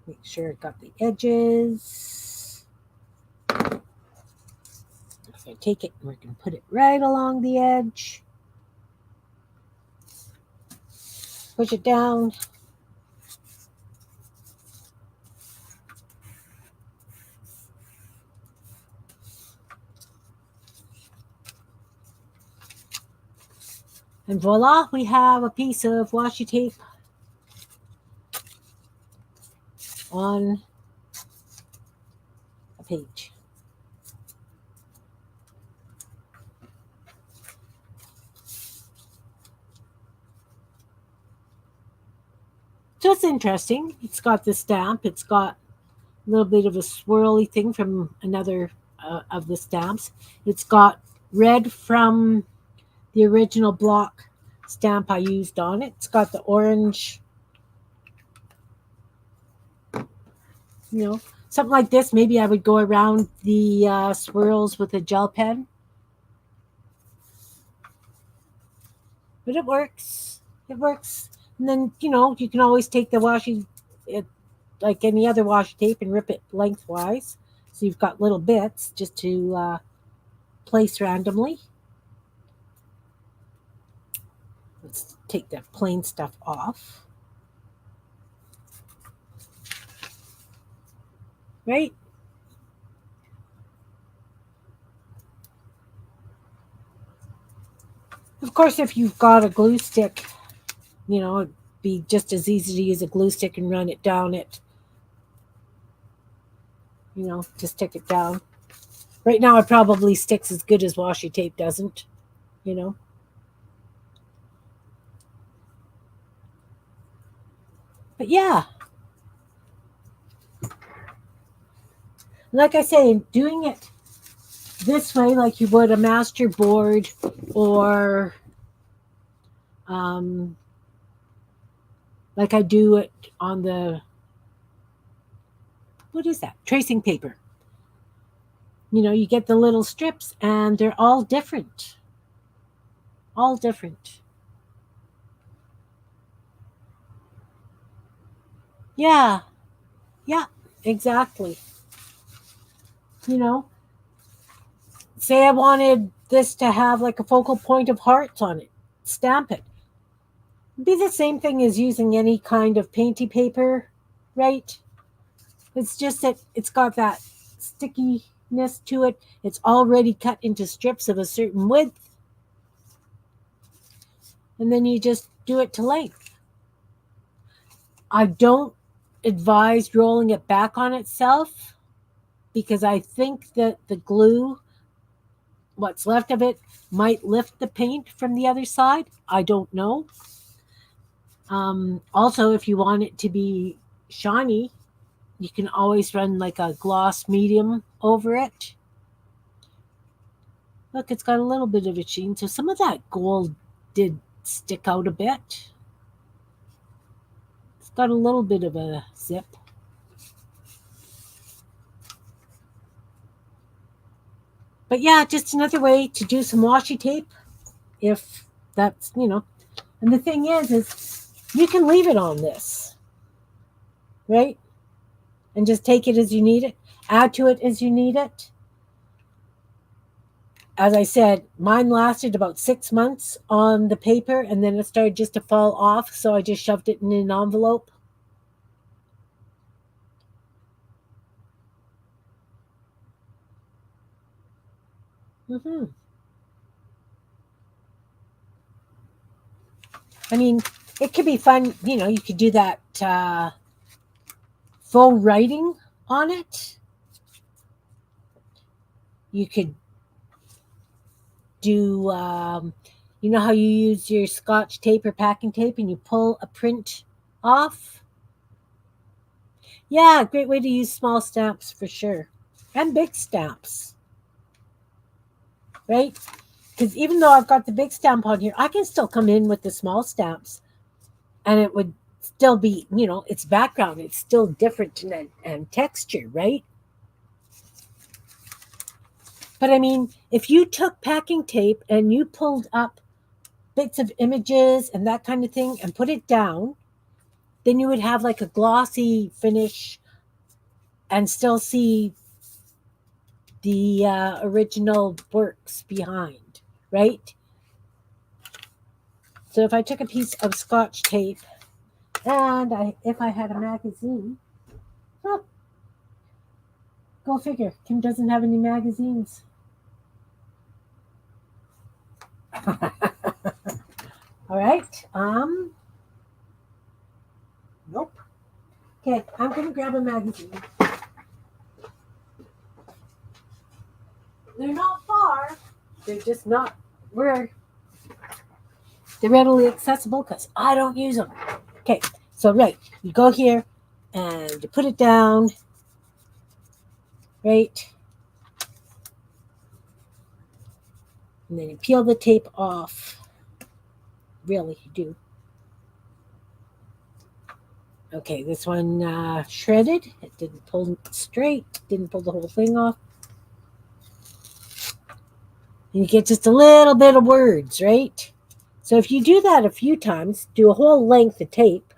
Make sure it got the edges. I'm going to take it and we're going to put it right along the edge. Push it down. And voila, we have a piece of washi tape on a page. So it's interesting. It's got the stamp. It's got a little bit of a swirly thing from another of the stamps. It's got red from the original block stamp I used on it. It's got the orange, something like this. Maybe I would go around the swirls with a gel pen. But it works. It works. And then, you can always take the washi, like any other washi tape, and rip it lengthwise. So you've got little bits just to place randomly. Let's take that plain stuff off. Right? Of course, if you've got a glue stick, it'd be just as easy to use a glue stick and run it down it. To stick it down. Right now, it probably sticks as good as washi tape doesn't, But yeah. Like I say, doing it this way, like you would a master board or like I do it on the, what is that? Tracing paper. You get the little strips and they're all different. All different. Yeah. Yeah, exactly. Say I wanted this to have like a focal point of hearts on it. Stamp it. It'd be the same thing as using any kind of painty paper, right? It's just that it's got that stickiness to it. It's already cut into strips of a certain width. And then you just do it to length. I don't advise rolling it back on itself because I think that the glue, what's left of it, might lift the paint from the other side. I don't know. Also, if you want it to be shiny, you can always run like a gloss medium over it. Look, it's got a little bit of a sheen. So some of that gold did stick out a bit. It's got a little bit of a zip. But yeah, just another way to do some washi tape if that's, and the thing is you can leave it on this, right? And just take it as you need it, add to it as you need it. As I said, mine lasted about 6 months on the paper and then it started just to fall off. So I just shoved it in an envelope. Mm-hmm. I mean, it could be fun. You could do that full writing on it. You could do, you know how you use your Scotch tape or packing tape and you pull a print off? Yeah, great way to use small stamps for sure. And big stamps, right? Because even though I've got the big stamp on here, I can still come in with the small stamps and it would still be, its background. It's still different and texture, right? But I mean, if you took packing tape and you pulled up bits of images and that kind of thing and put it down, then you would have like a glossy finish and still see the original works behind, right? So if I took a piece of Scotch tape and if I had a magazine, oh, go figure, Kim doesn't have any magazines. All right. Nope. Okay, I'm going to grab a magazine. They're not far. They're just not where they're readily accessible because I don't use them. Okay, so right, you go here and you put it down, right? And then you peel the tape off. Really, you do. Okay, this one shredded. It didn't pull straight, didn't pull the whole thing off. And you get just a little bit of words, right? So if you do that a few times, do a whole length of tape.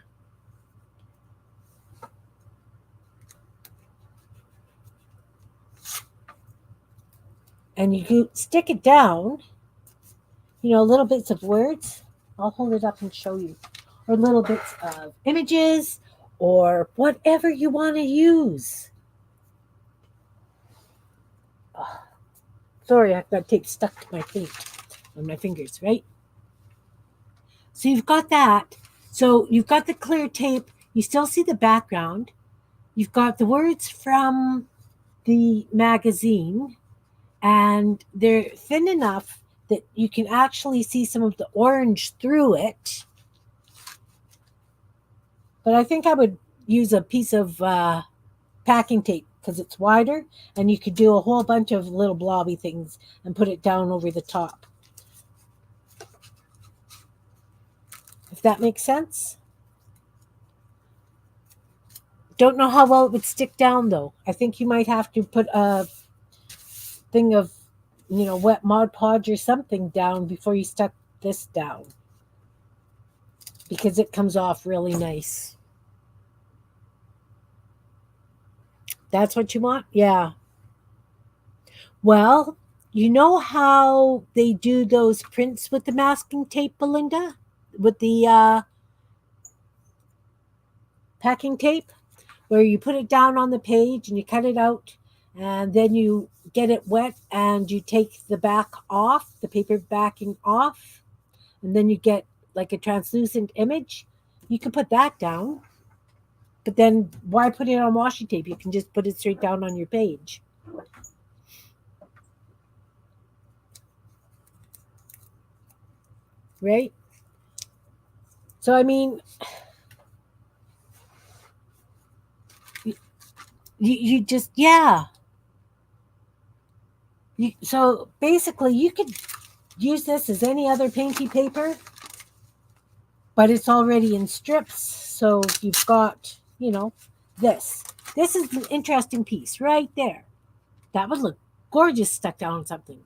And you stick it down, little bits of words. I'll hold it up and show you. Or little bits of images or whatever you want to use. Oh, sorry, I've got tape stuck to my feet, on my fingers, right? So you've got that. So you've got the clear tape. You still see the background. You've got the words from the magazine, and they're thin enough that you can actually see some of the orange through it. But I think I would use a piece of packing tape because it's wider, and you could do a whole bunch of little blobby things and put it down over the top. If that makes sense. Don't know how well it would stick down though. I think you might have to put a thing of, wet Mod Podge or something down before you stuck this down, because it comes off really nice. That's what you want? Yeah. Well, you know how they do those prints with the masking tape, Belinda? With the packing tape? Where you put it down on the page and you cut it out and then you get it wet and you take the back off, the paper backing off, and then you get like a translucent image. You can put that down. But then why put it on washi tape? You can just put it straight down on your page. Right? So, I mean, you just, yeah. So basically, you could use this as any other painty paper, but it's already in strips. So you've got, this. This is an interesting piece right there. That would look gorgeous stuck down something.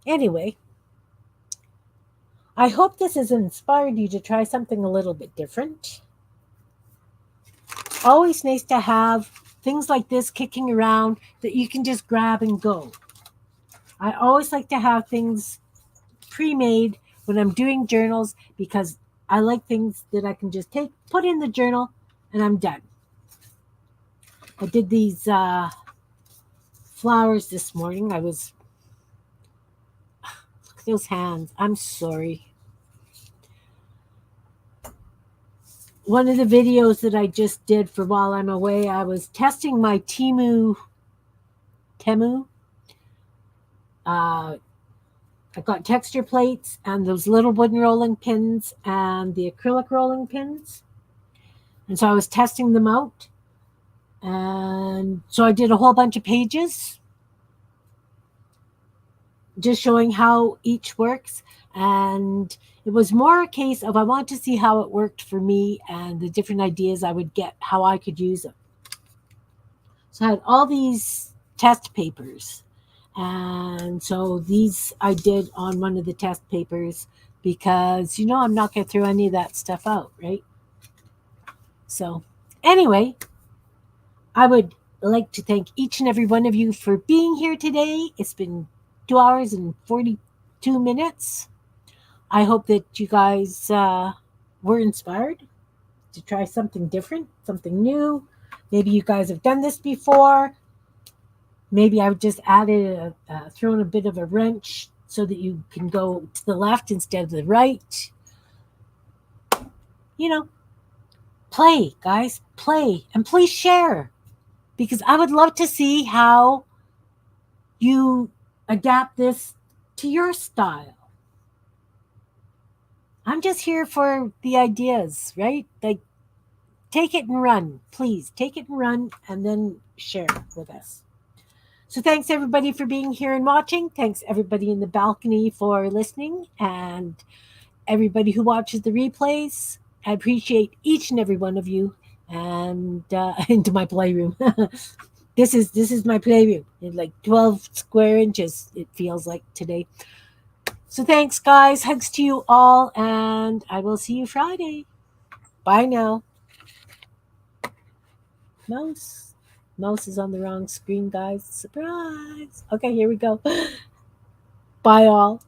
Anyway, I hope this has inspired you to try something a little bit different. Always nice to have things like this kicking around that you can just grab and go. I always like to have things pre-made when I'm doing journals because I like things that I can just take, put in the journal, and I'm done. I did these flowers this morning. Look at those hands. I'm sorry. One of the videos that I just did for while I'm away, I was testing my Temu. I got texture plates and those little wooden rolling pins and the acrylic rolling pins. And so I was testing them out. And so I did a whole bunch of pages just showing how each works. And it was more a case of I want to see how it worked for me and the different ideas I would get, how I could use them. So I had all these test papers. And so these I did on one of the test papers because, I'm not going to throw any of that stuff out, right? So anyway, I would like to thank each and every one of you for being here today. It's been 2 hours and 42 minutes. I hope that you guys were inspired to try something different, something new. Maybe you guys have done this before. Maybe I've just added, thrown a bit of a wrench so that you can go to the left instead of the right. Play, guys, play. And please share because I would love to see how you adapt this to your style. I'm just here for the ideas, right? Like, take it and run. Please take it and run and then share with us. So thanks everybody for being here and watching. Thanks everybody in the balcony for listening and everybody who watches the replays. I appreciate each and every one of you and into my playroom. This is my playroom. It's like 12 square inches it feels like today. So thanks guys. Hugs to you all and I will see you Friday. Bye now. Mouse. Mouse is on the wrong screen, guys. Surprise. Okay, here we go. Bye, all.